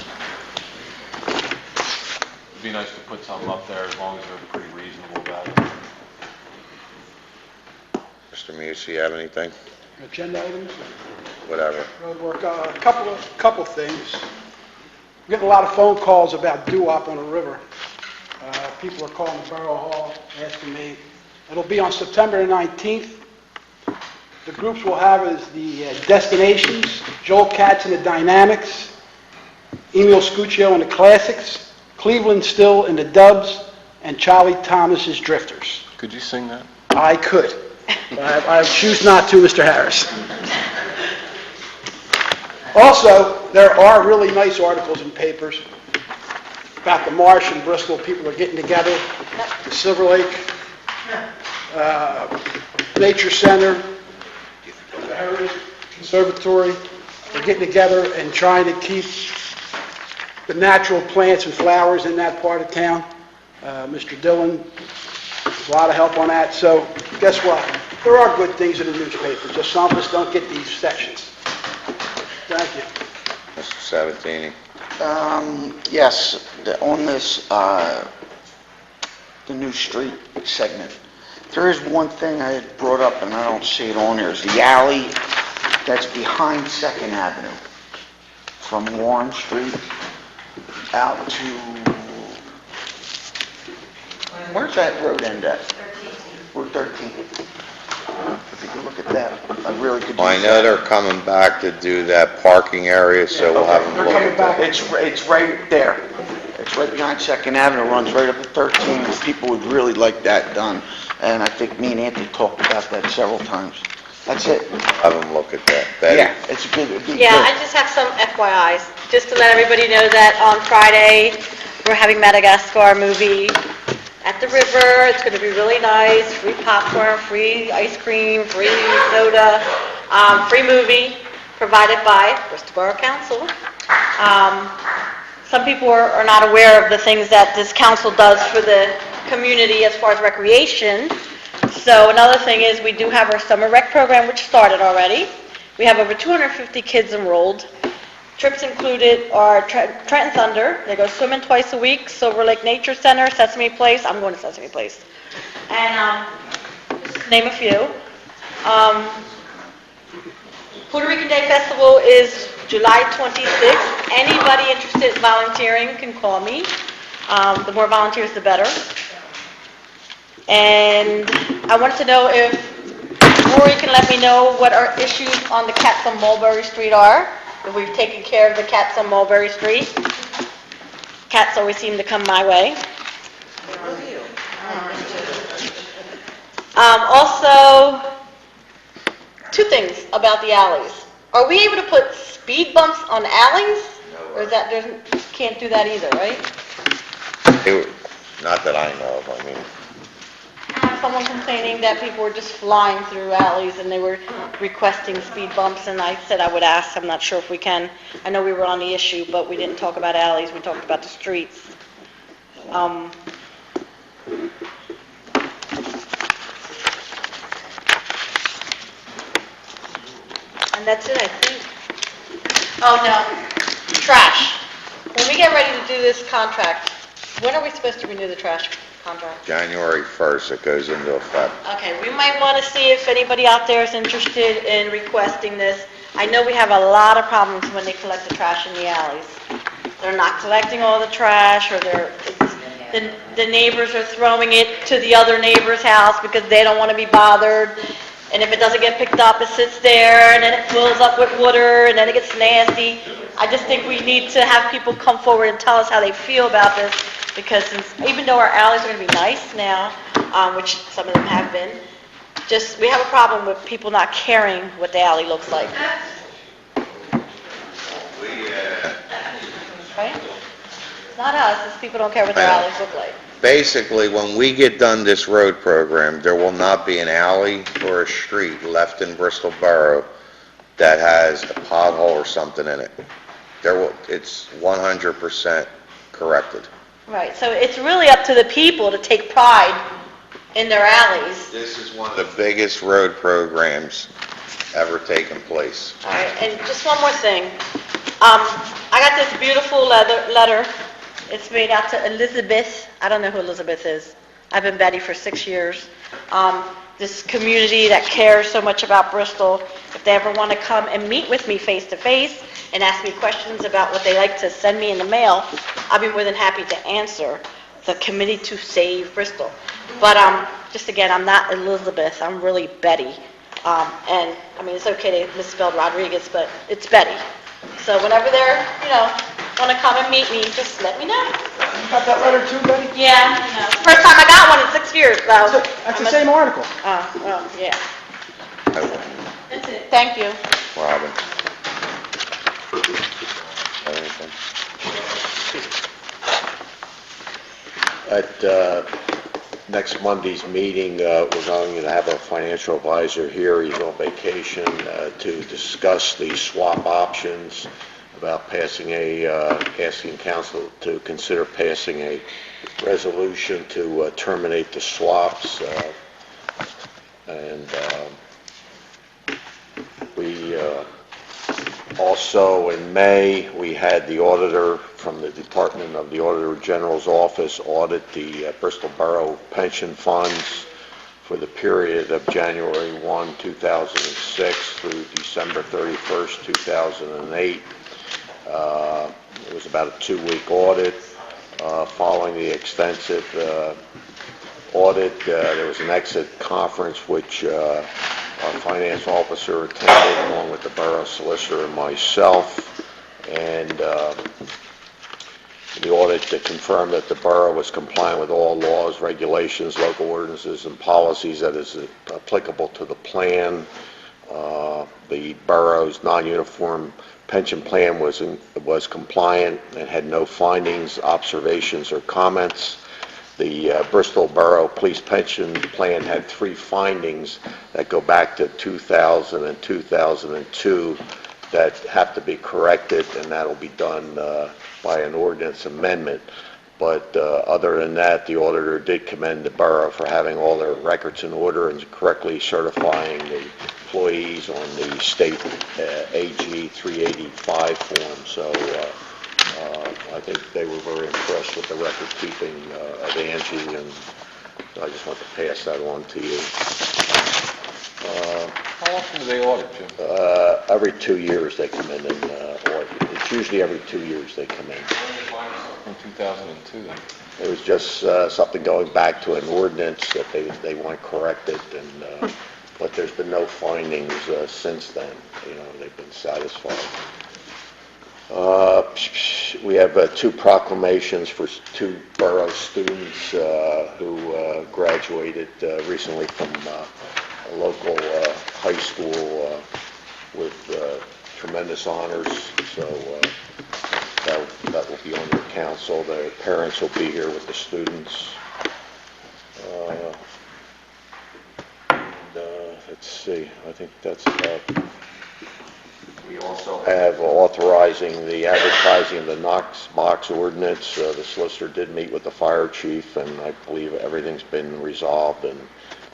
[SPEAKER 14] It'd be nice to put something up there as long as they're pretty reasonable about it.
[SPEAKER 1] Mr. Muse, you have anything?
[SPEAKER 19] Agenda items,
[SPEAKER 1] Whatever.
[SPEAKER 19] road work, a couple things. We're getting a lot of phone calls about doo-wop on the river. People are calling the Borough Hall, asking me. It'll be on September the 19th. The groups we'll have is the Destinations, Joel Katz and the Dynamics, Emil Scuccio and the Classics, Cleveland Still and the Dubs, and Charlie Thomas's Drifters.
[SPEAKER 14] Could you sing that?
[SPEAKER 19] I could. I choose not to, Mr. Harris. Also, there are really nice articles in papers about the marsh in Bristol. People are getting together, the Silver Lake Nature Center, the Heritage Conservatory. They're getting together and trying to keep the natural plants and flowers in that part of town. Mr. Dillon, there's a lot of help on that. So guess what? There are good things in the newspaper, just some of us don't get these sections. Thank you.
[SPEAKER 1] Mr. Sabatini.
[SPEAKER 11] Yes, on this, the new street segment, there is one thing I had brought up, and I don't see it on there, is the alley that's behind Second Avenue, from Warren Street out to, where's that road end at? Route 13. If you could look at that, I really could use
[SPEAKER 1] Well, I know they're coming back to do that parking area, so we'll have them look at that.
[SPEAKER 11] It's right there. It's right behind Second Avenue, runs right up to 13, and people would really like that done. And I think me and Anthony talked about that several times. That's it.
[SPEAKER 1] Have them look at that. Betty?
[SPEAKER 11] Yeah, it's good, it'd be
[SPEAKER 12] Yeah, I
[SPEAKER 11] good.
[SPEAKER 12] just have some FYIs, just to let everybody know that on Friday, we're having Madagascar movie at the river. It's going to be really nice, free popcorn, free ice cream, free soda, free movie, provided by Bristol Borough Council. Some people are not aware of the things that this council does for the community as far as recreation. So another thing is, we do have our summer rec program, which started already. We have over 250 kids enrolled. Trips included are Trenton Thunder, they go swimming twice a week, Silver Lake Nature Center, Sesame Place, I'm going to Sesame Place. And, just to name a few. Puerto Rican Day Festival is July 26th. Anybody interested in volunteering can call me. The more volunteers, the better. And I wanted to know if Rory can let me know what our issues on the cats on Mulberry Street are, if we've taken care of the cats on Mulberry Street. Cats always seem to come my way. Also, two things about the alleys. Are we able to put speed bumps on alleys? Or is that, can't do that either, right?
[SPEAKER 1] Not that I know of, I mean,
[SPEAKER 12] I have someone complaining that people were just flying through alleys and they were requesting speed bumps, and I said I would ask. I'm not sure if we can. I know we were on the issue, but we didn't talk about alleys, we talked about the streets. And that's it, I think. Oh, no, trash. When we get ready to do this contract, when are we supposed to renew the trash contract?
[SPEAKER 1] January 1st, it goes into effect.
[SPEAKER 12] Okay, we might want to see if anybody out there is interested in requesting this. I know we have a lot of problems when they collect the trash in the alleys. They're not collecting all the trash, or the neighbors are throwing it to the other neighbor's house because they don't want to be bothered. And if it doesn't get picked up, it sits there, and then it fills up with water, and then it gets nasty. I just think we need to have people come forward and tell us how they feel about this, because even though our alleys are going to be nice now, which some of them have been, we have a problem with people not caring what the alley looks like. Right? It's not us, it's people don't care what their
[SPEAKER 1] I know.
[SPEAKER 12] alleys look like.
[SPEAKER 1] Basically, when we get done this road program, there will not be an alley or a street left in Bristol Borough that has a pothole or something in it. It's 100% corrected.
[SPEAKER 12] Right, so it's really up to the people to take pride in their alleys.
[SPEAKER 1] This is one of the biggest road programs ever taken place.
[SPEAKER 12] All right, and just one more thing. I got this beautiful letter. It's made out to Elizabeth. I don't know who Elizabeth is. I've been Betty for 6 years. This community that cares so much about Bristol, if they ever want to come and meet with me face to face and ask me questions about what they like to send me in the mail, I'll be more than happy to answer. The Committee to Save Bristol. But just again, I'm not Elizabeth, I'm really Betty. And, I mean, it's okay to misspell Rodriguez, but it's Betty. So whenever they're, want to come and meet me, just let me know.
[SPEAKER 19] You got that letter too, Betty?
[SPEAKER 12] Yeah, First time I got one in 6 years, though.
[SPEAKER 19] That's the same article.
[SPEAKER 12] Well, yeah. That's it. Thank you.
[SPEAKER 1] Robin? Anything?
[SPEAKER 16] At next Monday's meeting, we're going to have our financial advisor here. He's on vacation to discuss the swap options, about asking council to consider passing a resolution to terminate the swaps. And we also, in May, we had the auditor from the Department of the Auditor General's Office audit the Bristol Borough pension funds for the period of January 1, 2006 through December 31st, 2008. It was about a 2-week audit. Following the extensive audit, there was an exit conference which our finance officer attended along with the borough solicitor and myself, and the audit confirmed that the borough was compliant with all laws, regulations, local ordinances, and policies that is applicable to the plan. The borough's non-uniform pension plan was compliant and had no findings, observations, or comments. The Bristol Borough Police Pension Plan had 3 findings that go back to 2000 and 2002 that have to be corrected, and that'll be done by an ordinance amendment. But other than that, the auditor did commend the borough for having all their records in order and correctly certifying the employees on the state AG 385 form. So I think they were very impressed with the record keeping of Angie, and I just want to pass that on to you.
[SPEAKER 14] How often do they audit, Jim?
[SPEAKER 16] Every 2 years they come in and audit. It's usually every 2 years they come in.
[SPEAKER 14] In 2002, then?
[SPEAKER 16] It was just something going back to an ordinance that they want corrected, and but there's been no findings since then. You know, they've been satisfied. We have 2 proclamations for 2 borough students who graduated recently from a local high school with tremendous honors. So that will be on your council. The parents will be here with the students. Let's see, I think that's about. We also have authorizing the advertising of the Knox box ordinance. The solicitor did meet with the fire chief, and I believe everything's been resolved, and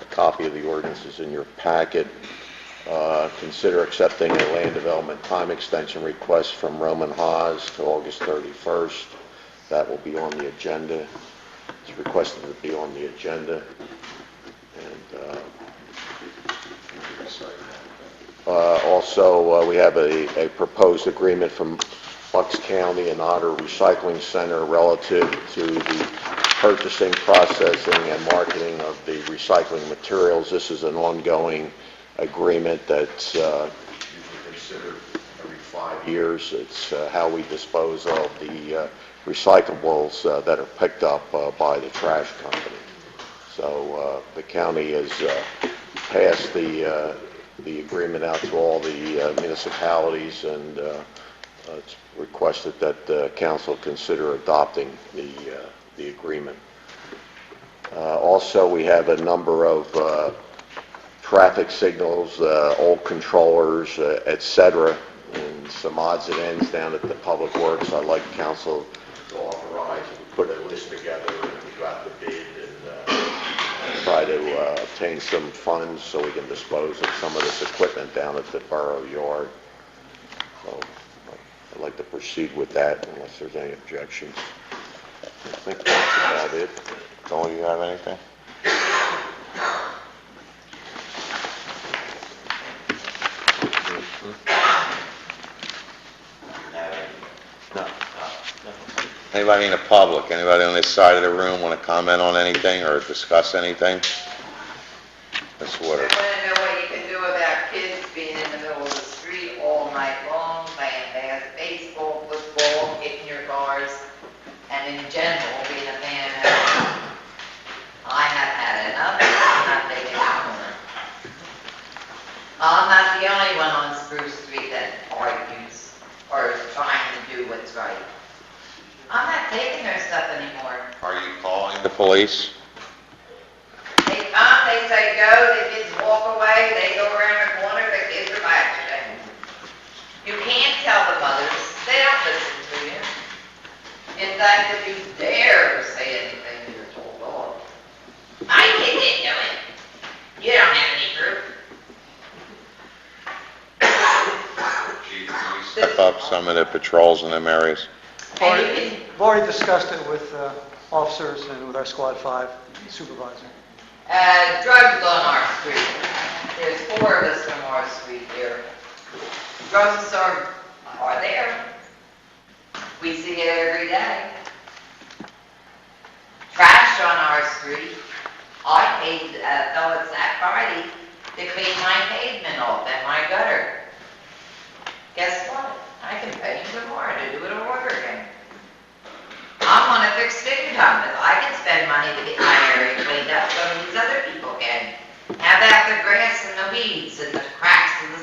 [SPEAKER 16] a copy of the ordinance is in your packet. Consider accepting a land development time extension request from Roman Haas to August 31st. That will be on the agenda. It's requested to be on the agenda. And also, we have a proposed agreement from Bucks County and Otter Recycling Center relative to the purchasing, processing, and marketing of the recycling materials. This is an ongoing agreement that's usually considered every 5 years. It's how we dispose of the recyclables that are picked up by the trash company. So the county has passed the agreement out to all the municipalities, and it's requested that the council consider adopting the agreement. Also, we have a number of traffic signals, old controllers, et cetera, and some odds and ends down at the Public Works. I'd like council to authorize, put a list together and go out to bid and try to obtain some funds so we can dispose of some of this equipment down at the borough yard. So I'd like to proceed with that unless there's any objections. I think that's about it.
[SPEAKER 1] Don't you have anything?
[SPEAKER 16] No.
[SPEAKER 1] Anybody in the public, anybody on this side of the room want to comment on anything or discuss anything? Ms. Woodard.
[SPEAKER 20] I want to know what you can do about kids being in the middle of the street all night long, playing baseball, football, hitting your cars, and in general, being a fan of. I have had enough. I'm not taking it anymore. I'm not the only one on Spruce Street that argues or is trying to do what's right. I'm not taking their stuff anymore.
[SPEAKER 1] Are you calling the police?
[SPEAKER 20] They come, they say go, the kids walk away, they go around the corner, the kids are back again. You can't tell the mothers, they don't listen to you. In fact, if you dare say anything, you're told off. My kid didn't do it. You don't have any proof.
[SPEAKER 1] Step up some of the patrols in them areas.
[SPEAKER 10] We've already discussed it with officers and with our Squad 5 supervisor.
[SPEAKER 20] Drugs on our street. There's 4 of us from our street here. Drugs are there. We see it every day. Trash on our street. I paid a fellow that Friday to clean my pavement off and my gutter. Guess what? I can pay him tomorrow to do it all over again. I'm on a fixed income. If I can spend money to get my area cleaned up, some of these other people can. How about the grass and the weeds and the cracks in the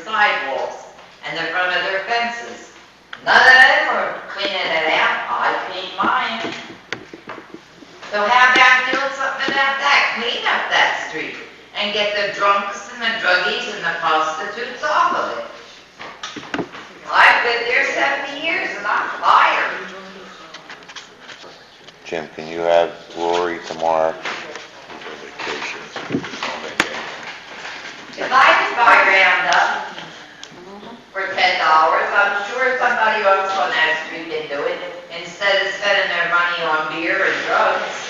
[SPEAKER 20] So how about doing something about that? Clean up that street and get the drunks and the druggies and the prostitutes off of it. I've been there 70 years and I'm tired.
[SPEAKER 1] Jim, can you have Lori tomorrow?
[SPEAKER 20] If I could buy Roundup for $10, I'm sure somebody else on that street can do it instead of spending their money on beer and drugs.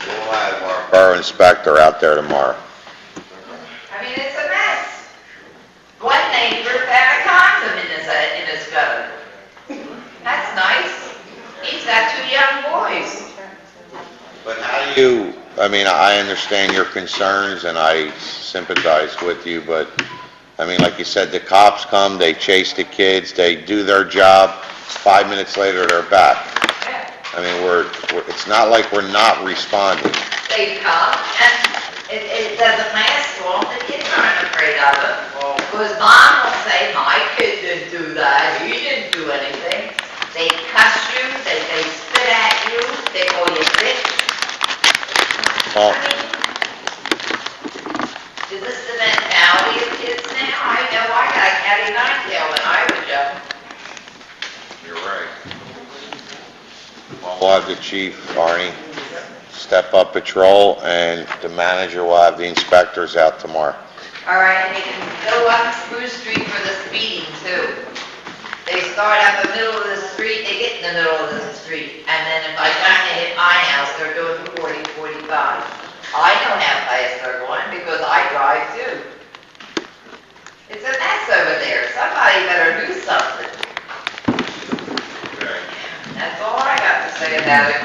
[SPEAKER 1] We'll have our borough inspector out there tomorrow.
[SPEAKER 20] I mean, it's a mess. One neighbor found a condom in his gutter. That's nice. He's got 2 young boys.
[SPEAKER 1] But how do you, I mean, I understand your concerns and I sympathize with you, but, I mean, like you said, the cops come, they chase the kids, they do their job, 5 minutes later, they're back. I mean, it's not like we're not responding.
[SPEAKER 20] They come, and it doesn't last long, the kids aren't afraid of it. Because mom will say, my kid didn't do that, he didn't do anything. They cuss you, they spit at you, they call you bitch.
[SPEAKER 1] Well,
[SPEAKER 20] Is this the mentality of kids now? I know I got a catty nine-tail when I was young.
[SPEAKER 1] you're right. Well, we'll have the chief, Arnie, step up patrol, and the manager will have the inspectors out tomorrow.
[SPEAKER 20] All right, and they can go up Spruce Street for the speeding too. They start at the middle of the street, they get in the middle of the street, and then if I kind of hit my house, they're doing 40, 45. I know how fast they're going because I drive too. It's a mess over there. Somebody better do something. That's all I got to say about it.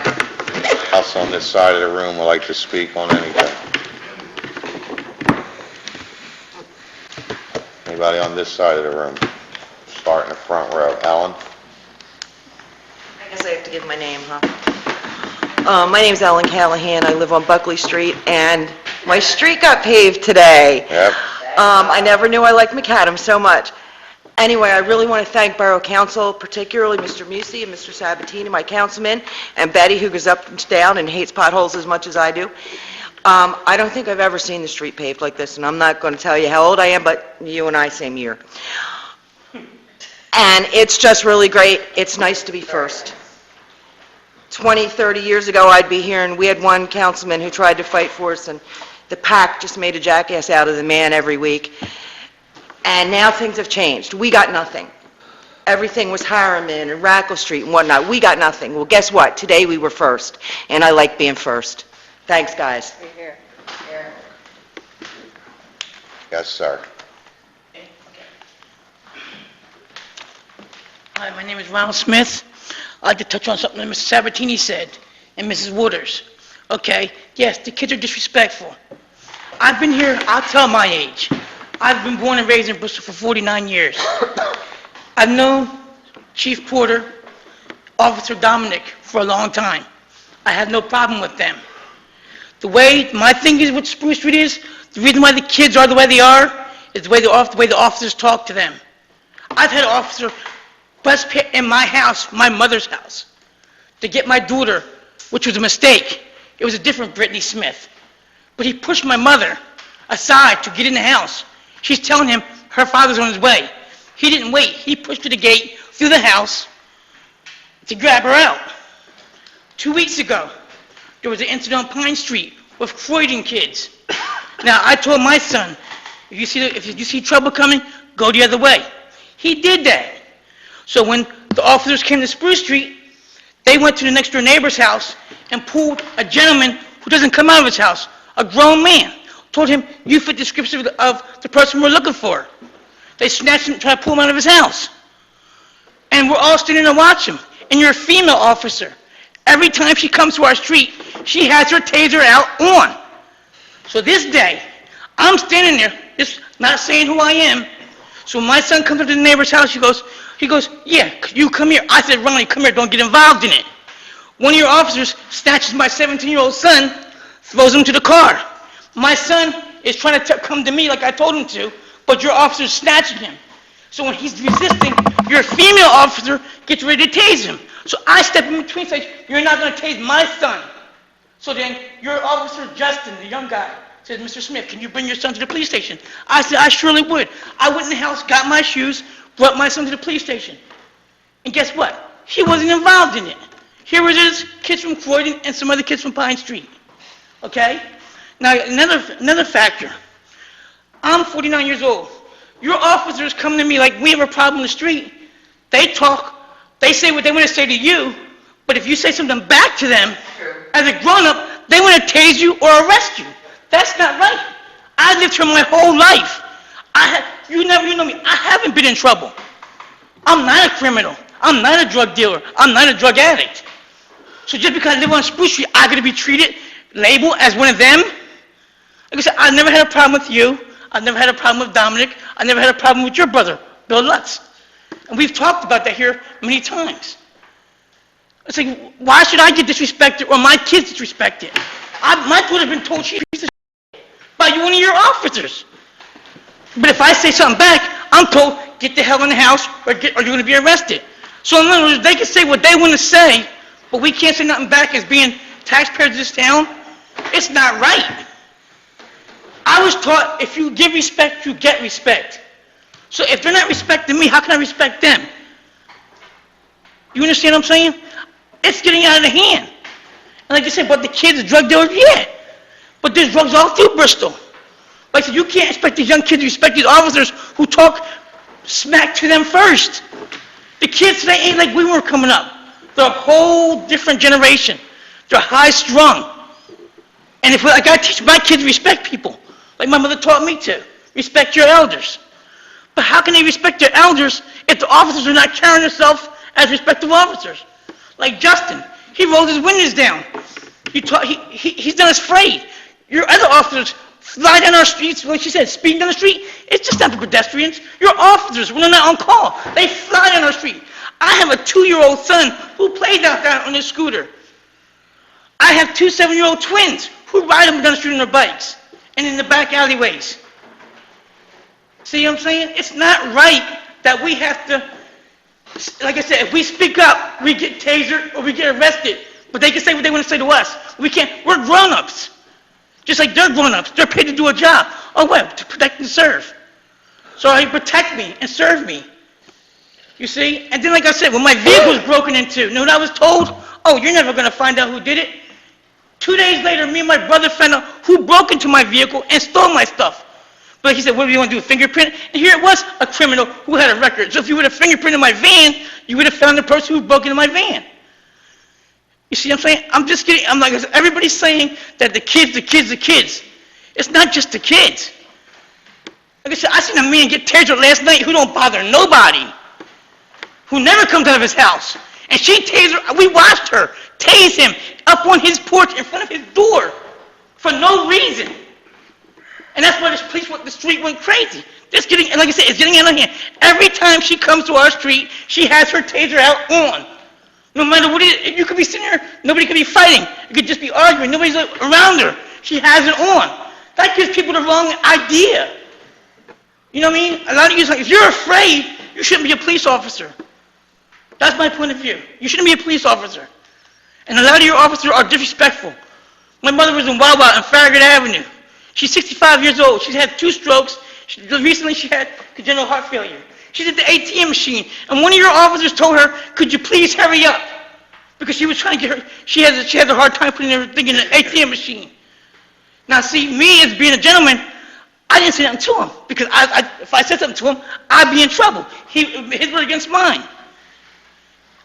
[SPEAKER 1] Anybody else on this side of the room would like to speak on anything? Anybody on this side of the room? Start in the front row. Ellen?
[SPEAKER 21] I guess I have to give my name, huh? My name's Ellen Callahan. I live on Buckley Street, and my street got paved today.
[SPEAKER 1] Yep.
[SPEAKER 21] I never knew I liked McAdams so much. Anyway, I really want to thank Borough Council, particularly Mr. Musi and Mr. Sabatini, my councilman, and Betty, who goes up and down and hates potholes as much as I do. I don't think I've ever seen the street paved like this, and I'm not going to tell you how old I am, but you and I, same year. And it's just really great. It's nice to be first. 20, 30 years ago, I'd be here, and we had one councilman who tried to fight for us, and the PAC just made a jackass out of the man every week. And now things have changed. We got nothing. Everything was Harriman and Rackle Street and whatnot. We got nothing. Well, guess what? Today we were first, and I like being first. Thanks, guys.
[SPEAKER 1] Yes, sir.
[SPEAKER 22] Hi, my name is Ronald Smith. I'd like to touch on something that Mr. Sabatini said and Mrs. Wooders. Okay, yes, the kids are disrespectful. I've been here, I'll tell my age. I've been born and raised in Bristol for 49 years. I've known Chief Porter, Officer Dominic for a long time. I have no problem with them. The way my thing is with Spruce Street is, the reason why the kids are the way they are is the way the officers talk to them. I've had an officer bus pit in my house, my mother's house, to get my daughter, which was a mistake. It was a different Brittany Smith. But he pushed my mother aside to get in the house. She's telling him her father's on his way. He didn't wait. He pushed her to the gate, through the house, to grab her out. 2 weeks ago, there was an incident on Pine Street with Freudian kids. Now, I told my son, if you see trouble coming, go the other way. He did that. So when the officers came to Spruce Street, they went to the next door neighbor's house and pulled a gentleman who doesn't come out of his house, a grown man, told him, you fit the description of the person we're looking for. They snatched him and tried to pull him out of his house. And we're all standing there watching him. And you're a female officer. Every time she comes to our street, she has her taser out on. So this day, I'm standing there, just not saying who I am. So when my son comes to the neighbor's house, he goes, yeah, you come here. I said, Ronnie, come here, don't get involved in it. One of your officers snatches my 17-year-old son, throws him to the car. My son is trying to come to me like I told him to, but your officer's snatching him. So when he's resisting, your female officer gets ready to tase him. So I step in between and say, you're not going to tase my son. So then, your officer, Justin, the young guy, says, Mr. Smith, can you bring your son to the police station? I said, I surely would. I went in the house, got my shoes, brought my son to the police station. And guess what? He wasn't involved in it. Here it is, kids from Croydon and some other kids from Pine Street. Okay? Now, another factor. I'm 49 years old. Your officers come to me like we have a problem in the street. They talk, they say what they want to say to you, but if you say something back to them, as a grown-up, they want to tase you or arrest you. That's not right. I lived here my whole life. You know me, I haven't been in trouble. I'm not a criminal. I'm not a drug dealer. I'm not a drug addict. So just because I live on Spruce Street, I got to be treated, labeled as one of them? Like I said, I never had a problem with you. I never had a problem with Dominic. I never had a problem with your brother, Bill Lutz. And we've talked about that here many times. It's like, why should I get disrespected or my kids disrespected? My daughter's been told she's a piece of shit by one of your officers. But if I say something back, I'm told, get the hell in the house or you're going to be arrested. So in other words, they can say what they want to say, but we can't say nothing back as being taxpayers of this town. It's not right. I was taught if you give respect, you get respect. So if they're not respecting me, how can I respect them? You understand what I'm saying? It's getting out of the hand. And like I said, but the kids, the drug dealers, yeah. But there's drugs all through Bristol. Like I said, you can't expect these young kids to respect these officers who talk smack to them first. The kids today ain't like we were coming up. They're a whole different generation. They're high-strung. And if I gotta teach my kids to respect people, like my mother taught me to, respect your elders. But how can they respect their elders if the officers are not carrying themselves as respectable officers? Like Justin, he rolled his windows down. He's not afraid. Your other officers fly down our streets, like she said, speeding down the street. It's just not the pedestrians. Your officers, when they're not on call, they fly down our street. I have a 2-year-old son who plays out there on his scooter. I have 2 7-year-old twins who ride up and down the street on their bikes and in the back alleyways. See what I'm saying? It's not right that we have to, like I said, if we speak up, we get tasered or we get arrested, but they can say what they want to say to us. We can't, we're grown-ups. Just like they're grown-ups. They're paid to do a job. Oh, what? To protect and serve. So he protect me and serve me. You see? And then, like I said, when my vehicle was broken into, you know what I was told? Oh, you're never going to find out who did it. 2 days later, me and my brother found out who broke into my vehicle and stole my stuff. But he said, what do you want to do, a fingerprint? And here it was, a criminal who had a record. So if you would have fingerprinted my van, you would have found the person who broke into my van. You see what I'm saying? I'm just kidding. I'm like, everybody's saying that the kids. It's not just the kids. Like I said, I seen a man get tasered last night who don't bother nobody, who never comes out of his house. And she tasered, we watched her tase him up on his porch in front of his door for no reason. And that's why the street went crazy. Just getting, and like I said, it's getting out of hand. Every time she comes to our street, she has her taser out on. No matter what it is, you could be sitting there, nobody could be fighting. You could just be arguing, nobody's around her. She has it on. That gives people the wrong idea. You know what I mean? A lot of you, if you're afraid, you shouldn't be a police officer. That's my point of view. You shouldn't be a police officer. And a lot of your officers are disrespectful. My mother was in Wawa on Farragut Avenue. She's 65 years old. She's had 2 strokes. Recently, she had congenital heart failure. She's at the ATM machine, and one of your officers told her, could you please hurry up? Because she was trying to get her, she has a hard time putting everything in the ATM machine. Now see, me as being a gentleman, I didn't say nothing to him, because if I said something to him, I'd be in trouble. His word against mine.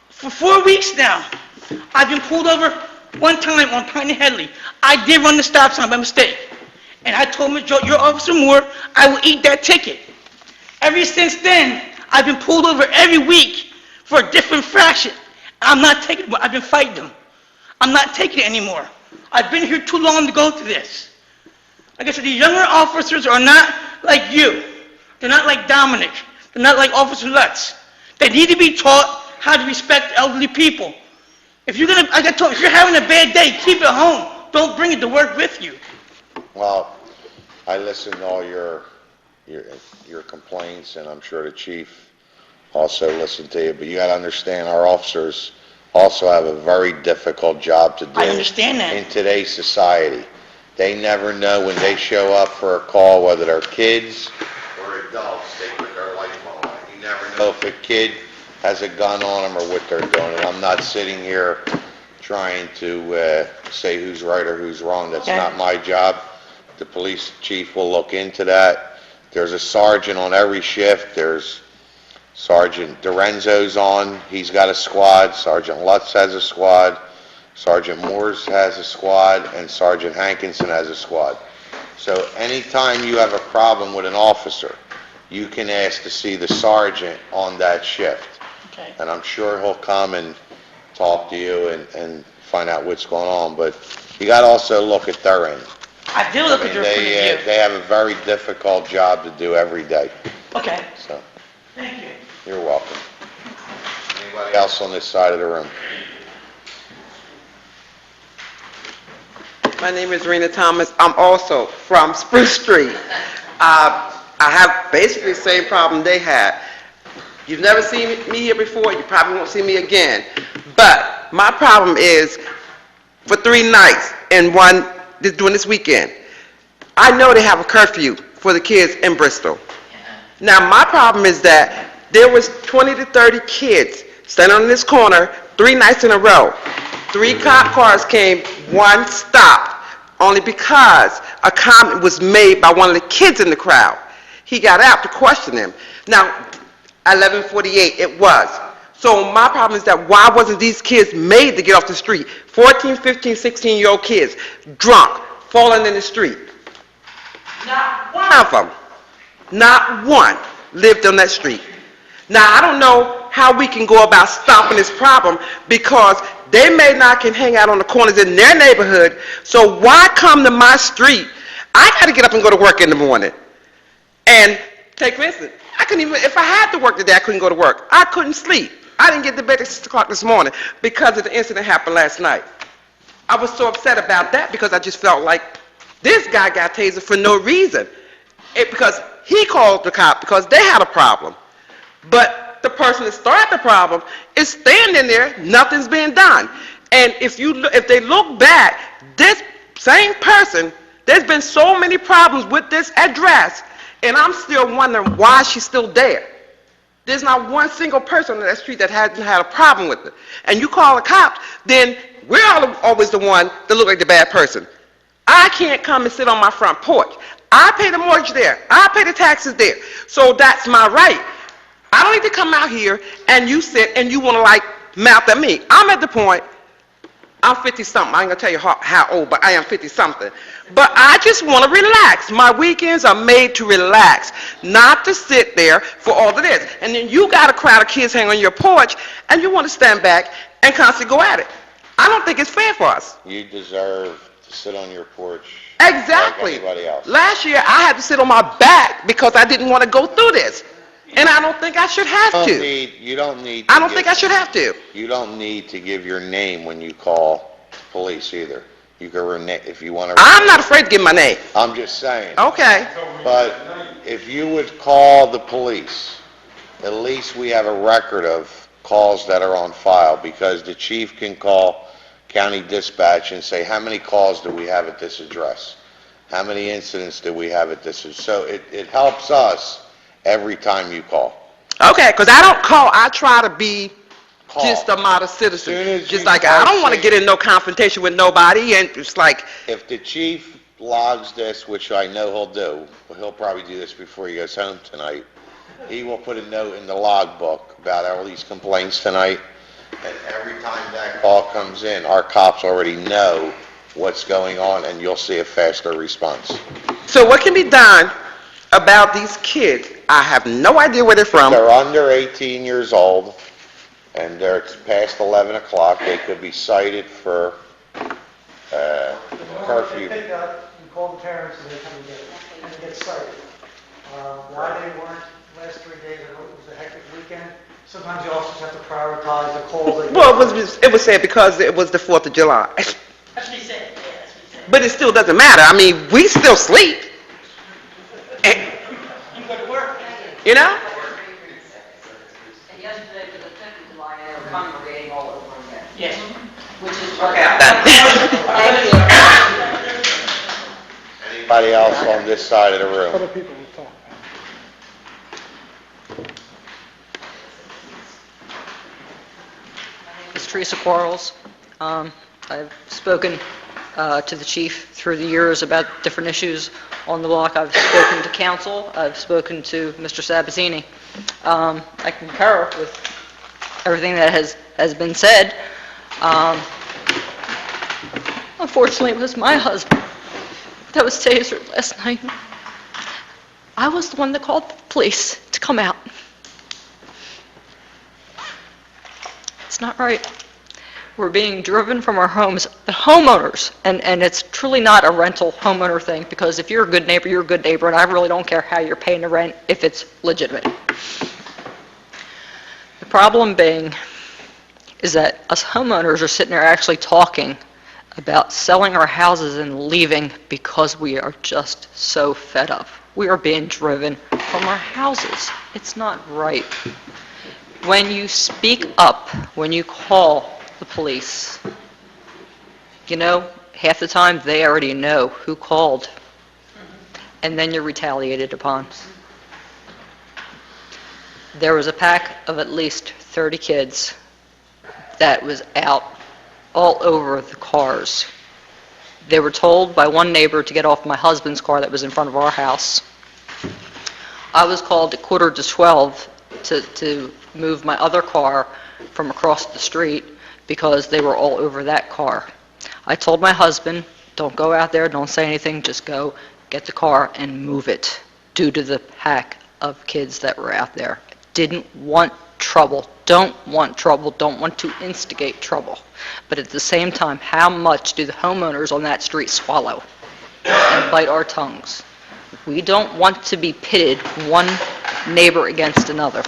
[SPEAKER 22] For 4 weeks now, I've been pulled over one time on Pine and Headley. I did run the stop sign by mistake. And I told your Officer Moore, I will eat that ticket. Ever since then, I've been pulled over every week for a different fraction. I'm not taking it. I've been fighting them. I'm not taking it anymore. I've been here too long to go through this. Like I said, the younger officers are not like you. They're not like Dominic. They're not like Officer Lutz. They need to be taught how to respect elderly people. If you're gonna, like I told you, if you're having a bad day, keep it home. Don't bring it to work with you.
[SPEAKER 1] Well, I listened to all your complaints, and I'm sure the chief also listened to you, but you got to understand, our officers also have a very difficult job to do.
[SPEAKER 22] I understand that.
[SPEAKER 1] In today's society. They never know when they show up for a call, whether they're kids or adults, they put their life on the line. You never know if a kid has a gun on them or what they're doing. And I'm not sitting here trying to say who's right or who's wrong. That's
[SPEAKER 22] Okay.
[SPEAKER 1] not my job. The police chief will look into that. There's a sergeant on every shift. There's Sergeant Dorenzo's on. He's got a squad. Sergeant Lutz has a squad. Sergeant Moores has a squad, and Sergeant Hankinson has a squad. So anytime you have a problem with an officer, you can ask to see the sergeant on that shift.
[SPEAKER 22] Okay.
[SPEAKER 1] And I'm sure he'll come and talk to you and find out what's going on. But you got to also look at their end.
[SPEAKER 22] I do look at your point of view.
[SPEAKER 1] They have a very difficult job to do every day.
[SPEAKER 22] Okay.
[SPEAKER 1] So,
[SPEAKER 22] Thank you.
[SPEAKER 1] you're welcome. Anybody else on this side of the room?
[SPEAKER 4] My name is Rena Thomas. I'm also from Spruce Street. I have basically the same problem they had. You've never seen me here before, you probably won't see me again. But my problem is, for 3 nights and one during this weekend, I know they have a curfew for the kids in Bristol. Now, my problem is that there was 20 to 30 kids standing on this corner 3 nights in a row. 3 cop cars came, 1 stopped, only because a comment was made by one of the kids in the crowd. He got out to question him. Now, 11:48 it was. So my problem is that why wasn't these kids made to get off the street? 14, 15, 16-year-old kids, drunk, falling in the street. Not one of them, not one, lived on that street. Now, I don't know how we can go about stopping this problem because they may not can hang out on the corners in their neighborhood, so why come to my street? I got to get up and go to work in the morning. And take for instance, I couldn't even, if I had to work today, I couldn't go to work. I couldn't sleep. I didn't get to bed at 6 o'clock this morning because of the incident happened last night. I was so upset about that because I just felt like this guy got tasered for no reason. Because he called the cop because they had a problem. But the person that started the problem is standing there, nothing's being done. And if they look back, this same person, there's been so many problems with this address, and I'm still wondering why she's still there. There's not one single person on that street that hasn't had a problem with it. And you call the cops, then we're always the one that look like the bad person. I can't come and sit on my front porch. I pay the mortgage there. I pay the taxes there. So that's my right. I don't need to come out here and you sit and you want to like mouth at me. I'm at the point, I'm 50-something. I ain't going to tell you how old, but I am 50-something. But I just want to relax. My weekends are made to relax, not to sit there for all of this. And then you got a crowd of kids hanging on your porch and you want to stand back and constantly go at it. I don't think it's fair for us.
[SPEAKER 1] You deserve to sit on your porch
[SPEAKER 4] Exactly.
[SPEAKER 1] like anybody else.
[SPEAKER 4] Last year, I had to sit on my back because I didn't want to go through this. And I don't think I should have to.
[SPEAKER 1] You don't need.
[SPEAKER 4] I don't think I should have to.
[SPEAKER 1] You don't need to give your name when you call police either. You can if you want to.
[SPEAKER 4] I'm not afraid to give my name.
[SPEAKER 1] I'm just saying.
[SPEAKER 4] Okay.
[SPEAKER 1] But if you would call the police, at least we have a record of calls that are on file, because the chief can call county dispatch and say, how many calls do we have at this address? How many incidents do we have at this? So it helps us every time you call.
[SPEAKER 4] Okay, because I don't call. I try to be just a modest citizen. Just like I don't want to get in no confrontation with nobody, and it's like.
[SPEAKER 1] If the chief logs this, which I know he'll do, but he'll probably do this before he goes home tonight, he will put a note in the logbook about all these complaints tonight, and every time that call comes in, our cops already know what's going on, and you'll see a faster response.
[SPEAKER 4] So what can be done about these kids? I have no idea where they're from.
[SPEAKER 1] They're under 18 years old, and they're past 11 o'clock. They could be cited for curfew.
[SPEAKER 10] They pick up, you call the parents, and they come and get it, and they get cited. Why they weren't last 3 days, it was a hectic weekend. Sometimes the officers have to prioritize the calls they get.
[SPEAKER 4] Well, it was said because it was the 4th of July.
[SPEAKER 22] That's what he said. Yeah, that's what he said.
[SPEAKER 4] But it still doesn't matter. I mean, we still sleep.
[SPEAKER 22] You go to work.
[SPEAKER 4] You know?
[SPEAKER 20] And yesterday for the 5th of July, they were congregating all over again.
[SPEAKER 1] Anybody else on this side of the room?
[SPEAKER 19] Other people will talk.
[SPEAKER 3] It's Teresa Quarles. I've spoken to the chief through the years about different issues on the block. I've spoken to council. I've spoken to Mr. Sabatini. I concur with everything that has been said. Unfortunately, it was my husband that was tasered last night. I was the one that called the police to come out. It's not right. We're being driven from our homes, the homeowners, and it's truly not a rental homeowner thing, because if you're a good neighbor, you're a good neighbor, and I really don't care how you're paying the rent if it's legitimate. The problem being is that us homeowners are sitting there actually talking about selling our houses and leaving because we are just so fed up. We are being driven from our houses. It's not right. When you speak up, when you call the police, you know, half the time they already know who called, and then you're retaliated upon. There was a pack of at least 30 kids that was out all over the cars. They were told by one neighbor to get off my husband's car that was in front of our house. I was called at 11:45 to move my other car from across the street because they were all over that car. I told my husband, don't go out there, don't say anything, just go get the car and move it, due to the pack of kids that were out there. Didn't want trouble, don't want to instigate trouble. But at the same time, how much do the homeowners on that street swallow and bite our tongues? We don't want to be pitted one neighbor against another.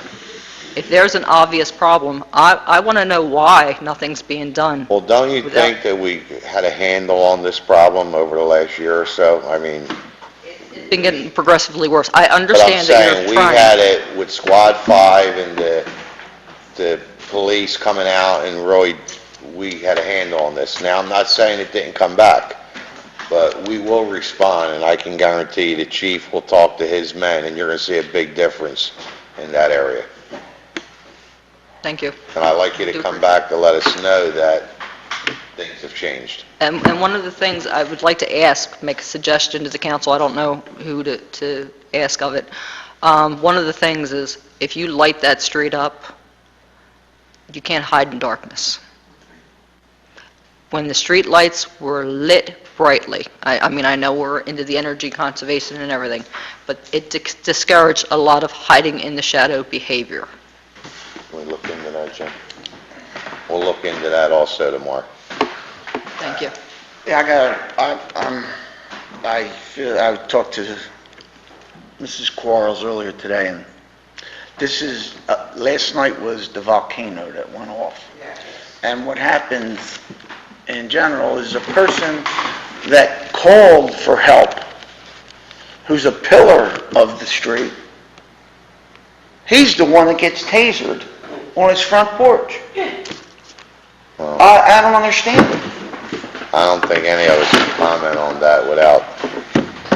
[SPEAKER 3] If there's an obvious problem, I want to know why nothing's being done.
[SPEAKER 1] Well, don't you think that we had a handle on this problem over the last year or so? I mean,
[SPEAKER 3] It's been getting progressively worse. I
[SPEAKER 1] but I'm
[SPEAKER 3] understand that
[SPEAKER 1] saying,
[SPEAKER 3] you're
[SPEAKER 1] we
[SPEAKER 3] trying.
[SPEAKER 1] had it with Squad 5 and the police coming out, and really, we had a handle on this. Now, I'm not saying it didn't come back, but we will respond, and I can guarantee the chief will talk to his men, and you're going to see a big difference in that area.
[SPEAKER 3] Thank you.
[SPEAKER 1] And I'd like you to come back to let us know that things have changed.
[SPEAKER 3] And one of the things I would like to ask, make a suggestion to the council, I don't know who to ask of it. One of the things is, if you light that street up, you can't hide in darkness. When the street lights were lit brightly, I mean, I know we're into the energy conservation and everything, but it discouraged a lot of hiding in the shadow behavior.
[SPEAKER 1] Can we look into that, Jim? We'll look into that also tomorrow.
[SPEAKER 3] Thank you.
[SPEAKER 11] Yeah, I talked to Mrs. Quarles earlier today, and this is, last night was the volcano that went off. And what happens in general is a person that called for help, who's a pillar of the street, he's the one that gets tasered on his front porch. I don't understand it.
[SPEAKER 1] I don't think any of us can comment on that without...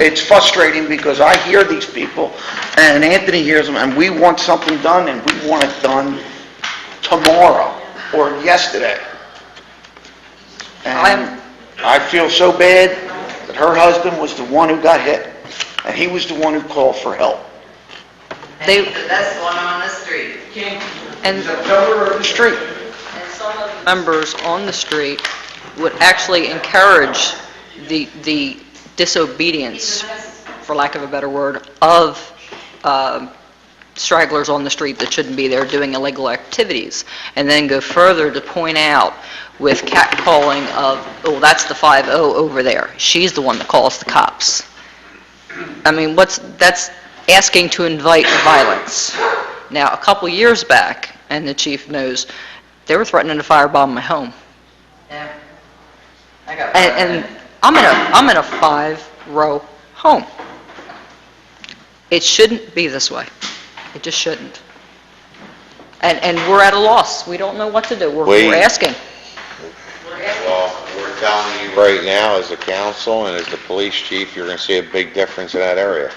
[SPEAKER 11] It's frustrating because I hear these people, and Anthony hears them, and we want something done, and we want it done tomorrow or yesterday. And I feel so bad that her husband was the one who got hit, and he was the one who called for help.
[SPEAKER 20] And he's the best one on the street.
[SPEAKER 3] And
[SPEAKER 11] He's a pillar of the street.
[SPEAKER 3] And some of the members on the street would actually encourage the disobedience, for lack of a better word, of stragglers on the street that shouldn't be there doing illegal activities, and then go further to point out with catcalling of, oh, that's the 5-0 over there. She's the one that calls the cops. I mean, that's asking to invite violence. Now, a couple years back, and the chief knows, they were threatening to firebomb my home.
[SPEAKER 20] Yeah. I got
[SPEAKER 3] And I'm in a 5-row home. It shouldn't be this way. It just shouldn't. And we're at a loss. We don't know what to do. We're asking.
[SPEAKER 1] Well, we're telling you right now, as a council and as the police chief, you're going to see a big difference in that area.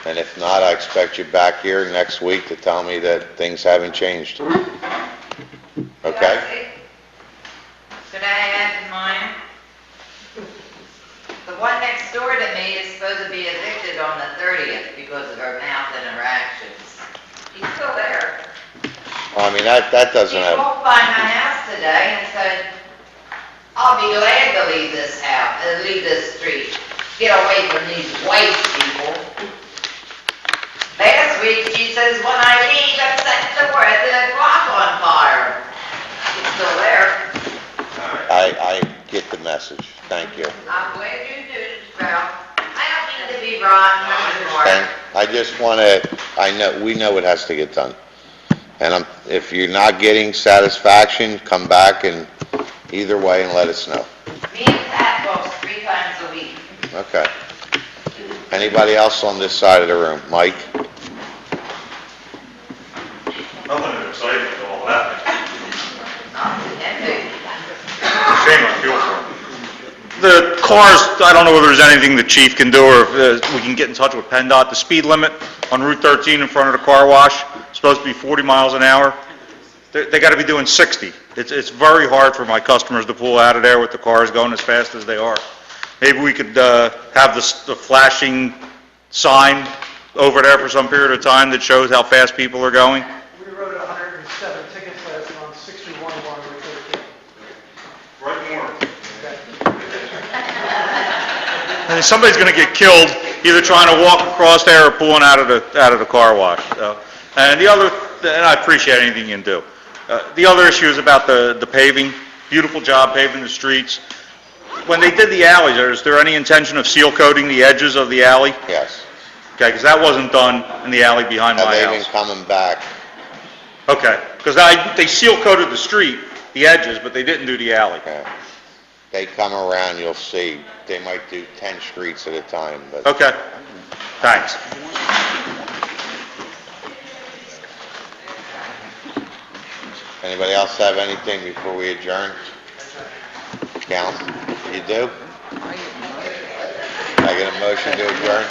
[SPEAKER 1] And if not, I expect you back here next week to tell me that things haven't changed. Okay?
[SPEAKER 20] Should I add to mine? The one next door to me is supposed to be evicted on the 30th because of her mouth interactions. He's still there.
[SPEAKER 1] Well, I mean, that doesn't
[SPEAKER 20] He
[SPEAKER 1] have,
[SPEAKER 20] walked by my house today and said, "I'll be glad to leave this house, leave this street, get away from these white people." Last week, she says, "When I leave, I've set the clock on fire." He's still there.
[SPEAKER 1] I get the message. Thank you.
[SPEAKER 20] I'm glad you do, Ralph. I don't mean to be rotten anymore.
[SPEAKER 1] And I just want to, we know it has to get done. And if you're not getting satisfaction, come back and either way and let us know.
[SPEAKER 20] Me and Pat talk 3 times a week.
[SPEAKER 1] Okay. Anybody else on this side of the room? Mike?
[SPEAKER 5] Nothing exciting at all that.
[SPEAKER 20] Nothing, empty.
[SPEAKER 5] Shame I feel for him. The cars, I don't know whether there's anything the chief can do or if we can get in touch with PennDOT. The speed limit on Route 13 in front of the car wash is supposed to be 40 miles an hour. They got to be doing 60. It's very hard for my customers to pull out of there with the cars going as fast as they are. Maybe we could have the flashing sign over there for some period of time that shows how fast people are going.
[SPEAKER 10] We wrote 107 tickets last month, 61 along Route 13.
[SPEAKER 5] Right more.
[SPEAKER 10] Okay.
[SPEAKER 5] And somebody's going to get killed either trying to walk across there or pulling out of the car wash. And I appreciate anything you can do. The other issue is about the paving. Beautiful job paving the streets. When they did the alleys, is there any intention of seal coating the edges of the alley?
[SPEAKER 1] Yes.
[SPEAKER 5] Okay, because that wasn't done in the alley behind my
[SPEAKER 1] Have they been
[SPEAKER 5] house.
[SPEAKER 1] coming back?
[SPEAKER 5] Okay, because they seal coated the street, the edges, but they didn't do the alley.
[SPEAKER 1] Okay. They come around, you'll see. They might do 10 streets at a time, but...
[SPEAKER 5] Okay, thanks.
[SPEAKER 1] Anybody else have anything before we adjourn? Council, you do? I get a motion to adjourn?